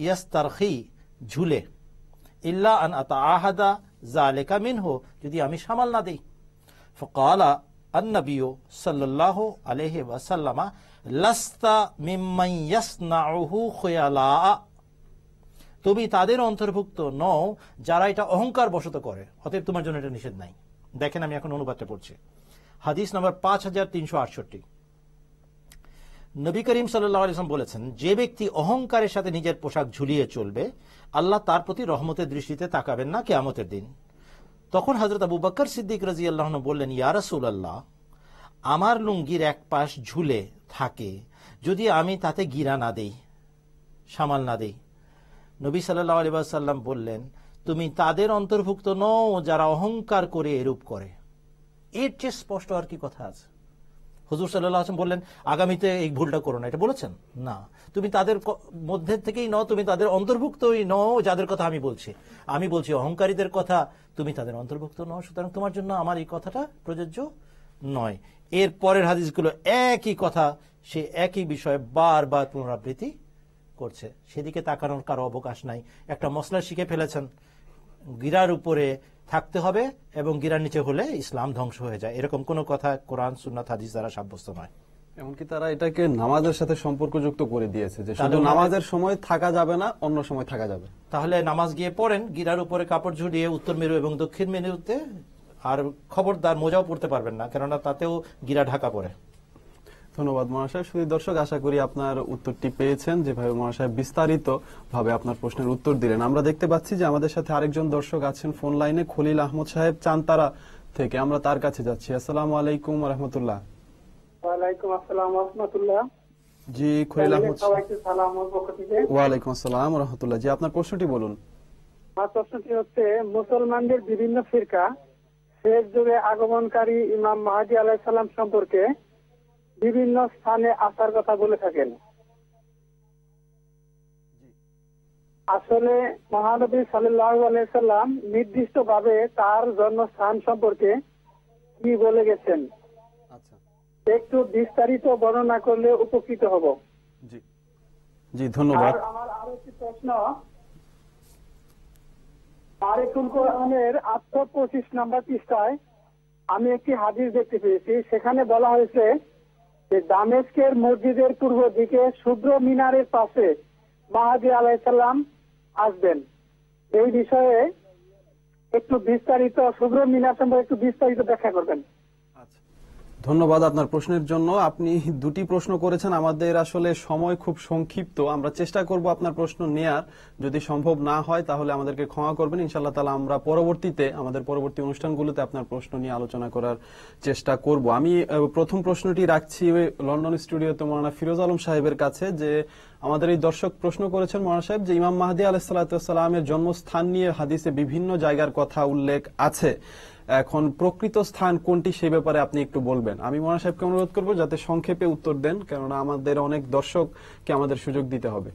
ইয়াস্তারখি ঝুলে, ইল্লা আন আতাআহাদা যালিকা মিনহু, যদি আমি সামাল না দেই। ফাকালা আন-নবী সাল্লাল্লাহু আলাইহি ওয়াসাল্লাম লাস্তা মিম্মান ইয়াসনাউহু খয়ালা, তুমি তাদের অন্তর্ভুক্ত নও যারা এটা অহংকার বশত করে, অতএব তোমার জন্য এটা নিষেধ নাই। দেখেন আমি এখন অনুবাদটা পড়ছি। হাদিস নাম্বার 5368। নবী করিম সাল্লাল্লাহু আলাইহি ওয়াসাল্লাম বলেছেন, যে ব্যক্তি অহংকারের সাথে নিজের পোশাক ঝুলিয়ে চলবে আল্লাহ তার প্রতি রহমতের দৃষ্টিতে তাকাবেন না কিয়ামতের দিন। তখন হযরত আবু বকর সিদ্দিক রাদিয়াল্লাহু আনহু বললেন, ইয়া রাসূলুল্লাহ, আমার লুঙ্গির এক পাশ ঝুলে থাকে, যদি আমি তাতে গিরা না দেই, সামাল না দেই। নবী সাল্লাল্লাহু আলাইহি ওয়াসাল্লাম বললেন, তুমি তাদের অন্তর্ভুক্ত নও যারা অহংকার করে এরূপ করে। এর চেয়ে স্পষ্ট আর কি কথা আছে? হুজুর সাল্লাল্লাহু আলাইহি ওয়াসাল্লাম বললেন আগামীতে এই ভুলটা করো না, এটা বলেছেন না। তুমি তাদের মধ্যে থেকেই নও, তুমি তাদের অন্তর্ভুক্তই নও যাদের কথা আমি বলছি। আমি বলছি অহংকারীদের কথা, তুমি তাদের অন্তর্ভুক্ত নও, সুতরাং তোমার জন্য আমার এই কথাটা প্রযোজ্য নয়। এর পরের হাদিসগুলো একই কথা, সে একই বিষয়ে বারবার পুনরাবৃত্তি করছে, সেদিকে তাকানোর কারো অবকাশ নাই। একটা মসলা শিখে ফেলেছেন, গিরার উপরে থাকতে হবে এবং গিরার নিচে হলে ইসলাম ধ্বংস হয়ে যায়, এরকম কোনো কথা কোরআন সুন্নাত হাদিস দ্বারা সাব্যস্ত নয়। এমনকি তারা এটাকে নামাজের সাথে সম্পর্কযুক্ত করে দিয়েছে যে শুধু নামাজের সময় থাকা যাবে না, অন্য সময় থাকা যাবে। তাহলে নামাজ গিয়ে পড়েন গিরার উপরে কাপড় ঝুলিয়ে উত্তর মেরু এবং দক্ষিণ মেরুতে, আর খবরদার মোজাও পড়তে পারবেন না, কেননা তাতেও গিরা ঢাকা পড়ে। ধন্যবাদ মহাশয়। শুধু দর্শক, আশা করি আপনার উত্তরটি পেয়েছেন, যেভাবে মহাশয় বিস্তারিত ভাবে আপনার প্রশ্নের উত্তর দিলেন। আমরা দেখতে পাচ্ছি যে আমাদের সাথে আরেকজন দর্শক আছেন ফোন লাইনে, খলিল আহমদ সাহেব চান্তারা থেকে। আমরা তার কাছে যাচ্ছি। আসসালামু আলাইকুম ওয়া রাহমাতুল্লাহ। ওয়ালাইকুম আসসালাম ওয়া রাহমাতুল্লাহ। জি খলিল আহমদ, সবাইকে সালাম ওর পক্ষ থেকে। ওয়ালাইকুম আসসালাম ওয়া রাহমাতুল্লাহ। জি আপনার প্রশ্নটি বলুন। আমার প্রশ্নটি হচ্ছে, মুসলমানদের বিভিন্ন ফিরকা শেষ যুগে আগমনকারী ইমাম মাহদী আলাইহিস সালাম সম্পর্কে বিভিন্ন স্থানে আসার কথা বলে থাকেন। আসলে মহানবী সাল্লাল্লাহু আলাইহি সাল্লাম নির্দিষ্টভাবে তার জন্মস্থান সম্পর্কে কি বলে গেছেন, একটু বিস্তারিত বর্ণনা করলে উপকৃত হব। জি জি ধন্যবাদ। আমার আরো একটি প্রশ্ন, তারিকুল কোরআনের 825 নম্বর পৃষ্ঠায় আমি একটি হাদিস দেখতে পেয়েছি, সেখানে বলা হয়েছে যে দামেস্কের মসজিদের পূর্ব দিকে শুভ্র মিনারের পাশে মাহদী আলাইহিস সালাম আসবেন। এই বিষয়ে একটু বিস্তারিত, শুভ্র মিনার সম্পর্কে একটু বিস্তারিত ব্যাখ্যা করবেন। ধন্যবাদ আপনার প্রশ্নের জন্য। আপনি দুটি প্রশ্ন করেছেন, আমাদের আসলে সময় খুব সংক্ষিপ্ত, আমরা চেষ্টা করব আপনার প্রশ্ন নেয়ার। যদি সম্ভব না হয় তাহলে আমাদেরকে ক্ষমা করবেন। ইনশাআল্লাহ তাআলা আমরা পরবর্তীতে আমাদের পরবর্তী অনুষ্ঠানগুলোতে আপনার প্রশ্ন নিয়ে আলোচনা করার চেষ্টা করব। আমি প্রথম প্রশ্নটি রাখছি লন্ডন স্টুডিওতে মাওলানা ফিরোজ আলম সাহেবের কাছে, যে আমাদের এই দর্শক প্রশ্ন করেছেন মাওলানা সাহেব যে ইমাম মাহদী আলাইহিস সালাতু ওয়াস সালামের জন্মস্থান নিয়ে হাদিসে বিভিন্ন জায়গার কথা উল্লেখ আছে, এখন প্রকৃত স্থান কোনটি সেই ব্যাপারে আপনি একটু বলবেন। আমি মাওলানা সাহেবকে অনুরোধ করব যাতে সংক্ষেপে উত্তর দেন, কেননা আমাদের অনেক দর্শককে আমাদের সুযোগ দিতে হবে।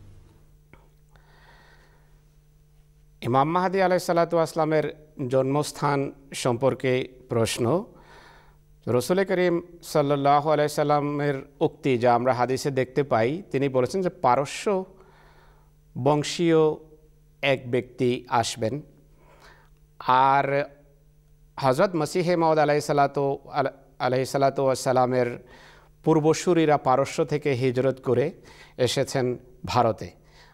ইমাম মাহদী আলাইহিস সালাতু ওয়াস সালামের জন্মস্থান সম্পর্কে প্রশ্ন। রসুল করিম সাল্লাল্লাহু আলাইহি সাল্লামের উক্তি যা আমরা হাদিসে দেখতে পাই, তিনি বলেছেন যে পারস্য বংশীয় এক ব্যক্তি আসবেন, আর হযরত মসিহে মাউদ আলাইহিসসালাতু ওয়াসসালামের পূর্বসূরীরা পারস্য থেকে হিজরত করে এসেছেন ভারতে।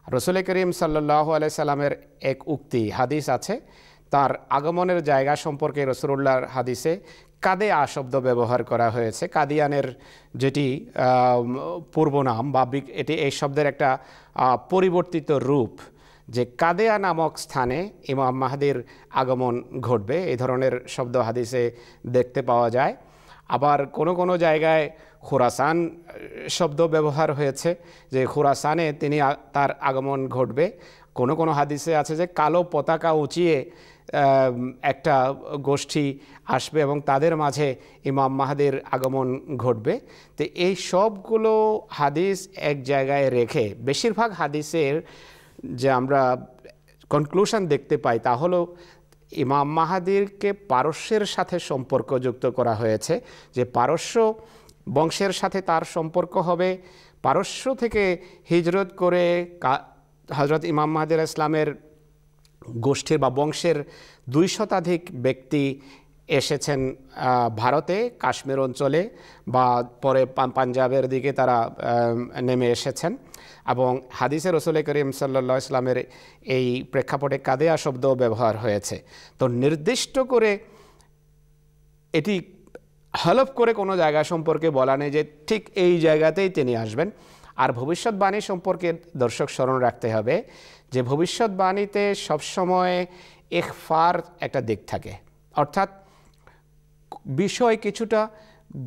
রসুল করিম সাল্লাল্লাহু আলাইহি সাল্লামের এক উক্তি হাদিস আছে, তার আগমনের জায়গা সম্পর্কে রসুলুল্লাহর হাদিসে কাদেয়া শব্দ ব্যবহার করা হয়েছে। কাদিয়ানের যেটি পূর্ব নাম বা এটি এই শব্দের একটা পরিবর্তিত রূপ, যে কাদেয়া নামক স্থানে ইমাম মাহদীর আগমন ঘটবে, এই ধরনের শব্দ হাদিসে দেখতে পাওয়া যায়। আবার কোনো কোনো জায়গায় খুরাসান শব্দ ব্যবহার হয়েছে, যে খুরাসানে তিনি তার আগমন ঘটবে। কোনো কোনো হাদিসে আছে যে কালো পতাকা উঁচিয়ে একটা গোষ্ঠী আসবে এবং তাদের মাঝে ইমাম মাহদীর আগমন ঘটবে। তো এই সবগুলো হাদিস এক জায়গায় রেখে বেশিরভাগ হাদিসের যে আমরা কনক্লুশন দেখতে পাই তা হলো ইমাম মাহদীরকে পারস্যের সাথে সম্পর্কযুক্ত করা হয়েছে, যে পারস্য বংশের সাথে তার সম্পর্ক হবে। পারস্য থেকে হিজরত করে হযরত ইমাম মাহদী আলাইহিস সালামের গোষ্ঠীর বা বংশের 2 শতাধিক ব্যক্তি এসেছেন ভারতে, কাশ্মীর অঞ্চলে বা পরে পাঞ্জাবের দিকে তারা নেমে এসেছেন। এবং হাদিসে রসুল করিম সাল্লাল্লাহু আলাইহি সাল্লামের এই প্রেক্ষাপটে কাদেয়া শব্দ ব্যবহার হয়েছে। তো নির্দিষ্ট করে এটি হলফ করে কোনো জায়গা সম্পর্কে বলা নেই যে ঠিক এই জায়গাতেই তিনি আসবেন। আর ভবিষ্যৎবাণী সম্পর্কে দর্শক স্মরণ রাখতে হবে যে ভবিষ্যৎবাণীতে সবসময় ইখফার একটা দিক থাকে, অর্থাৎ বিষয় কিছুটা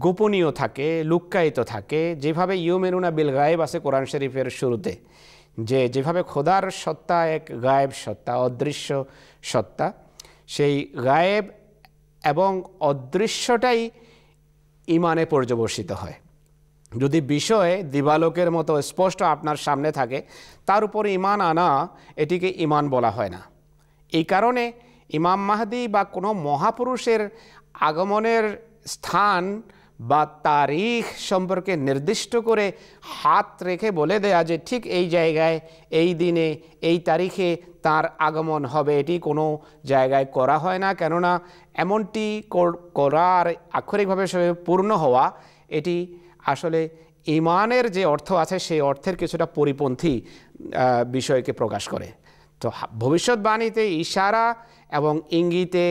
গোপনীয় থাকে, লুক্কায়িত থাকে। যেভাবে ইউমিনুনা বিল গায়েব আছে কোরআন শরীফের শুরুতে, যে যেভাবে খোদার সত্তা এক গায়েব সত্তা, অদৃশ্য সত্তা, সেই গায়েব এবং অদৃশ্যটাই ইমানে পর্যবসিত হয়। যদি বিষয় দিবালোকের মতো স্পষ্ট আপনার সামনে থাকে, তার উপর ইমান আনা এটিকে ইমান বলা হয় না। এই কারণে ইমাম মাহদী বা কোনো মহাপুরুষের আগমনের স্থান বা তারিখ সম্পর্কে নির্দিষ্ট করে হাত রেখে বলে দেয়া যে ঠিক এই জায়গায় এই দিনে এই তারিখে তার আগমন হবে, এটি কোনো জায়গায় করা হয় না। কেননা এমনটি করার আক্ষরিকভাবে পূর্ণ হওয়া এটি আসলে ইমানের যে অর্থ আছে সেই অর্থের কিছুটা পরিপন্থী বিষয়কে প্রকাশ করে। তো ভবিষ্যৎবাণীতে ইশারা এবং ইঙ্গিতে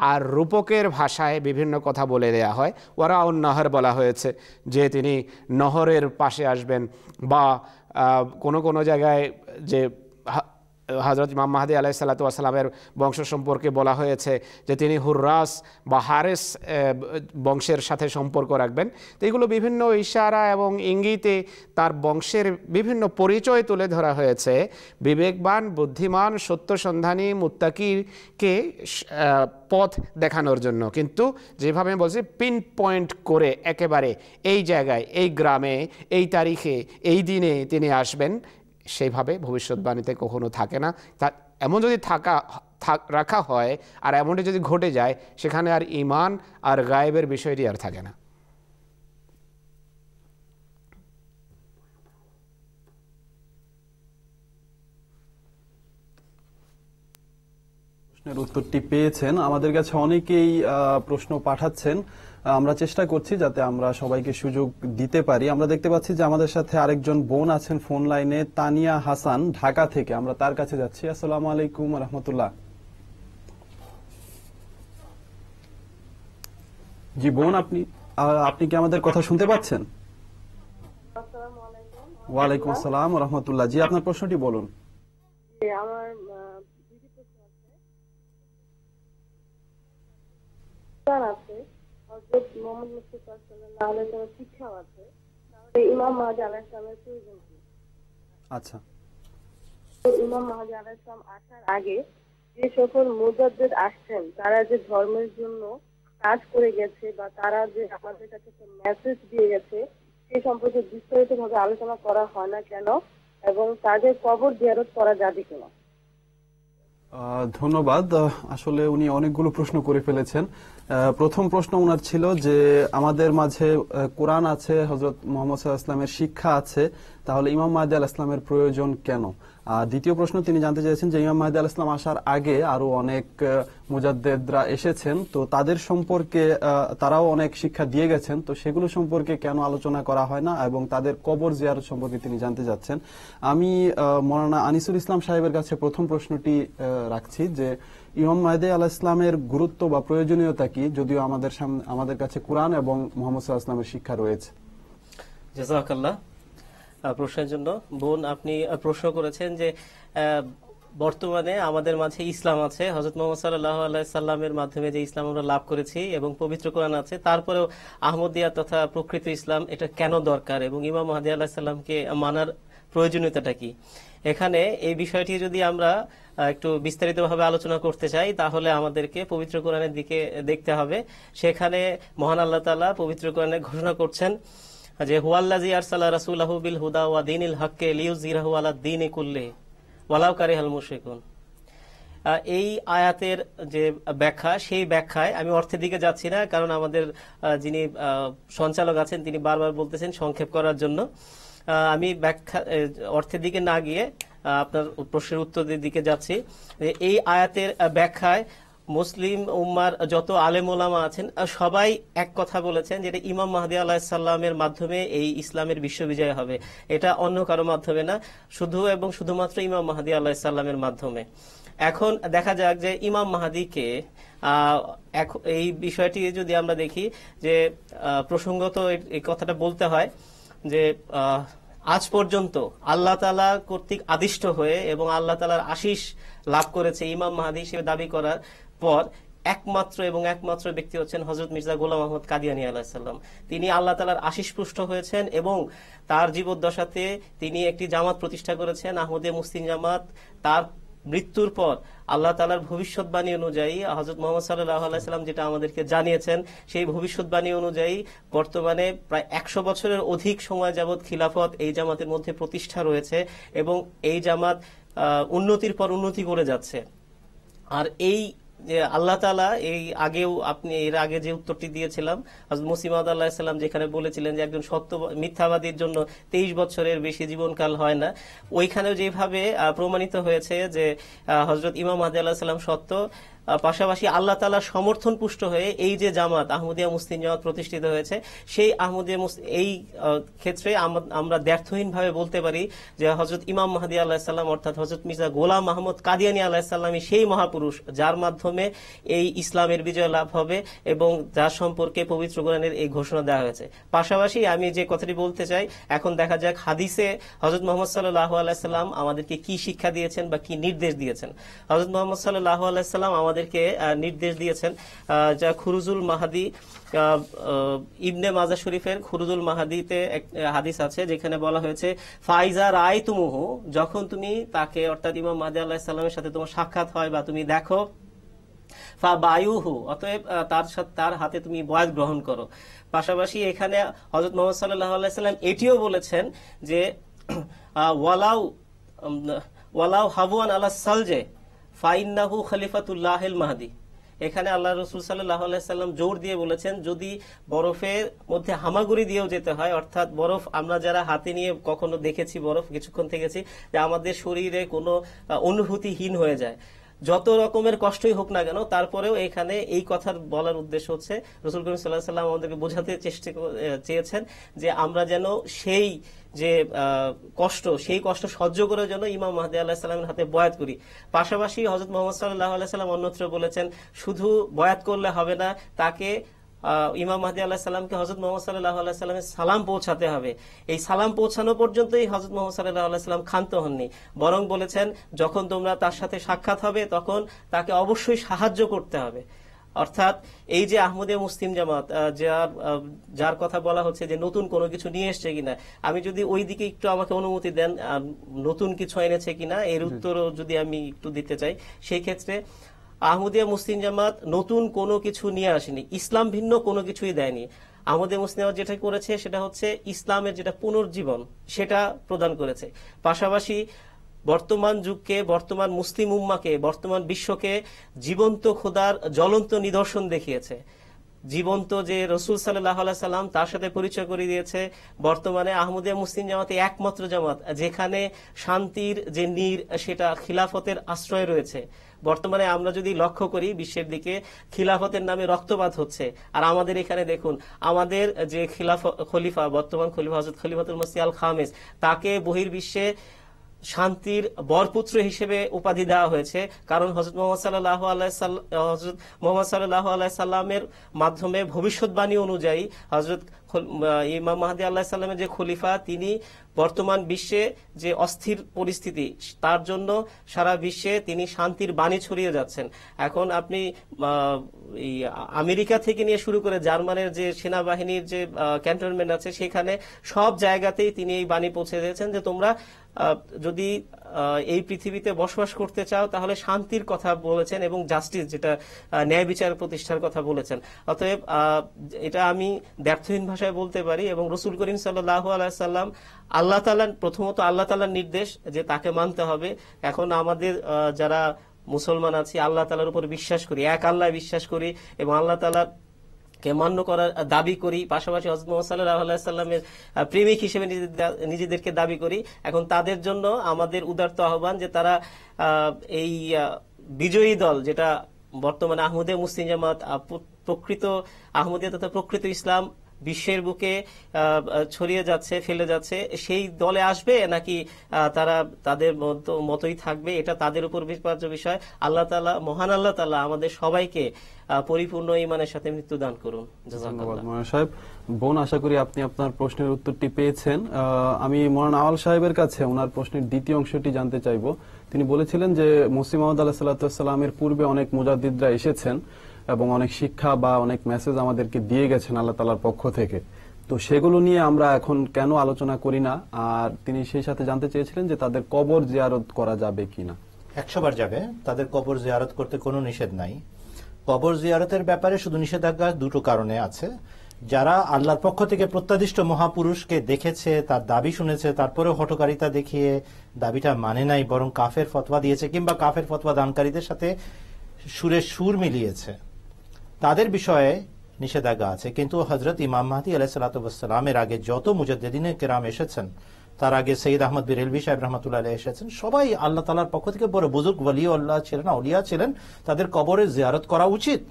আর রূপকের ভাষায় বিভিন্ন কথা বলে দেয়া হয়। ওয়ারাউন নহর বলা হয়েছে যে তিনি নহরের পাশে আসবেন, বা কোনো কোনো জায়গায় যে হযরত ইমাম মাহদী আলাইহিস সালাতু ওয়াস সালামের বংশ সম্পর্কে বলা হয়েছে যে তিনি হুররাস বা হারেস বংশের সাথে সম্পর্ক রাখবেন। তো এগুলো বিভিন্ন ইশারা এবং ইঙ্গিতে তার বংশের বিভিন্ন পরিচয় তুলে ধরা হয়েছে বিবেকবান, বুদ্ধিমান, সত্যসন্ধানী মুত্তাকিকে পথ দেখানোর জন্য। কিন্তু যেভাবে আমি বলছি পিন পয়েন্ট করে একেবারে এই জায়গায়, এই গ্রামে, এই তারিখে, এই দিনে তিনি আসবেন, সেইভাবে ভবিষ্যৎবাণীতে কখনো থাকে না। তা এমন যদি রাখা হয় আর এমনটি যদি ঘটে যায়, সেখানে আর ইমান আর গায়েবের বিষয়টি আর থাকে না। প্রশ্নের উত্তরটি পেয়েছেন। আমাদের কাছে অনেকেই প্রশ্ন পাঠাচ্ছেন, আমরা চেষ্টা করছি যাতে আমরা সবাইকে সুযোগ দিতে পারি। আমরা দেখতে পাচ্ছি যে আমাদের সাথে আরেকজন বোন আছেন ফোন লাইনে, তানিয়া হাসান, ঢাকা থেকে। আমরা তার কাছে যাচ্ছি। আসসালামু আলাইকুম ওয়া রাহমাতুল্লাহ। জি বোন, আপনি কি আমাদের কথা শুনতে পাচ্ছেন? ওয়ালাইকুম আসসালাম ওয়া রাহমাতুল্লাহ। জি, আপনার প্রশ্নটি বলুন। আমার আছে হযরত মুহাম্মদ মুস্তাফা সাল্লাল্লাহু আলাইহি ওয়াসাল্লাম শিক্ষাও আছে, তাহলে ইমাম মাহদী আলাইহিস সালামের প্রয়োজন কি? আচ্ছা, ইমাম মাহদী আলাইহিস সালাম আসার আগে যে সকল মুজাদ্দিদ আসছেন তারা যে ধর্মের জন্য কাজ করে গেছে বা তারা যে আমাদের কাছে মেসেজ দিয়ে গেছে সেই সম্পর্কে বিস্তারিতভাবে আলোচনা করা হয় না কেন, এবং তাদের কবর জিয়ারত করা যাবে কিনা? ধন্যবাদ। আসলে উনি অনেকগুলো প্রশ্ন করে ফেলেছেন। প্রথম প্রশ্ন ওনার ছিল যে আমাদের মাঝে কোরআন আছে, হযরত মুহাম্মদ সাল্লাল্লাহু আলাইহি ওয়াসাল্লামের শিক্ষা আছে, তাহলে ইমাম মাহদী আলাইহিস সালামের প্রয়োজন কেন? দ্বিতীয় প্রশ্ন তিনি জানতে চাইছেন যে ইমাম মাহদী আলাইহিস সালাম আসার আগে আরো অনেক মুজাদ্দিদরা এসেছেন, তো তাদের সম্পর্কে তারাও অনেক শিক্ষা দিয়ে গেছেন, তো সেগুলো সম্পর্কে কেন আলোচনা করা হয় না, এবং তাদের কবর জিয়ারত সম্পর্কে তিনি জানতে চাচ্ছেন। আমি মাওলানা আনিসুল ইসলাম সাহেবের কাছে প্রথম প্রশ্নটি রাখছি যে ইমাম মাহদী আলাইহিস সালামের গুরুত্ব বা প্রয়োজনীয়তা কি, যদিও আমাদের কাছে কোরআন এবং মুহাম্মদ সাল্লাল্লাহু আলাইহি ওয়াসাল্লামের শিক্ষা রয়েছে। জাযাকাল্লাহ প্রশ্নের জন্য। বোন, আপনি প্রশ্ন করেছেন যে বর্তমানে আমাদের মাঝে ইসলাম আছে, হযরত মুহাম্মদ সাল্লাল্লাহু আলাইহি সাল্লামের মাধ্যমে যে ইসলাম আমরা লাভ করেছি এবং পবিত্র কোরআন আছে, তারপরেও আহমদিয়া তথা প্রকৃত ইসলাম এটা কেন দরকার এবং ইমাম মাহদী আলাইহিস সালামকে মানার প্রয়োজনীয়তাটা কি? এখানে এই বিষয়টি যদি আমরা একটু বিস্তারিতভাবে আলোচনা করতে চাই তাহলে আমাদেরকে পবিত্র কোরআনের দিকে দেখতে হবে। সেখানে মহান আল্লাহ তাআলা পবিত্র কোরআনে ঘোষণা করছেন যে হুয়াল্লাযী আরসালা রাসূলাহু বিল হুদা ওয়া দীনিল হাক্কি লিইয়ুযহিরাহু আলা দ্বীনি কুল্লিহি ওয়ালাউ কারিহাল মুশরিকুন। এই আয়াতের যে ব্যাখ্যা, সেই ব্যাখ্যায় আমি অর্থের দিকে যাচ্ছি না, কারণ আমাদের যিনি সঞ্চালক আছেন তিনি বারবার বলতেছেন সংক্ষেপ করার জন্য। আমি ব্যাখ্যা অর্থের দিকে না গিয়ে আপনার প্রশ্নের উত্তরের দিকে যাচ্ছি। এই আয়াতের ব্যাখ্যায় মুসলিম উম্মার যত আলেম ওলামা আছেন সবাই এক কথা বলেছেন যেটা ইমাম মাহদী আলাইহিস সালামের মাধ্যমে এই ইসলামের বিশ্ববিজয় হবে, এটা অন্য কারো মাধ্যমে না, শুধু এবং শুধুমাত্র ইমাম মাহদী আলাইহিস সালামের মাধ্যমে। এখন দেখা যাক যে ইমাম মাহদীকে এই বিষয়টি যদি আমরা দেখি যে প্রসঙ্গত এই কথাটা বলতে হয় যে আজ পর্যন্ত আল্লাহ তাআলা কর্তৃক আদিষ্ট হয়ে এবং আল্লাহ তাআলার আশিস লাভ করেছে ইমাম মাহদী হিসেবে দাবি করার পর একমাত্র ব্যক্তি হচ্ছেন হযরত মির্জা গোলাম আহমদ কাদিয়ানী আলাইহিস সালাম। তিনি আল্লাহ তাআলার আশিস পুষ্ট হয়েছেন এবং তার জীবদ্দশাতে তিনি একটি জামাত প্রতিষ্ঠা করেছেন, আহমদিয়া মুসলিম জামাত। তার মৃত্যুর পর আল্লাহ তাআলার ভবিষ্যৎবাণী অনুযায়ী হযরত মুহাম্মদ সাল্লাল্লাহু আলাইহি সাল্লাম যেটা আমাদেরকে জানিয়েছেন, সেই ভবিষ্যৎবাণী অনুযায়ী বর্তমানে প্রায় 100 বছরের অধিক সময় যাবৎ খিলাফত এই জামাতের মধ্যে প্রতিষ্ঠা রয়েছে এবং এই জামাত উন্নতির পর উন্নতি করে যাচ্ছে। আর এই যে আল্লাহ তাআলা আপনি এর আগে যে উত্তরটি দিয়েছিলাম হযরত মুসলিম মাউদ আলাইহিস সালাম যেখানে বলেছিলেন যে একজন মিথ্যাবাদীর জন্য 23 বছরের বেশি জীবনকাল হয় না, ওইখানেও যেভাবে প্রমাণিত হয়েছে যে হযরত ইমাম মাহদী আলাইহিস সালাম সত্য, পাশাপাশি আল্লাহ তাআলার সমর্থন পুষ্ট হয়ে এই যে জামাত আহমদিয়া মুসলিম জামাত প্রতিষ্ঠিত হয়েছে, সেই আহমদিয়া এই ক্ষেত্রে আমরা দ্ব্যর্থহীনভাবে বলতে পারি যে হযরত ইমাম মাহদী আলাইহিস সালাম অর্থাৎ হযরত মির্জা গোলাম আহমদ কাদিয়ানী আলাইহিস সালামই সেই মহাপুরুষ যার মাধ্যমে এই ইসলামের বিজয় লাভ হবে এবং যার সম্পর্কে পবিত্র কোরআনের এই ঘোষণা দেওয়া হয়েছে। পাশাপাশি আমি যে কথাটি বলতে চাই, এখন দেখা যাক হাদিসে হযরত মুহাম্মদ সাল্লাল্লাহু আলাইহি সাল্লাম আমাদেরকে কি শিক্ষা দিয়েছেন বা কি নির্দেশ দিয়েছেন। হযরত মুহাম্মদ সাল্লাল্লাহু আলাইহি সাল্লাম আমাদেরকে নির্দেশ দিয়েছেন, যা খুরুজুল মাহাদি ইবনে মাজা শরীফের খুরুজুল মাহাদিতে হাদিস আছে যেখানে বলা হয়েছে ফাইজা রাআইতুমুহু, যখন তুমি তাকে অর্থাৎ ইমাম মাহদী আলাইহিস সালামের সাথে তোমার সাক্ষাৎ হয় বা তুমি দেখো, ফা বায়ুহু, অতএব তার হাতে তুমি বয়াত গ্রহণ করো। পাশাপাশি এখানে হযরত মুহাম্মদ সাল্লাল্লাহু আলাইহি সাল্লাম এটিও বলেছেন যে ওয়ালাউ হাবওয়ান আলা সালজে ফাইন্নাহু খলিফাতুল্লাহিল মাহদী। এখানে আল্লাহ রাসূল সাল্লাল্লাহু আলাইহি সাল্লাম জোর দিয়ে বলেছেন যদি বরফের মধ্যে হামাগুড়ি দিয়েও যেতে হয়, অর্থাৎ বরফ আমরা যারা হাতে নিয়ে কখনো দেখেছি বরফ কিছুক্ষণ থেকেছি যে আমাদের শরীরে কোনো অনুভূতিহীন হয়ে যায়, যত রকমের কষ্টই হোক না কেন, তারপরেও এখানে এই কথা বলার উদ্দেশ্য হচ্ছে রাসূল করিম সাল্লাল্লাহু আলাইহি সাল্লাম আমাদেরকে বোঝাতে চেয়েছেন যে আমরা যেন সেই যে সেই কষ্ট সহ্য করার জন্য ইমাম মাহদী আলাইহিস সালামের হাতে বয়াত করি। পাশাপাশি হযরত মুহাম্মদ সাল্লাল্লাহু আলাইহি সাল্লাম অন্যত্র বলেছেন শুধু বয়াত করলে হবে না, তাকে ইমাম মাহদী আলাইহিস সালামকে হযরত মুহাম্মদ সাল্লাল্লাহু আলাইহি সাল্লামের সালাম পৌঁছাতে হবে। এই সালাম পৌঁছানো পর্যন্তই হযরত মুহাম্মদ সাল্লাল্লাহু আলাইহি সাল্লাম ক্ষান্ত হননি, বরং বলেছেন যখন তোমরা তার সাথে সাক্ষাৎ হবে তখন তাকে অবশ্যই সাহায্য করতে হবে। অর্থাৎ এই যে আহমদিয়া মুসলিম জামাত যার কথা বলা হচ্ছে যে নতুন কোনো কিছু নিয়ে এসছে কিনা, আমি যদি ওই দিকে একটু আমাকে অনুমতি দেন, নতুন কিছু এনেছে কিনা এর উত্তরও যদি আমি একটু দিতে চাই। সেই ক্ষেত্রে আহমদিয়া মুসলিম জামাত নতুন কোনো কিছু নিয়ে আসেনি, ইসলাম ভিন্ন কোনো কিছুই দেয়নি। আহমদিয়া মুসলিম জামাত যেটা করেছে সেটা হচ্ছে ইসলামের যেটা পুনর্জীবন সেটা প্রদান করেছে। পাশাপাশি বর্তমান যুগকে, বর্তমান মুসলিম উম্মাকে, বর্তমান বিশ্বকে জীবন্ত খোদার জ্বলন্ত নিদর্শন দেখিয়েছে। জীবন্ত যে রসুল সাল্লাল্লাহু আলাইহি সাল্লাম তার সাথে পরিচয় করিয়ে দিয়েছে। বর্তমানে আহমদিয়া মুসলিম জামাতে একমাত্র জামাত যেখানে শান্তির যে নীড় সেটা খিলাফতের আশ্রয় রয়েছে। বর্তমানে আমরা যদি লক্ষ্য করি বিশ্বের দিকে খিলাফতের নামে রক্তপাত হচ্ছে, আর আমাদের এখানে দেখুন আমাদের যে খলিফা, বর্তমান খলিফা হযরত খলিফাতুল মসিহ আল খামেস, তাকে বহির্বিশ্বে শান্তির বরপুত্র হিসেবে উপাধি দেওয়া হয়েছে। কারণ হযরত মুহাম্মদ সাল্লাল্লাহু আলাইহি সাল্লামের মাধ্যমে ভবিষ্যৎবাণী অনুযায়ী হযরত ইমাম মাহদী আলাইহিস সালামের যে খলিফা, তিনি বর্তমান বিশ্বে যে অস্থির পরিস্থিতি তার জন্য সারা বিশ্বে তিনি শান্তির বাণী ছড়িয়ে যাচ্ছেন। এখন আপনি আমেরিকা থেকে নিয়ে শুরু করে জার্মানের যে সেনাবাহিনীর যে ক্যান্টনমেন্ট আছে সেখানে সব জায়গাতেই তিনি এই বাণী পৌঁছে দিয়েছেন যে তোমরা যদি এই পৃথিবীতে বসবাস করতে চাও তাহলে শান্তির কথা বলেছেন এবং জাস্টিস, যেটা ন্যায় বিচার প্রতিষ্ঠার কথা বলেছেন। অতএব এটা আমি ব্যর্থহীন ভাষায় বলতে পারি। এবং রসুল করিম সাল্লাল্লাহু আলাইহি সাল্লাম আল্লাহ তাআলা, প্রথমত আল্লাহ তাআলার নির্দেশ যে তাকে মানতে হবে। এখন আমাদের যারা মুসলমান আছি আল্লাহ তাআলার উপর বিশ্বাস করি, এক আল্লাহ বিশ্বাস করি এবং আল্লাহ তাআলা কে মান্য করার দাবি করি, পাশাপাশি হযরত মুহাম্মদ সাল্লাল্লাহু আলাইহি সাল্লামের প্রেমিক হিসেবে নিজেদেরকে দাবি করি। এখন তাদের জন্য আমাদের উদারত আহ্বান যে তারা এই বিজয়ী দল যেটা বর্তমানে আহমদিয়া মুসলিম জামাত, প্রকৃত আহমদিয়া তথা প্রকৃত ইসলাম বিশ্বের বুকে ছড়িয়ে যাচ্ছে, ফেলে যাচ্ছে, সেই দলে আসবে নাকি তারা তাদের মতোই থাকবে, এটা তাদের উপর বিচার্য বিষয়। আল্লাহ তাআলা, মহান আল্লাহ তাআলা আমাদের সবাইকে পরিপূর্ণ ঈমানের সাথে মৃত্যু দান করুন। ধন্যবাদ মৌলানা সাহেব। বোন, আশা করি আপনি আপনার প্রশ্নের উত্তরটি পেয়েছেন। আমি মৌলানা আওয়াল সাহেবের কাছে ওনার প্রশ্নের দ্বিতীয় অংশটি জানতে চাইব। তিনি বলেছিলেন যে মসিহ মাউদ আলাইহিস সালামের পূর্বে অনেক মুজাদ্দিদরা এসেছেন এবং অনেক শিক্ষা বা অনেক মেসেজ আমাদেরকে দিয়ে গেছেন আল্লাহ তাআলার পক্ষ থেকে, তো সেগুলো নিয়ে আমরা এখন কেন আলোচনা করি না? আর তিনি সেই সাথে জানতে চেয়েছিলেন যে তাদের কবর জিয়ারত করা যাবে কিনা। 100 বার যাবে, তাদের কবর জিয়ারত করতে কোনো নিষেধ নাই। কবর জিয়ারতের ব্যাপারে শুধু নিষেধাজ্ঞা দুটো কারণে আছে। যারা আল্লাহর পক্ষ থেকে প্রত্যাদিষ্ট মহাপুরুষকে দেখেছে, তার দাবি শুনেছে, তারপরেও হঠকারিতা দেখিয়ে দাবিটা মানে নাই, বরং কাফের ফতোয়া দিয়েছে কিংবা কাফের ফতোয়া দানকারীদের সাথে সুরে সুর মিলিয়েছে, তাদের বিষয়ে নিষেধাজ্ঞা আছে। কিন্তু হযরত ইমাম মাহদী আলাইহিস সালামের আগে যত মুজাদ্দিদিনে কেরাম এসেছেন, তার আগে সৈয়দ আহমদ বিরেলভী সাহেব রহমাতুল্লাহ আলাইহি এসেছেন, সবাই আল্লাহ তাআলার পক্ষ থেকে বড় বুজুর্গ ওয়ালিউল্লাহ ছিলেন, আউলিয়া ছিলেন, তাদের কবরে জিয়ারত করা উচিত।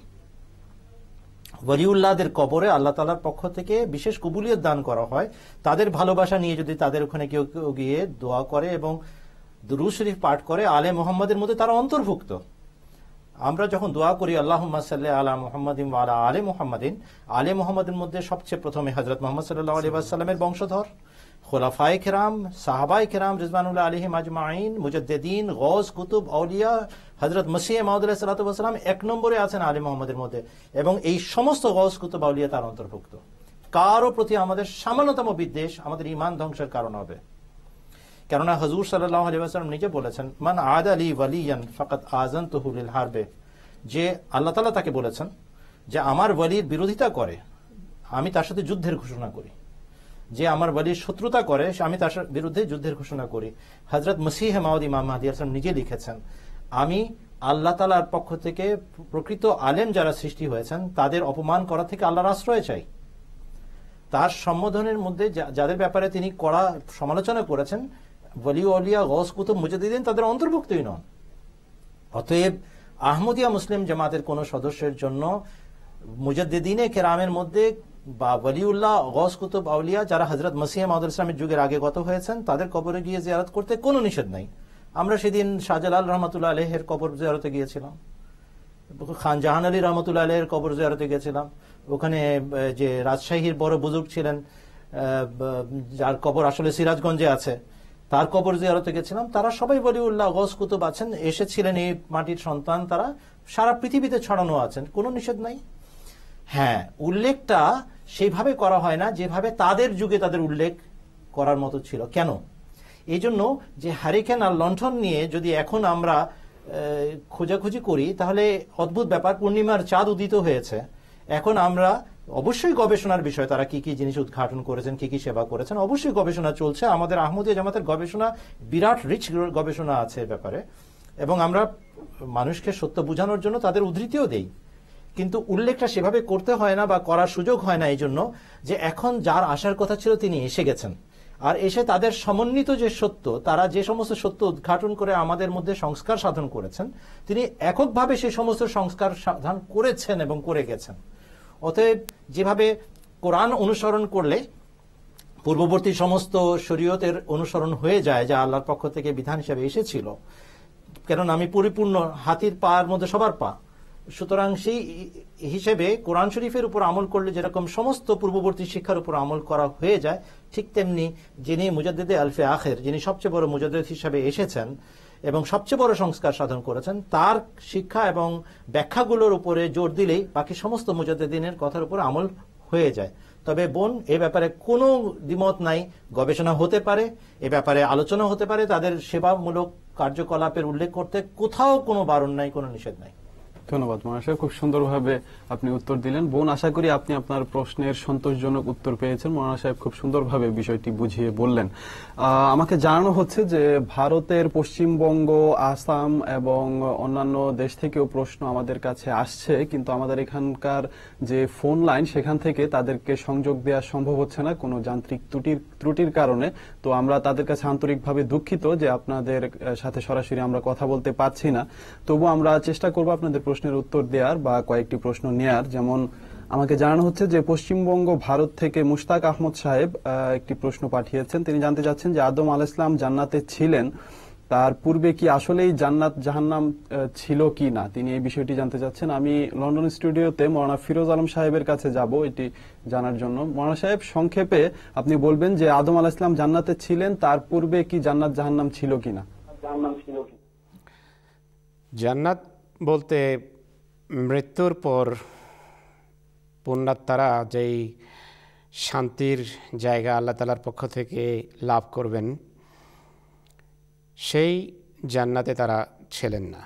ওয়ালিউল্লাহদের কবরে আল্লাহ তাআলার পক্ষ থেকে বিশেষ কবুলিয়ত দান করা হয়। তাদের ভালোবাসা নিয়ে যদি তাদের ওখানে কেউ গিয়ে দোয়া করে এবং দুরূদ শরীফ পাঠ করে, আলে মুহাম্মাদের মধ্যে তারা অন্তর্ভুক্ত। আমরা যখন দোয়া করি আল্লাহুম্মা সাল্লি আলা মুহাম্মাদিন ওয়া আলা আলি মুহাম্মাদিন, আলে মুহাম্মাদের মধ্যে সবচেয়ে প্রথমে হযরত মুহাম্মদ সাল্লাল্লাহু আলাইহি ওয়াসাল্লামের বংশধর, খুলাফায়ে কেরাম, সাহাবায়ে কেরাম রিজওয়ানুল্লাহ আলাইহিম আজমাইন, মুজাদ্দিদিন, গৌস, কুতুব, আউলিয়া, হযরত মসিহ মাউদ আলাইহিস সালাতু ওয়াস সালাম এক নম্বরে আছেন আলে মুহাম্মাদের মধ্যে, এবং এই সমস্ত গৌস, কুতুব, আউলিয়া তার অন্তর্ভুক্ত। কারো প্রতি আমাদের সামান্যতম বিদ্বেষ আমাদের ঈমান ধ্বংসের কারণ হবে। কেননা হুজুর সাল্লাল্লাহু আলাইহি ওয়াসাল্লাম নিজে বলেছেন, মান আদা লি ওয়ালিয়ান ফাকাদ আযানতুহু লিল হারবে, যে আল্লাহ তাআলা তাকে বলেছেন যে আমার ওয়ালির বিরোধিতা করে আমি তার সাথে যুদ্ধের ঘোষণা করি, যে আমার ওয়ালির শত্রুতা করে আমি তার বিরুদ্ধে যুদ্ধের ঘোষণা করি। হযরত মসিহ মাউদ ইমাম মাহদী আলাইহিস নিজে লিখেছেন, আমি আল্লাহ তাআলার পক্ষ থেকে প্রকৃত আলেম যারা সৃষ্টি হয়েছেন তাদের অপমান করা থেকে আল্লাহর আশ্রয় চাই। তার সম্বোধনের মধ্যে যাদের ব্যাপারে তিনি কড়া সমালোচনা করেছেন, ওয়ালি আউলিয়া, গৌস, কুতুব, মুজাদ্দিদিন তাদের অন্তর্ভুক্তই নন। অতএব আহমদিয়া মুসলিম জামাতের কোন সদস্যের জন্য মুজাদ্দিদিনে কেরামের মধ্যে বা ওয়ালিউল্লাহ, গৌস, কুতুব, আউলিয়া যারা হযরত মসিহ মাউদ ইসলামের যুগের আগে গত হয়েছেন তাদের কবরে গিয়ে জিয়ারত করতে কোনো নিষেধ নাই। আমরা সেদিন শাহজালাল রহমাতুল্লাহ আলাইহির কবর জিয়ারতে গিয়েছিলাম, খান জাহান আলী রহমতুল্লাহ আলাইহির কবর জিয়ারতে গিয়েছিলাম, ওখানে যে রাজশাহীর বড় বুজুর্গ ছিলেন, যার কবর আসলে সিরাজগঞ্জে আছে, তার কবর জিয়ারতে গেছিলাম। তারা সবাই ওলিউল্লাহ গৌস কুতুব আছেন, এসেছিলেন, এই মাটির সন্তান, তারা সারা পৃথিবীতে ছড়ানো আছেন, কোনো নিষেধ নাই। হ্যাঁ, উল্লেখটা সেইভাবে করা হয় না যেভাবে তাদের যুগে তাদের উল্লেখ করার মতো ছিল। কেন? এই জন্য যে হ্যারিকেন আর লণ্ঠন নিয়ে যদি এখন আমরা খোঁজাখুঁজি করি, তাহলে অদ্ভুত ব্যাপার, পূর্ণিমার চাঁদ উদিত হয়েছে, এখন আমরা অবশ্যই গবেষণার বিষয়, তারা কি কি জিনিস উদ্ঘাটন করেছেন, কি কি সেবা করেছেন, অবশ্যই গবেষণা চলছে। আমাদের আহমদিয়া জামাতের গবেষণা বিরাট রিচ গবেষণা আছে ব্যাপারে, এবং আমরা মানুষকে সত্য বোঝানোর জন্য তাদের উদ্ধৃতিও দেই। কিন্তু উল্লেখটা সেভাবে করতে হয় না বা করার সুযোগ হয় না, এই জন্য যে এখন যার আসার কথা ছিল তিনি এসে গেছেন, আর এসে তাদের সমন্বিত যে সত্য, তারা যে সমস্ত সত্য উদ্ঘাটন করে আমাদের মধ্যে সংস্কার সাধন করেছেন, তিনি এককভাবে সেই সমস্ত সংস্কার সাধন করেছেন এবং করে গেছেন। অতএব যেভাবে কোরআন অনুসরণ করলে পূর্ববর্তী সমস্ত শরীয়তের অনুসরণ হয়ে যায়, যা আল্লাহর পক্ষ থেকে বিধান হিসেবে এসেছিল, কেননা আমি পরিপূর্ণ, হাতির পায়ের মধ্যে সবার পা, সুতরাং সেই হিসেবে কোরআন শরীফের উপর আমল করলে যেরকম সমস্ত পূর্ববর্তী শিক্ষার উপর আমল করা হয়ে যায়, ঠিক তেমনি যিনি মুজাদ্দিদে আলফে আখের, যিনি সবচেয়ে বড় মুজাদ্দিদ হিসেবে এসেছেন এবং সবচেয়ে বড় সংস্কার সাধন করেছেন, তার শিক্ষা এবং ব্যাখ্যাগুলোর উপরে জোর দিলেই বাকি সমস্ত মুজাদ্দিদিনের কথার উপর আমল হয়ে যায়। তবে বোন, এ ব্যাপারে কোনো দ্বিমত নাই, গবেষণা হতে পারে, এ ব্যাপারে আলোচনা হতে পারে, তাদের সেবামূলক কার্যকলাপের উল্লেখ করতে কোথাও কোনো বারণ নাই, কোনো নিষেধ নাই। ধন্যবাদ মৌলানা সাহেব, খুব সুন্দরভাবে আপনি উত্তর দিলেন। বোন, আশা করি আপনি আপনার প্রশ্নের সন্তোষজনক উত্তর পেয়েছেন। মৌলানা সাহেব খুব সুন্দরভাবে বিষয়টি বুঝিয়ে বললেন। আমাকে জানানো হচ্ছে যে ভারতের পশ্চিমবঙ্গ, আসাম এবং অন্যান্য দেশ থেকেও প্রশ্ন আমাদের কাছে আসছে, কিন্তু আমাদের এখানকার যে ফোন লাইন, সেখান থেকে তাদেরকে সংযোগ দেওয়া সম্ভব হচ্ছে না কোনো যান্ত্রিক ত্রুটির কারণে। তো আমরা তাদের কাছে আন্তরিকভাবে দুঃখিত যে আপনাদের সাথে সরাসরি আমরা কথা বলতে পারছি না। তবু আমরা চেষ্টা করব আপনাদের প্রশ্নের উত্তর দেওয়ার বা কয়েকটি প্রশ্ন নেয়ার। যেমন আমাকে জানানো হচ্ছে যে পশ্চিমবঙ্গ ভারত থেকে মুশতাক আহমদ সাহেব একটি প্রশ্ন পাঠিয়েছেন। তিনি জানতে চাচ্ছেন যে আদম আলাইহিস সালাম জান্নাতে ছিলেন, তার পূর্বে কি আসলেই জান্নাত জাহান্নাম ছিল কি না, তিনি এই বিষয়টি জানতে চাচ্ছেন। আমি লন্ডন স্টুডিওতে মৌলানা ফিরোজ আলম সাহেবের কাছে যাব এটি জানার জন্য। মৌলানা সাহেব, সংক্ষেপে আপনি বলবেন যে আদম আলাইহিস সালাম জান্নাতে ছিলেন, তার পূর্বে কি জান্নাত জাহান্নাম ছিল কিনা। জান্নাত বলতে মৃত্যুর পর পুণ্যাত্মারা যেই শান্তির জায়গা আল্লাহ তাআলার পক্ষ থেকে লাভ করবেন, সেই জান্নাতে তারা ছিলেন না।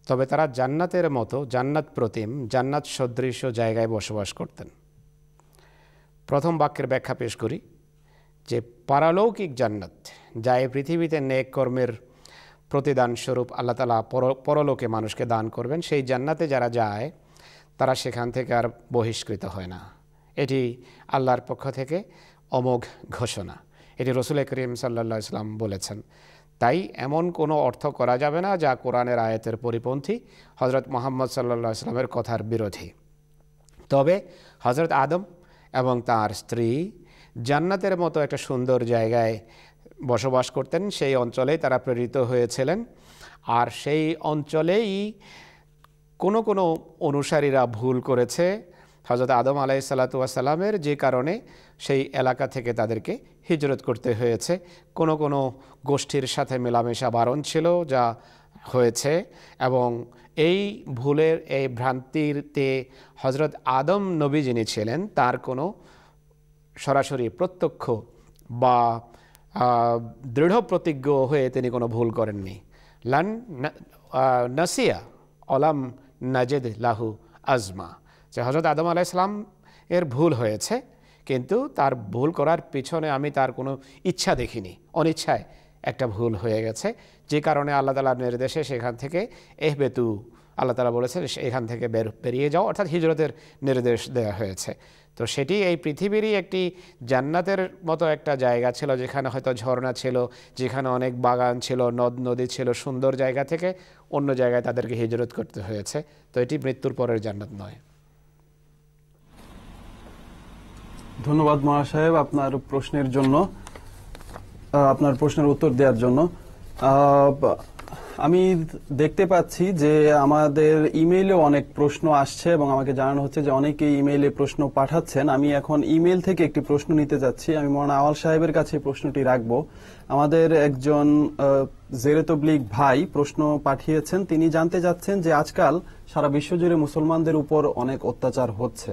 তবে তারা জান্নাতের মতো, জান্নাত প্রতিম, জান্নাত সদৃশ জায়গায় বসবাস করতেন। প্রথম বাক্যের ব্যাখ্যা পেশ করি যে পারলৌকিক জান্নাত, যা এই পৃথিবীতে নেক কর্মের প্রতিদান স্বরূপ আল্লাহ তাআলা পরলোকে মানুষকে দান করবেন, সেই জান্নাতে যারা যায় তারা সেখান থেকে আর বহিষ্কৃত হয় না। এটি আল্লাহর পক্ষ থেকে অমোঘ ঘোষণা, এটি রাসূল করিম সাল্লাল্লাহু আলাইহি ওয়াসাল্লাম বলেছেন। তাই এমন কোনো অর্থ করা যাবে না যা কোরআনের আয়াতের পরিপন্থী, হযরত মুহাম্মদ সাল্লাল্লাহু আলাইহি ওয়াসাল্লামের কথার বিরোধী। তবে হযরত আদম এবং তার স্ত্রী জান্নাতের মতো একটা সুন্দর জায়গায় বসবাস করতেন, সেই অঞ্চলেই তারা প্রেরিত হয়েছিলেন। আর সেই অঞ্চলেই কোনো কোনো অনুসারীরা ভুল করেছে হযরত আদম আলাইহিসসালাতু ওয়াসসালামের, যে কারণে সেই এলাকা থেকে তাদেরকে হিজরত করতে হয়েছে। কোনো কোনো গোষ্ঠীর সাথে মেলামেশা বারণ ছিল, যা হয়েছে, এবং এই ভুলের, এই ভ্রান্তিতে হযরত আদম নবী যিনি ছিলেন, তার কোনো সরাসরি প্রত্যক্ষ বা দৃঢ় প্রতিজ্ঞ হয়ে তিনি কোনো ভুল করেননি। লান নাসিয়া অলাম নাজেদ লাহু আজমা, যে হযরত আদম আলাইহিস সালাম এর ভুল হয়েছে, কিন্তু তার ভুল করার পিছনে আমি তার কোনো ইচ্ছা দেখিনি, অনিচ্ছায় একটা ভুল হয়ে গেছে, যে কারণে আল্লাহ তাআলার নির্দেশে সেখান থেকে এহবেতু, আল্লাহ তাআলা বলেছেন এখান থেকে বেরিয়ে যাও, অর্থাৎ হিজরতের নির্দেশ দেওয়া হয়েছে। তো সেটি এই পৃথিবীরই একটি জান্নাতের মতো একটা জায়গা ছিল, যেখানে হয়তো ঝর্ণা ছিল, যেখানে অনেক বাগান ছিল, নদ নদী ছিল, সুন্দর জায়গা থেকে অন্য জায়গায় তাদেরকে হিজরত করতে হয়েছে। তো এটি মৃত্যুর পরের জান্নাত নয়। ধন্যবাদ মৌলানা সাহেব আপনার প্রশ্নের জন্য, আপনার প্রশ্নের উত্তর দেওয়ার জন্য। আমি দেখতে পাচ্ছি যে আমাদের ইমেইলে অনেক প্রশ্ন আসছে এবং আমাকে জানানো হচ্ছে যে অনেকেই ইমেইলে প্রশ্ন পাঠাচ্ছেন। আমি এখন ইমেইল থেকে একটি প্রশ্ন নিতে যাচ্ছি। আমি মৌলানা আওয়াল সাহেবের কাছে প্রশ্নটি রাখবো। আমাদের একজন জেরে তবলিগ ভাই প্রশ্ন পাঠিয়েছেন। তিনি জানতে চাচ্ছেন যে আজকাল সারা বিশ্বজুড়ে মুসলমানদের উপর অনেক অত্যাচার হচ্ছে,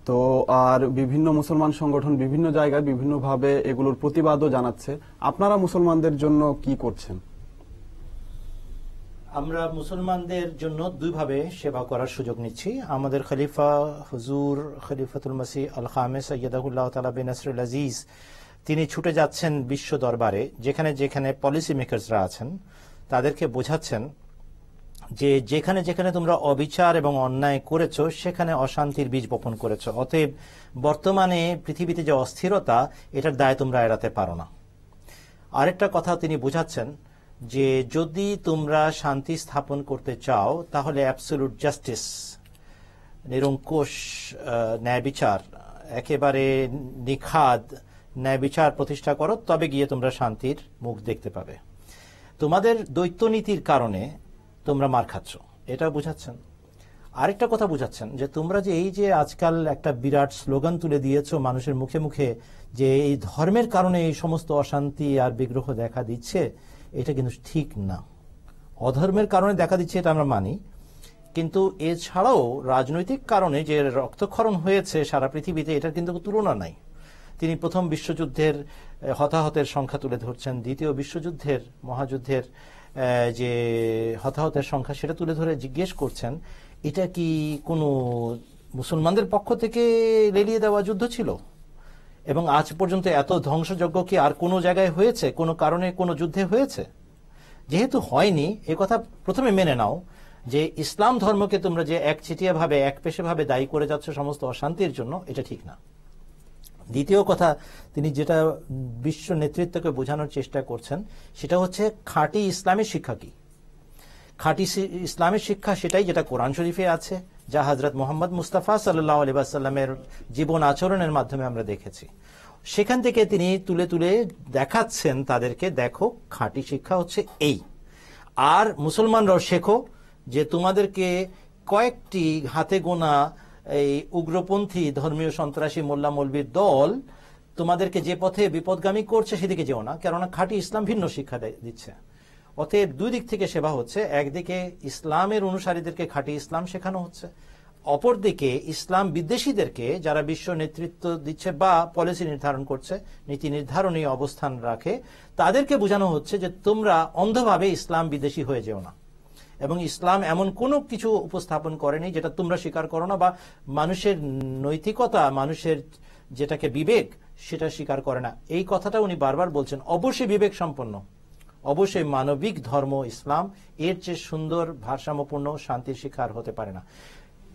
তো আর বিভিন্ন মুসলমান সংগঠন বিভিন্ন জায়গায় বিভিন্নভাবে এগুলোর প্রতিবাদও জানাচ্ছে। আপনারা মুসলমানদের জন্য কি করছেন? আমরা মুসলমানদের জন্য দুইভাবে সেবা করার সুযোগ নিচ্ছি। আমাদের খলিফা হুজুর খলিফাতুল মসিহ আল খামেস সাইয়্যিদাহুল্লাহ তাআলা বিন নাসরুল আজিজ তিনি ছুটে যাচ্ছেন বিশ্ব দরবারে, যেখানে যেখানে পলিসি মেকারসরা আছেন তাদেরকে বোঝাচ্ছেন যে যেখানে যেখানে তোমরা অবিচার এবং অন্যায় করেছো সেখানে অশান্তির বীজ বপন করেছো। অতএব বর্তমানে পৃথিবীতে যে অস্থিরতা, এটার দায় তোমরা এড়াতে পারো না। আরেকটা কথা তিনি বোঝাচ্ছেন যে যদি তোমরা শান্তি স্থাপন করতে চাও তাহলে অ্যাবসলিউট জাস্টিস, নিরঙ্কুশ ন্যায় বিচার, একেবারে নিখাদ ন্যায় বিচার প্রতিষ্ঠা করো, তবে গিয়ে তোমরা শান্তির মুখ দেখতে পাবে। তোমাদের দ্বৈত নীতির কারণে তোমরা মার খাচ্ছ, এটা বুঝাচ্ছেন। আরেকটা কথা বুঝাচ্ছেন যে তোমরা যে এই যে আজকাল একটা বিরাট স্লোগান তুলে দিয়েছো মানুষের মুখে মুখে যে এই ধর্মের কারণে এই সমস্ত অশান্তি আর বিগ্রহ দেখা দিচ্ছে, এটা কিন্তু ঠিক না। অধর্মের কারণে দেখা দিচ্ছে এটা আমরা মানি, কিন্তু এছাড়াও রাজনৈতিক কারণে যে রক্তক্ষরণ হয়েছে সারা পৃথিবীতে, এটার কিন্তু তুলনা নাই। তিনি প্রথম বিশ্বযুদ্ধের হতাহতের সংখ্যা তুলে ধরছেন, দ্বিতীয় বিশ্বযুদ্ধের মহাযুদ্ধের যে হতাহতের সংখ্যা সেটা তুলে ধরে জিজ্ঞেস করছেন এটা কি কোনো মুসলমানদের পক্ষ থেকে লেলিয়ে দেওয়া যুদ্ধ ছিল? এবং আজ পর্যন্ত এত ধ্বংসযজ্ঞ কি আর কোনো জায়গায় হয়েছে, কোনো কারণে কোনো যুদ্ধে হয়েছে? যেহেতু হয়নি, এ কথা প্রথমে মেনে নাও যে ইসলাম ধর্মকে তোমরা যে একচেটিয়া ভাবে একপেশে ভাবে দায়ী করে যাচ্ছ সমস্ত অশান্তির জন্য, এটা ঠিক না। দ্বিতীয় কথা তিনি যেটা বিশ্ব নেতৃত্বকে বোঝানোর চেষ্টা করছেন সেটা হচ্ছে খাঁটি ইসলামের শিক্ষা কি। খাঁটি ইসলামের শিক্ষা সেটাই যেটা কোরআন শরীফে আছে, যা হযরত মুহাম্মদ মুস্তাফা সাল্লাল্লাহু আলাইহি ওয়াসাল্লামের জীবন আচরণের মাধ্যমে আমরা দেখেছি। সেখান থেকে তিনি তুলে তুলে দেখাচ্ছেন তাদেরকে, দেখো খাঁটি শিক্ষা হচ্ছে এই। আর মুসলমানরাও শেখো যে তোমাদেরকে কয়েকটি হাতে গোনা এই উগ্রপন্থী ধর্মীয় সন্ত্রাসী মোল্লা মৌলবীর দল তোমাদেরকে যে পথে বিপদগামী করছে সেদিকে যেও না, কেননা খাঁটি ইসলাম ভিন্ন শিক্ষা দিচ্ছে। অতএব দুই দিক থেকে সেবা হচ্ছে। একদিকে ইসলামের অনুসারীদেরকে খাঁটি ইসলাম শেখানো হচ্ছে, অপরদিকে ইসলাম বিদ্বেষীদেরকে যারা বিশ্ব নেতৃত্ব দিচ্ছে বা পলিসি নির্ধারণ করছে, নীতি নির্ধারণী অবস্থান রাখে, তাদেরকে বোঝানো হচ্ছে যে তোমরা অন্ধভাবে ইসলাম বিদ্বেষী হয়ে যেও না। এবং ইসলাম এমন কোনো কিছু উপস্থাপন করেনি যেটা তোমরা স্বীকার করো না, বা মানুষের নৈতিকতা, মানুষের যেটাকে বিবেক, সেটা স্বীকার করে না। এই কথাটা উনি বারবার বলছেন। অবশ্যই বিবেক সম্পন্ন, অবশ্যই মানবিক ধর্ম ইসলাম, এর চেয়ে সুন্দর ভারসাম্যপূর্ণ শান্তির শিক্ষা আর হতে পারে না।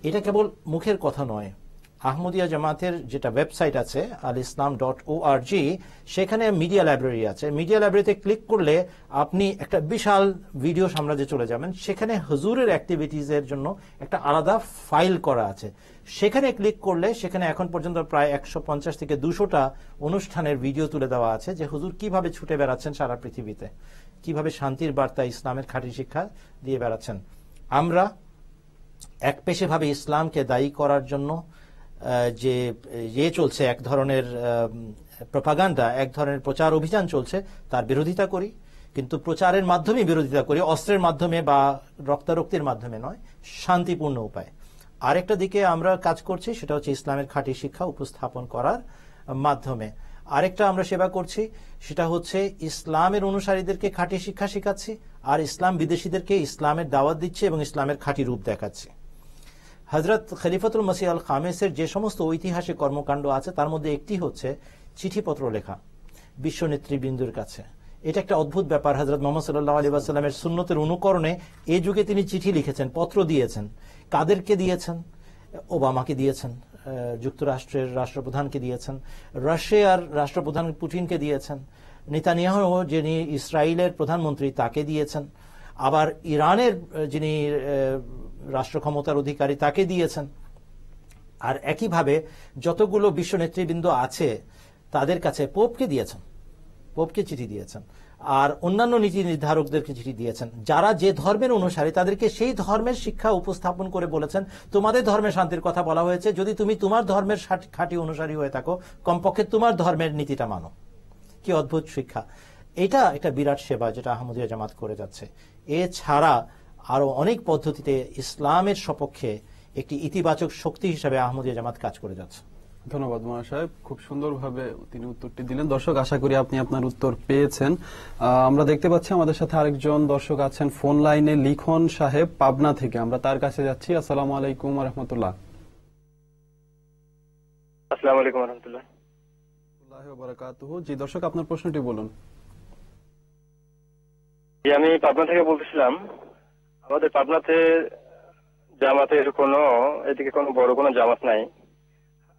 এটা কেবল মুখের কথা নয়। আহমদিয়া জামাতের যেটা ওয়েবসাইট আছে alislam.org, সেখানে মিডিয়া লাইব্রেরি আছে। মিডিয়া লাইব্রেরিতে ক্লিক করলে আপনি একটা বিশাল ভিডিও সাম্রাজ্যে চলে যাবেন। সেখানে হুজুরের অ্যাক্টিভিটিজ এর জন্য একটা আলাদা ফাইল করা আছে। সেখানে ক্লিক করলে সেখানে এখন পর্যন্ত প্রায় 150 থেকে 200টা অনুষ্ঠানের ভিডিও তুলে দেওয়া আছে, যে হুজুর কিভাবে ছুটে বেড়াচ্ছেন সারা পৃথিবীতে, কিভাবে শান্তির বার্তা ইসলামের খাঁটি শিক্ষা দিয়ে বেড়াচ্ছেন। আমরা একপেশে ভাবে ইসলামকে দায়ী করার জন্য যে চলছে, এক ধরনের প্রপাগান্ডা, এক ধরনের প্রচার অভিযান চলছে, তার বিরোধিতা করি, কিন্তু প্রচারের মাধ্যমে বিরোধিতা করি, অস্ত্রের মাধ্যমে বা রক্তারক্তির মাধ্যমে নয়, শান্তিপূর্ণ উপায়। আরেকটা দিকে আমরা কাজ করছি, সেটা হচ্ছে ইসলামের খাঁটি শিক্ষা উপস্থাপন করার মাধ্যমে। আরেকটা আমরা সেবা করছি, সেটা হচ্ছে ইসলামের অনুসারীদেরকে খাঁটি শিক্ষা শেখাচ্ছি, আর ইসলাম বিদেশীদেরকে ইসলামের দাওয়াত দিচ্ছি এবং ইসলামের খাঁটি রূপ দেখাচ্ছি। হযরত খলিফাতুল মসিহ আল খামেসের যে সমস্ত ঐতিহাসিক কর্মকাণ্ড আছে তার মধ্যে একটি হচ্ছে চিঠিপত্র লেখা বিশ্ব নেতৃবৃন্দের কাছে। এটা একটা অদ্ভুত ব্যাপার। হযরত মুহাম্মদ সাল্লাল্লাহু আলাইহি ওয়াসাল্লামের সুন্নতের অনুকরণে এই যুগে তিনি চিঠি লিখেছেন, পত্র দিয়েছেন। কাদেরকে দিয়েছেন? ওবামাকে দিয়েছেন, যুক্তরাষ্ট্রের রাষ্ট্রপ্রধানকে দিয়েছেন, রাশিয়ার রাষ্ট্রপ্রধান পুতিনকে দিয়েছেন, নেতানিয়াহু যিনি ইসরায়েলের প্রধানমন্ত্রী তাকে দিয়েছেন, আবার ইরানের যিনি রাষ্ট্র ক্ষমতার অধিকারী তাকে দিয়েছেন। আর একইভাবে যতগুলো বিশ্ব নেতৃবৃন্দ আছে তাদের কাছে পোপকে দিয়েছেন, পোপকে চিঠি দিয়েছেন। আর অন্যান্য নীতি নির্ধারকদেরকে চিঠি দিয়েছেন, যারা যে ধর্মের অনুসারী তাদেরকে সেই ধর্মের শিক্ষা উপস্থাপন করে বলেছেন তোমাদের ধর্মে শান্তির কথা বলা হয়েছে, যদি তুমি তোমার ধর্মের খাঁটি অনুসারী হয়ে থাকো কমপক্ষে তোমার ধর্মের নীতিটা মানো। কি অদ্ভুত শিক্ষা! এটা একটা বিরাট সেবা যেটা আহমদিয়া জামাত করে যাচ্ছে। এছাড়া আরো অনেক পদ্ধতিতে ইসলামের সপক্ষে একটি ইতিবাচক শক্তি হিসেবে আহমদিয়া জামাত কাজ করে যাচ্ছে। ধন্যবাদ মৌলানা সাহেব, খুব সুন্দরভাবে তিনি উত্তরটি দিলেন। দর্শক, আশা করি আপনি আপনার উত্তর পেয়েছেন। আমরা দেখতে পাচ্ছি আমাদের সাথে আরেকজন দর্শক আছেন ফোন লাইনে, লিখন সাহেব পাবনা থেকে। আমরা তার কাছে যাচ্ছি। আসসালামু আলাইকুম ওয়া রাহমাতুল্লাহ। আসসালামু আলাইকুম ওয়া রাহমাতুল্লাহ ওয়া বারাকাতুহু। জি দর্শক, আপনার প্রশ্নটি বলুন। আমি পাবনা থেকে বলতেছিলাম, আমাদের পাবনাতে জামাতের এদিকে কোনো বড় কোনো জামাত নাই,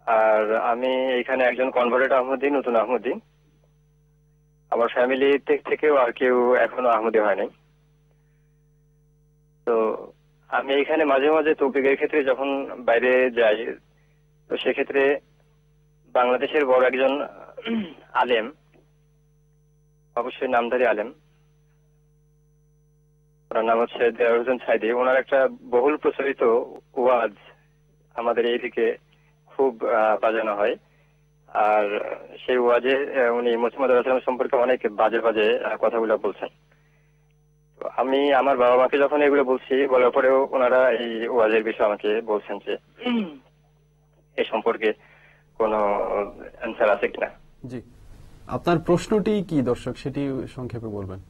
আর আমি এখানে একজন কনভার্টেড আহমদি, নতুন আহমদি। আমার ফ্যামিলি থেকেও আর কেউ এখনো আহমদি হয় নাই। তো আমি এখানে মাঝে মাঝে তৌফিকের ক্ষেত্রে যখন বাইরে যাই, তো সেক্ষেত্রে বাংলাদেশের বড় একজন আলেম, অবশ্যই নামধারী আলেম, ওনার নাম হচ্ছে দেওয়ার হোসেন সাইদি, ওনার একটা বহুল প্রচলিত ওয়াজ আমাদের এইদিকে খুব বাজানো হয়। আর সেই ওয়াজে উনি মুহাম্মদ রাসূলুল্লাহ সম্পর্কে অনেক বাজে বাজে কথাগুলো বলছেন। তো আমি আমার বাবা মাকে যখন এগুলো বলছি, বলার পরেও ওনারা এই ওয়াজের বিষয়ে আমাকে বলছেন যে এই সম্পর্কে কোনো অ্যান্সার আছে কিনা। জি, আপনার প্রশ্নটি কি দর্শক, সেটি সংক্ষেপে বলবেন।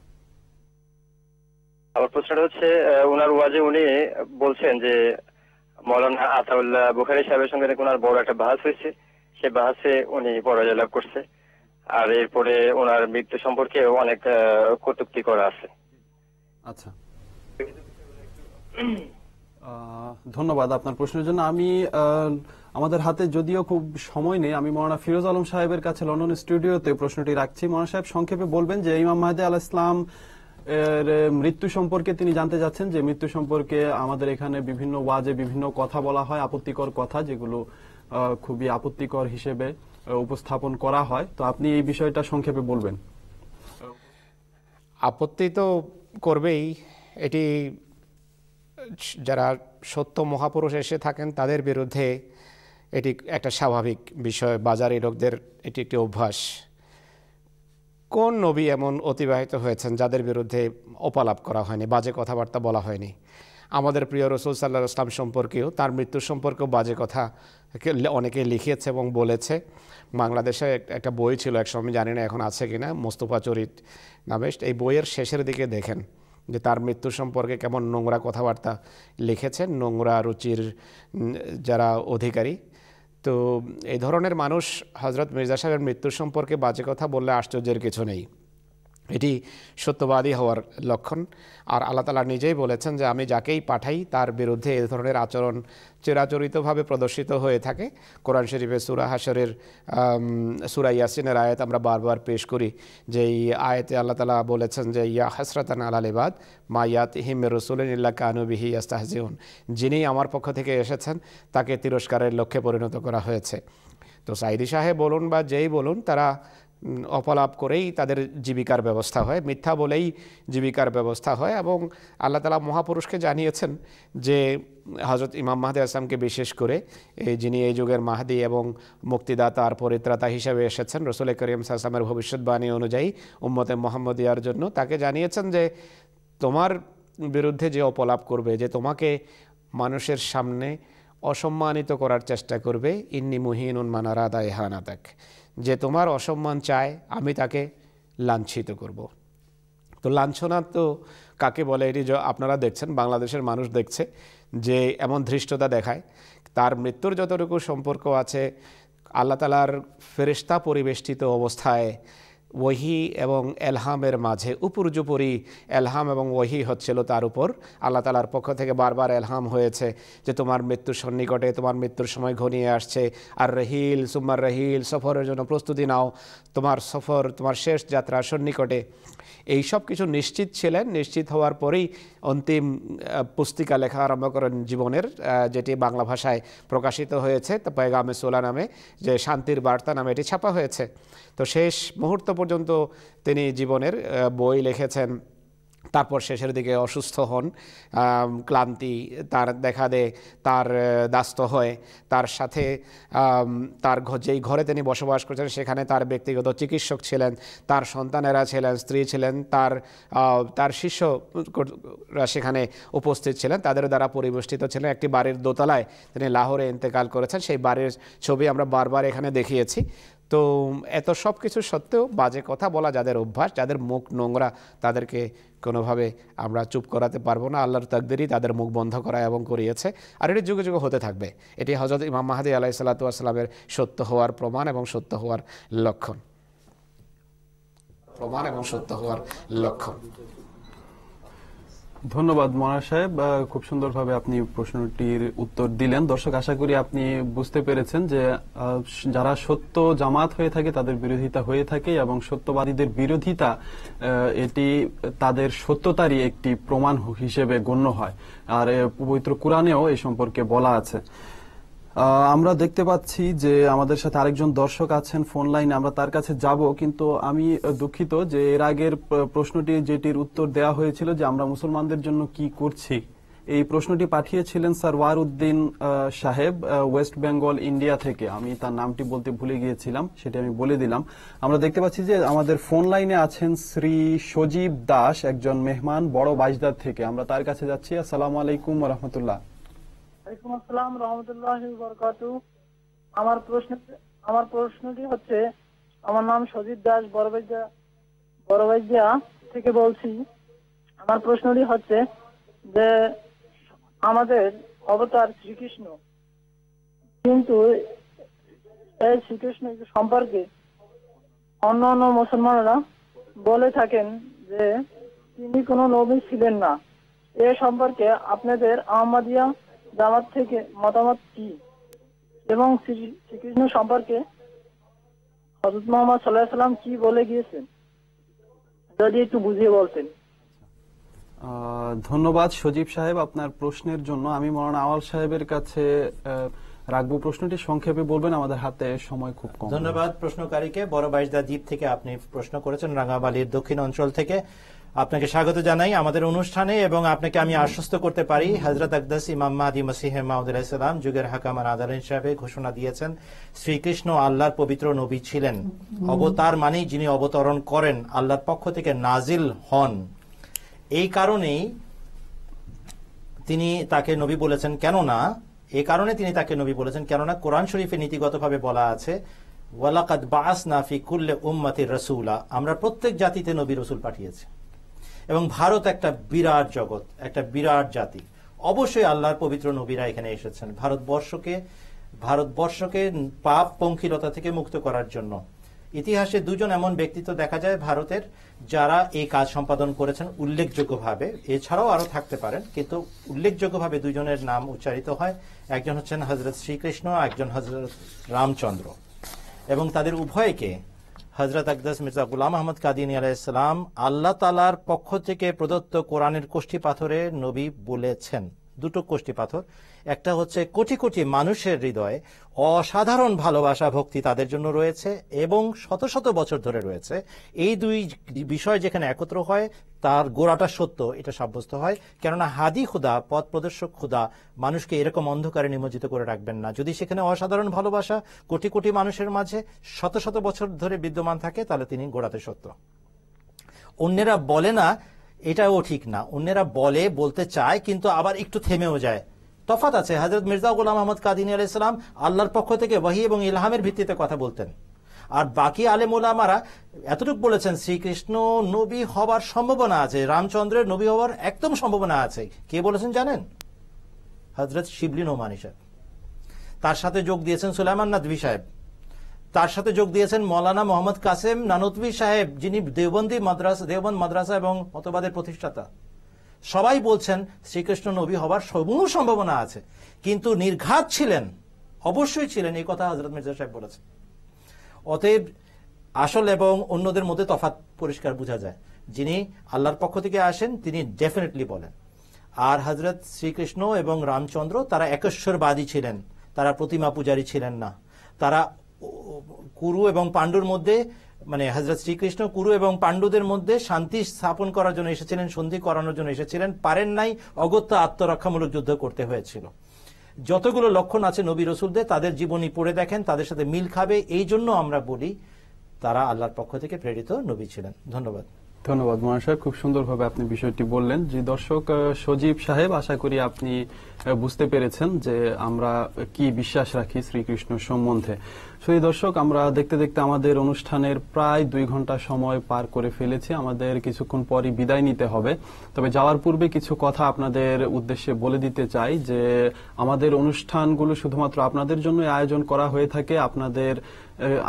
আমার প্রশ্নটা হচ্ছে, ওনার ওয়াজে উনি বলছেন যে মৌলানা আতাউল্লাহ বুখারী সাহেবের সঙ্গে ওনার বড় একটা বাহাস হয়েছে, সে বাহাসে উনি পরাজয় লাভ করছে, আর এরপরে ওনার মৃত্যু সম্পর্কে অনেক কটূক্তি করা আছে। আচ্ছা, ধন্যবাদ আপনার প্রশ্নের জন্য। আমি আমাদের হাতে যদিও খুব সময় নেই, আমি মৌলানা ফিরোজ আলম সাহেবের কাছে লন্ডন স্টুডিওতে প্রশ্নটি রাখছি। মৌলানা সাহেব সংক্ষেপে বলবেন যে ইমাম মাহদী আলাইহিস সালাম এর মৃত্যু সম্পর্কে তিনি জানতে যাচ্ছেন, যে মৃত্যু সম্পর্কে আমাদের এখানে বিভিন্ন ওয়াজে বিভিন্ন কথা বলা হয়, আপত্তিকর কথা, যেগুলো খুবই আপত্তিকর হিসেবে উপস্থাপন করা হয়। তো আপনি এই বিষয়টা সংক্ষেপে বলবেন। আপত্তি তো করবেই, এটি যারা সত্য মহাপুরুষ এসে থাকেন তাদের বিরুদ্ধে এটি একটা স্বাভাবিক বিষয়। বাজারে লোকদের এটি একটি অভ্যাস। কোন নবী এমন অতিবাহিত হয়েছেন যাদের বিরুদ্ধে অপলাপ করা হয়নি, বাজে কথাবার্তা বলা হয়নি? আমাদের প্রিয় রাসূল সাল্লাল্লাহু আলাইহি ওয়াসাল্লাম সম্পর্কেও, তার মৃত্যু সম্পর্কেও বাজে কথা অনেকে লিখিয়েছে এবং বলেছে। বাংলাদেশে একটা বই ছিল একসময়, আমি জানি না এখন আছে কিনা, মোস্তফা চরিত নামে। এই বইয়ের শেষের দিকে দেখেন যে তার মৃত্যু সম্পর্কে কেমন নোংরা কথাবার্তা লিখেছেন নোংরা রুচির যারা অধিকারী। তো এই ধরনের মানুষ হযরত মির্জা সাহেবের মৃত্যু সম্পর্কে বাজে কথা বললে আশ্চর্যের কিছু নেই, এটি সত্যবাদী হওয়ার লক্ষণ। আর আল্লাহ তাআলা নিজেই বলেছেন যে আমি যাকেই পাঠাই তার বিরুদ্ধে এই ধরনের আচরণ চিরাচরিতভাবে প্রদর্শিত হয়ে থাকে। কোরআন শরীফে সূরা হাশরের সূরা ইয়াসিনের আয়াত আমরা বারবার পেশ করি, যে এই আয়াতে আল্লাহ তাআলা বলেছেন যে ইয়া হাসরাতান আলাল ইবাদ মা ইয়াতিহিম মির রাসূলিন ইল্লা কানু বিহি ইস্তাহজিউন, যিনি আমার পক্ষ থেকে এসেছেন তাকে তিরস্কারের লক্ষ্যে পরিণত করা হয়েছে। তো সাইদি সাহেব বলুন বা যেই বলুন, তারা অপলাপ করেই তাদের জীবিকার ব্যবস্থা হয়, মিথ্যা বলেই জীবিকার ব্যবস্থা হয়। এবং আল্লাহ তাআলা মহাপুরুষকে জানিয়েছেন যে হযরত ইমাম মাহদী আসলামকে বিশেষ করে যিনি এই যুগের মাহদী এবং মুক্তিদাতা আর পরিত্রাতা হিসেবে এসেছেন রাসূল করিম সাল্লাল্লাহু আলাইহি ওয়াসাল্লামের ভবিষ্যৎবাণী অনুযায়ী উম্মতে মুহাম্মদিয়ার জন্য, তাকে জানিয়েছেন যে তোমার বিরুদ্ধে যে অপলাপ করবে, যে তোমাকে মানুষের সামনে অসম্মানিত করার চেষ্টা করবে, ইন্নী মুহিনুন মান আরাদা ইহানাতাক, যে তোমার অসম্মান চায় আমি তাকে লাঞ্ছিত করব। তো লাঞ্ছনা তো কাকে বলে এটি আপনারা দেখছেন, বাংলাদেশের মানুষ দেখছে যে এমন ধৃষ্টতা দেখায়। তার মৃত্যুর যতটুকু সম্পর্ক আছে আল্লাহ তাআলার ফেরেশতা পরিবেষ্টিত অবস্থায় ওহী এবং এলহামের মাঝে উপর্যুপরি এলহাম এবং ওহী হচ্ছিল তার উপর। আল্লাহ তাআলার পক্ষ থেকে বারবার এলহাম হয়েছে যে তোমার মৃত্যুর সন্নিকটে, তোমার মৃত্যুর সময় ঘনিয়ে আসছে, আর রহিল সুম্মার রহিল, সফরের জন্য প্রস্তুতি নাও, তোমার সফর, তোমার শেষ যাত্রা সন্নিকটে। এই সব কিছু নিশ্চিত ছিলেন। নিশ্চিত হওয়ার পরেই অন্তিম পুস্তিকা লেখা আরম্ভ করেন জীবনের, যেটি বাংলা ভাষায় প্রকাশিত হয়েছে, তো পেগামে সোলা নামে, যে শান্তির বার্তা নামে এটি ছাপা হয়েছে। তো শেষ মুহূর্ত পর্যন্ত তিনি জীবনের বই লিখেছেন। তারপর শেষের দিকে অসুস্থ হন, ক্লান্তি তার দেখা দেয়, তার দাস্ত হয়। তার সাথে তার যেই ঘরে তিনি বসবাস করছেন সেখানে তার ব্যক্তিগত চিকিৎসক ছিলেন, তার সন্তানেরা ছিলেন, স্ত্রী ছিলেন, তার শিষ্যরা সেখানে উপস্থিত ছিলেন, তাদের দ্বারা পরিবেষ্টিত ছিলেন। একটি বাড়ির দোতলায় তিনি লাহোরে ইন্তেকাল করেছেন, সেই বাড়ির ছবি আমরা বারবার এখানে দেখিয়েছি। তো এত সব কিছু সত্ত্বেও বাজে কথা বলা যাদের অভ্যাস, যাদের মুখ নোংরা, তাদেরকে কোনোভাবে আমরা চুপ করাতে পারবো না। আল্লাহর তাকদিরই তাদের মুখ বন্ধ করা এবং করিয়েছে, আর এটি যুগে যুগে হতে থাকবে। এটি হযরত ইমাম মাহদী আলাইহিস সালাতু ওয়াস সালামের সত্য হওয়ার প্রমাণ এবং সত্য হওয়ার লক্ষণ। ধন্যবাদ মনোয়ার সাহেব, খুব সুন্দরভাবে আপনি প্রশ্নটির উত্তর দিলেন। দর্শক, আশা করি আপনি বুঝতে পেরেছেন যে যারা সত্য জামাত হয়ে থাকে তাদের বিরোধিতা হয়ে থাকে, এবং সত্যবাদীদের বিরোধিতা এটি তাদের সত্যতারই একটি প্রমাণ হিসেবে গণ্য হয়। আর পবিত্র কুরআনেও এই সম্পর্কে বলা আছে। আমরা দেখতে পাচ্ছি যে আমাদের সাথে আরেকজন দর্শক আছেন ফোন লাইনে, আমরা তার কাছে যাব, কিন্তু আমি দুঃখিত যে এর আগের প্রশ্নটি যেটির উত্তর দেওয়া হয়েছিল যে আমরা মুসলমানদের জন্য কি করছি, এই প্রশ্নটি পাঠিয়েছিলেন স্যার ওয়ারউদ্দিন সাহেব, ওয়েস্ট বেঙ্গল ইন্ডিয়া থেকে। আমি তার নামটি বলতে ভুলে গিয়েছিলাম, সেটি আমি বলে দিলাম। আমরা দেখতে পাচ্ছি যে আমাদের ফোন লাইনে আছেন শ্রী সজীব দাস, একজন মেহমান বড় বাইজদার থেকে। আমরা তার কাছে যাচ্ছি। আসসালামু আলাইকুম ওয়া রাহমাতুল্লাহ। ওয়ালাইকুম আসসালাম রাহমাতুল্লাহি ওয়া বারাকাতুহু। আমার প্রশ্নটি হচ্ছে, আমার নাম সজিত দাস, বড়বাইজা থেকে বলছি। আমার প্রশ্নটি হচ্ছে যে আমাদের অবতার শ্রীকৃষ্ণ, কিন্তু এই শ্রীকৃষ্ণ সম্পর্কে অন্য অন্য মুসলমানরা বলে থাকেন যে তিনি কোনো নবী ছিলেন না। এ সম্পর্কে আপনাদের আহমদিয়া জামাত থেকে মতামত কি, এবং শ্রীকৃষ্ণ সম্পর্কে হযরত মুহাম্মদ সাল্লাল্লাহু আলাইহি ওয়াসাল্লাম কি বলে গিয়েছেন, যদি একটু বুঝিয়ে বলতেন। ধন্যবাদ সজীব সাহেব আপনার প্রশ্নের জন্য। আমি মাওলানা আওয়াল সাহেবের কাছে রাখবো প্রশ্নটি, সংক্ষেপে বলবেন, আমাদের হাতে সময় খুব কম। ধন্যবাদ প্রশ্নকারীকে। বড় বাইজদা দ্বীপ থেকে আপনি প্রশ্ন করেছেন, রাঙ্গাবালির দক্ষিণ অঞ্চল থেকে। আপনাকে স্বাগত জানাই আমাদের অনুষ্ঠানে, এবং আপনাকে আমি আশ্বস্ত করতে পারি হযরত আকদাস ইমাম মাহদী মসিহে মাউদ আলাইহিস সালাম যুগের হাকাম আর আদালত হিসেবে ঘোষণা দিয়েছেন শ্রীকৃষ্ণ আল্লাহর পবিত্র নবী ছিলেন। অবতার মানেই যিনি অবতরণ করেন, আল্লাহর পক্ষ থেকে নাজিল হন। এই কারণেই তিনি তাকে নবী বলেছেন, কেননা কোরআন শরীফে নীতিগতভাবে বলা আছে ওয়ালাকাদ বাআসনা ফি কুল্লি উম্মাতির রাসূলা, আমরা প্রত্যেক জাতিতে নবী রাসূল পাঠিয়েছি। এবং ভারত একটা বিরাট জগৎ, একটা বিরাট জাতি, অবশ্যই আল্লাহর পবিত্র নবীরা এখানে এসেছেন ভারতবর্ষকে পাপ পঙ্কিলতা থেকে মুক্ত করার জন্য। ইতিহাসে দুজন এমন ব্যক্তিত্ব দেখা যায় ভারতের যারা এই কাজ সম্পাদন করেছেন উল্লেখযোগ্যভাবে, এছাড়াও আরো থাকতে পারেন, কিন্তু উল্লেখযোগ্যভাবে দুজনের নাম উচ্চারিত হয়। একজন হচ্ছেন হযরত শ্রীকৃষ্ণ, একজন হযরত রামচন্দ্র, এবং তাদের উভয়কে হযরত আকদাস মির্জা গুলাম আহমদ কাদিয়ানী আলাইহিস সালাম আল্লাহ তাআলার পক্ষ থেকে প্রদত্ত কোরআনের কোষ্ঠী পাথরে নবী বলেছেন। দুটো কোষ্ঠী পাথর, একটা হচ্ছে কোটি কোটি মানুষের হৃদয়ে অসাধারণ ভালোবাসা ভক্তি তাদের জন্য রয়েছে এবং শত শত বছর ধরে রয়েছে। এই দুই বিষয় যেখানে একত্র হয় তার গোড়াটা সত্য, এটা সাব্যস্ত হয়। কেননা হাদি খুদা, পথ প্রদর্শক খুদা মানুষকে এরকম অন্ধকারে নিমজ্জিত করে রাখবেন না। যদি সেখানে অসাধারণ ভালোবাসা কোটি কোটি মানুষের মাঝে শত শত বছর ধরে বিদ্যমান থাকে, তাহলে তিনি গোড়াতে সত্য। অন্যেরা বলে না, এটাও ঠিক না। অন্যেরা বলতে চায়, কিন্তু আবার একটু থেমেও যায়। তফাৎ আছে। হযরত মির্জা গোলাম আহমদ কাদিয়ানী আলাইহিস সালাম আল্লাহর পক্ষ থেকে ওহী এবং ইলহামের ভিত্তিতে কথা বলতেন, আর বাকি আলেম ওলামারা এতটুকু বলেছেন শ্রীকৃষ্ণ নবী হবার সম্ভাবনা আছে, রামচন্দ্রের নবী হওয়ার একদম সম্ভাবনা আছে। কে বলেছেন জানেন? হযরত শিবলি নোমানী সাহেব। তার সাথে যোগ দিয়েছেন সুলাইমান নাদভী সাহেব, তার সাথে যোগ দিয়েছেন মৌলানা মোহাম্মদ কাসেম নানতভী সাহেব, যিনি দেওবন্দ মাদ্রাসা এবং মতবাদের প্রতিষ্ঠাতা। সবাই বলছেন শ্রীকৃষ্ণ নবী হবার সম্পূর্ণ সম্ভাবনা আছে, কিন্তু নির্ঘাত ছিলেন, অবশ্যই ছিলেন, এই কথা হযরত মির্জা সাহেব বলেছেন। অতএব আসল এবং অন্যদের মধ্যে তফাৎ পরিষ্কার বোঝা যায়। যিনি আল্লাহর পক্ষ থেকে আসেন তিনি ডেফিনেটলি বলেন। আর হযরত শ্রীকৃষ্ণ এবং রামচন্দ্র তারা একেশ্বরবাদী ছিলেন, তারা প্রতিমা পূজারী ছিলেন না। তারা কুরু এবং পাণ্ডুর মধ্যে মানে হযরত শ্রীকৃষ্ণ কুরু এবং পাণ্ডুদের মধ্যে শান্তি স্থাপন করার জন্য এসেছিলেন, সন্ধি করানোর জন্য এসেছিলেন, পারেন নাই, অগত্যা আত্মরক্ষামূলক যুদ্ধ করতে হয়েছিল। যতগুলো লক্ষণ আছে নবী রসুলদের, তাদের জীবনী পড়ে দেখেন, তাদের সাথে মিল খাবে। এই জন্য আমরা বলি তারা আল্লাহর পক্ষ থেকে প্রেরিত নবী ছিলেন। ধন্যবাদ। ধন্যবাদ মহান সাহেব, খুব সুন্দরভাবে আপনি বিষয়টি বললেন। যে দর্শক সজীব সাহেব, আশা করি আপনি বুঝতে পেরেছেন যে আমরা কি বিশ্বাস রাখি শ্রীকৃষ্ণ সম্বন্ধে। সেই দর্শক, আমরা দেখতে দেখতে আমাদের অনুষ্ঠানের প্রায় 2 ঘন্টা সময় পার করে ফেলেছি। আমাদের কিছুক্ষণ পরই বিদায় নিতে হবে। তবে যাওয়ার পূর্বে কিছু কথা আপনাদের উদ্দেশ্যে বলে দিতে চাই যে আমাদের অনুষ্ঠানগুলো শুধুমাত্র আপনাদের জন্য আয়োজন করা হয়ে থাকে। আপনাদের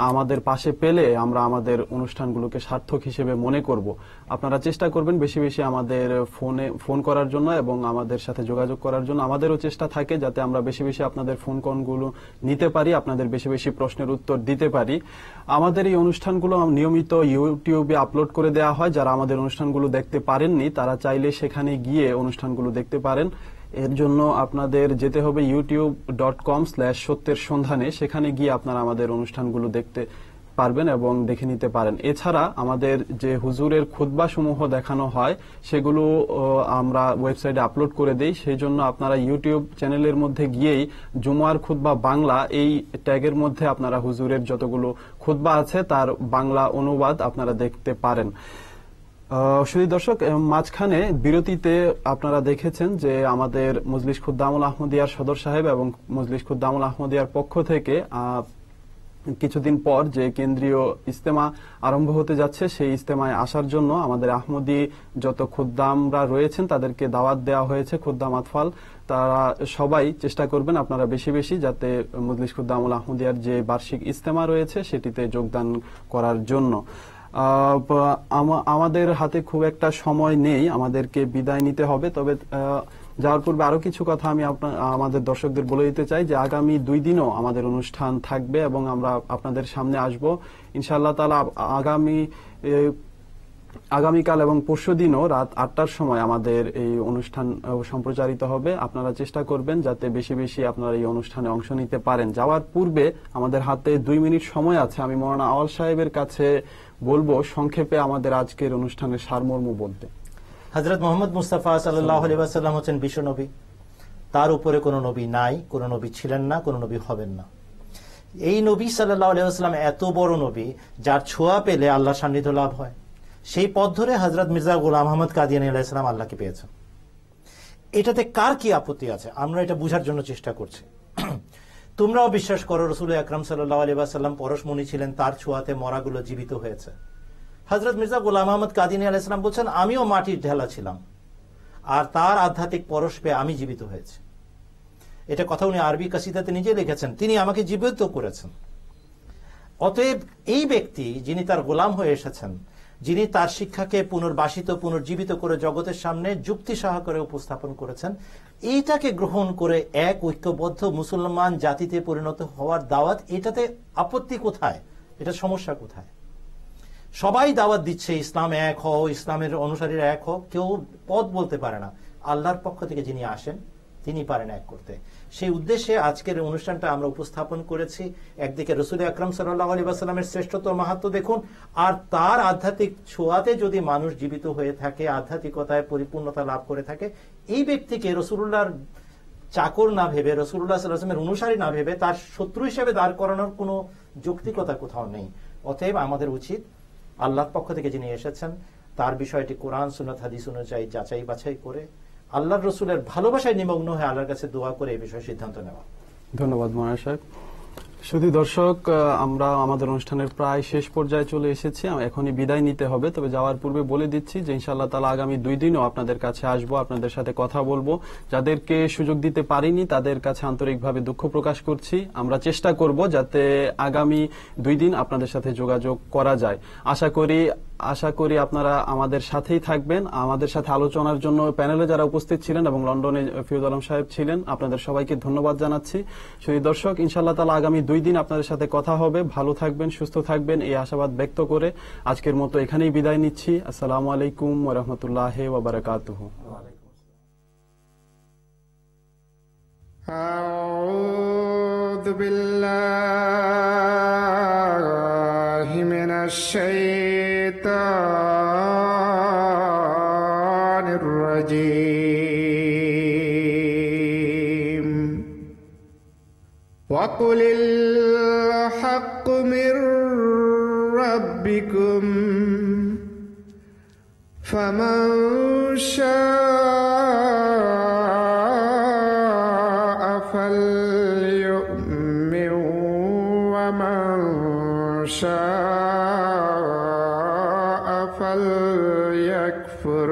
আমাদের পাশে পেলে আমরা আমাদের অনুষ্ঠানগুলোকে সার্থক হিসেবে মনে করব। আপনারা চেষ্টা করবেন বেশি বেশি আমাদের ফোন করার জন্য এবং আমাদের সাথে যোগাযোগ করার জন্য। আমাদেরও চেষ্টা থাকে যাতে আমরা বেশি বেশি আপনাদের ফোন কলগুলো নিতে পারি, আপনাদের বেশি বেশি প্রশ্নের উত্তর দিতে পারি। আমাদের এই অনুষ্ঠানগুলো নিয়মিত ইউটিউবে আপলোড করে দেওয়া হয়। যারা আমাদের অনুষ্ঠানগুলো দেখতে পারেননি তারা চাইলে সেখানে গিয়ে অনুষ্ঠানগুলো দেখতে পারেন। এর জন্য আপনাদের যেতে হবে youtube.com/সত্যের সন্ধানে। সেখানে গিয়ে আপনারা আমাদের অনুষ্ঠানগুলো দেখতে পারবেন এবং দেখে নিতে পারেন। এছাড়া আমাদের যে হুজুরের খুতবা সমূহ দেখানো হয় সেগুলো আমরা ওয়েবসাইটে আপলোড করে দেই। সেই জন্য আপনারা ইউটিউব চ্যানেলের মধ্যে গিয়েই জুমার খুতবা বাংলা এই ট্যাগের মধ্যে আপনারা হুজুরের যতগুলো খুতবা আছে তার বাংলা অনুবাদ আপনারা দেখতে পারেন। শুধু দর্শক, মাঝখানে বিরতিতে আপনারা দেখেছেন যে আমাদের মজলিস খুদ্দামুল আহমদিয়ার সদর সাহেব এবং মজলিস খুদ্দামুল আহমদিয়ার পক্ষ থেকে কিছুদিন পর যে কেন্দ্রীয় ইজতেমা আরম্ভ হতে যাচ্ছে সেই ইজতেমায় আসার জন্য আমাদের আহমদি যত খুদ্দামরা রয়েছেন তাদেরকে দাওয়াত দেওয়া হয়েছে। খুদ্দাম আতফাল তারা সবাই চেষ্টা করবেন আপনারা বেশি বেশি যাতে মজলিস খুদ্দামুল আহমদিয়ার যে বার্ষিক ইজতেমা রয়েছে সেটিতে যোগদান করার জন্য। আমাদের হাতে খুব একটা সময় নেই, আমাদেরকে বিদায় নিতে হবে। তবে যাওয়ার পূর্বে আরো কিছু কথা আমি আমাদের দর্শকদের বলে দিতে চাই যে আগামী 2 দিনও আমাদের অনুষ্ঠান থাকবে এবং আমরা আপনাদের সামনে আসব ইনশাআল্লাহ তাআলা। আগামীকাল এবং পরশু দিনও রাত 8টার সময় আমাদের এই অনুষ্ঠান সম্প্রচারিত হবে। আপনারা চেষ্টা করবেন যাতে বেশি বেশি আপনারা এই অনুষ্ঠানে অংশ নিতে পারেন। যাওয়ার পূর্বে আমাদের হাতে 2 মিনিট সময় আছে। আমি মাওলানা আওয়াল সাহেবের কাছে বলবো সংক্ষেপে আমাদের আজকের অনুষ্ঠানের সারমর্ম বলতে। হযরত মুহাম্মদ মুস্তাফা সাল্লাল্লাহু আলাইহি ওয়াসাল্লাম হচ্ছেন বিশ্ব নবী। তার উপরে কোনো নবী নাই, কোনো নবী ছিলেন না, কোনো নবী হবেন না। এই নবী সাল্লাল্লাহু আলাইহি ওয়াসাল্লাম এত বড় নবী যার ছোঁয়া পেলে আল্লাহর সান্নিধ্য লাভ হয়। সেই পথ ধরে হযরত মির্জা গোলাম আহমদ কাদিয়ানী আলাইহিস সালাম আল্লাহকে পেয়েছেন। এটাতে কার কি আপত্তি আছে? আমরা এটা বুঝার জন্য চেষ্টা করছি। তোমরাও বিশ্বাস করো রাসূল আকরাম সাল্লাল্লাহু আলাইহি ওয়াসাল্লাম পরশমণি ছিলেন, তার ছোঁয়াতে মরাগুলো জীবিত হয়েছে। হযরত মির্জা গোলাম আহমদ কাদিয়ানী আলাইহিস সালাম বলছেন আমিও মাটির ঢেলা ছিলাম আর তার আধ্যাত্মিক পরশ পেয়ে আমি জীবিত হয়েছি। এটা কথা উনি আরবি কাসিদাতে নিজে লিখেছেন, তিনি আমাকে জীবিত করেছেন। অতএব এই ব্যক্তি যিনি তার গোলাম হয়ে এসেছেন, যিনি তার শিক্ষাকে পুনর্বাসিত পুনর্জীবিত করে জগতের সামনে যুক্তি সহকারে উপস্থাপন করেছেন, এইটাকে গ্রহণ করে এক ঐক্যবদ্ধ মুসলমান জাতিতে পরিণত হওয়ার দাওয়াত, এটাতে আপত্তি কোথায়? এটা সমস্যা কোথায়? সবাই দাওয়াত দিচ্ছে ইসলাম এক হও, ইসলামের অনুসারীরা এক হও, কেউ পথ বলতে পারে না। আল্লাহর পক্ষ থেকে যিনি আসেন তিনি পারেন এক করতে। সেই উদ্দেশ্যে আজকের অনুষ্ঠানটা আমরা উপস্থাপন করেছি। একদিকে রাসূল আকরাম সাল্লাল্লাহু আলাইহি ওয়াসাল্লামের শ্রেষ্ঠত্ব মাহাত্ম্য দেখুন, আর তার আধ্যাত্মিক ছোঁয়াতে যদি মানুষ জীবিত হয়ে থাকে, আধ্যাত্মিকতায় পরিপূর্ণতা লাভ করে থাকে, এই ব্যক্তিকে রাসূলুল্লাহর চাকর না ভেবে, রাসূলুল্লাহ সাল্লাল্লাহু আলাইহি ওয়াসাল্লামের অনুসারী না ভেবে তার শত্রু হিসেবে দাঁড় করানোর কোনো যৌক্তিকতা কোথাও নেই। অতএব আমাদের উচিত আল্লাহর পক্ষ থেকে যিনি এসেছেন তার বিষয়টি কোরআন সুন্নাত হাদিস অনুযায়ী যাচাই বাছাই করে আল্লাহর রসুলের ভালোবাসায় নিমগ্ন হয়ে আল্লাহর কাছে দোয়া করে এই বিষয়ে সিদ্ধান্ত নেওয়া। ধন্যবাদ মহান সাহেব। শুধু দর্শক, আমরা আমাদের অনুষ্ঠানের প্রায় শেষ পর্যায়ে চলে এসেছি, এখনই বিদায় নিতে হবে। তবে যাওয়ার পূর্বে বলে দিচ্ছি যে ইনশাআল্লাহ তাআলা আগামী 2 দিনও আপনাদের কাছে আসবো, আপনাদের সাথে কথা বলবো। যাদেরকে সুযোগ দিতে পারিনি তাদের কাছে আন্তরিকভাবে দুঃখ প্রকাশ করছি। আমরা চেষ্টা করব যাতে আগামী 2 দিন আপনাদের সাথে যোগাযোগ করা যায়। আশা করি আপনারা আমাদের সাথেই থাকবেন। আমাদের সাথে আলোচনার জন্য প্যানেলে যারা উপস্থিত ছিলেন এবং লন্ডনে ফিরোজ আলম সাহেব ছিলেন, আপনাদের সবাইকে ধন্যবাদ জানাচ্ছি। সেই দর্শক, ইনশাআল্লাহ তাআলা আগামী 2 দিন আপনাদের সাথে কথা হবে। ভালো থাকবেন, সুস্থ থাকবেন এই আশাবাদ ব্যক্ত করে আজকের মতো এখানেই বিদায় নিচ্ছি। আসসালামু আলাইকুম ওয়া রাহমাতুল্লাহি ওয়া বারাকাতুহু। আউযু বিল্লাহি মিনাশ الشيطان الرجيم وقل الحق من ربكم فمن شاء فليؤمن ومن شاء فليكفر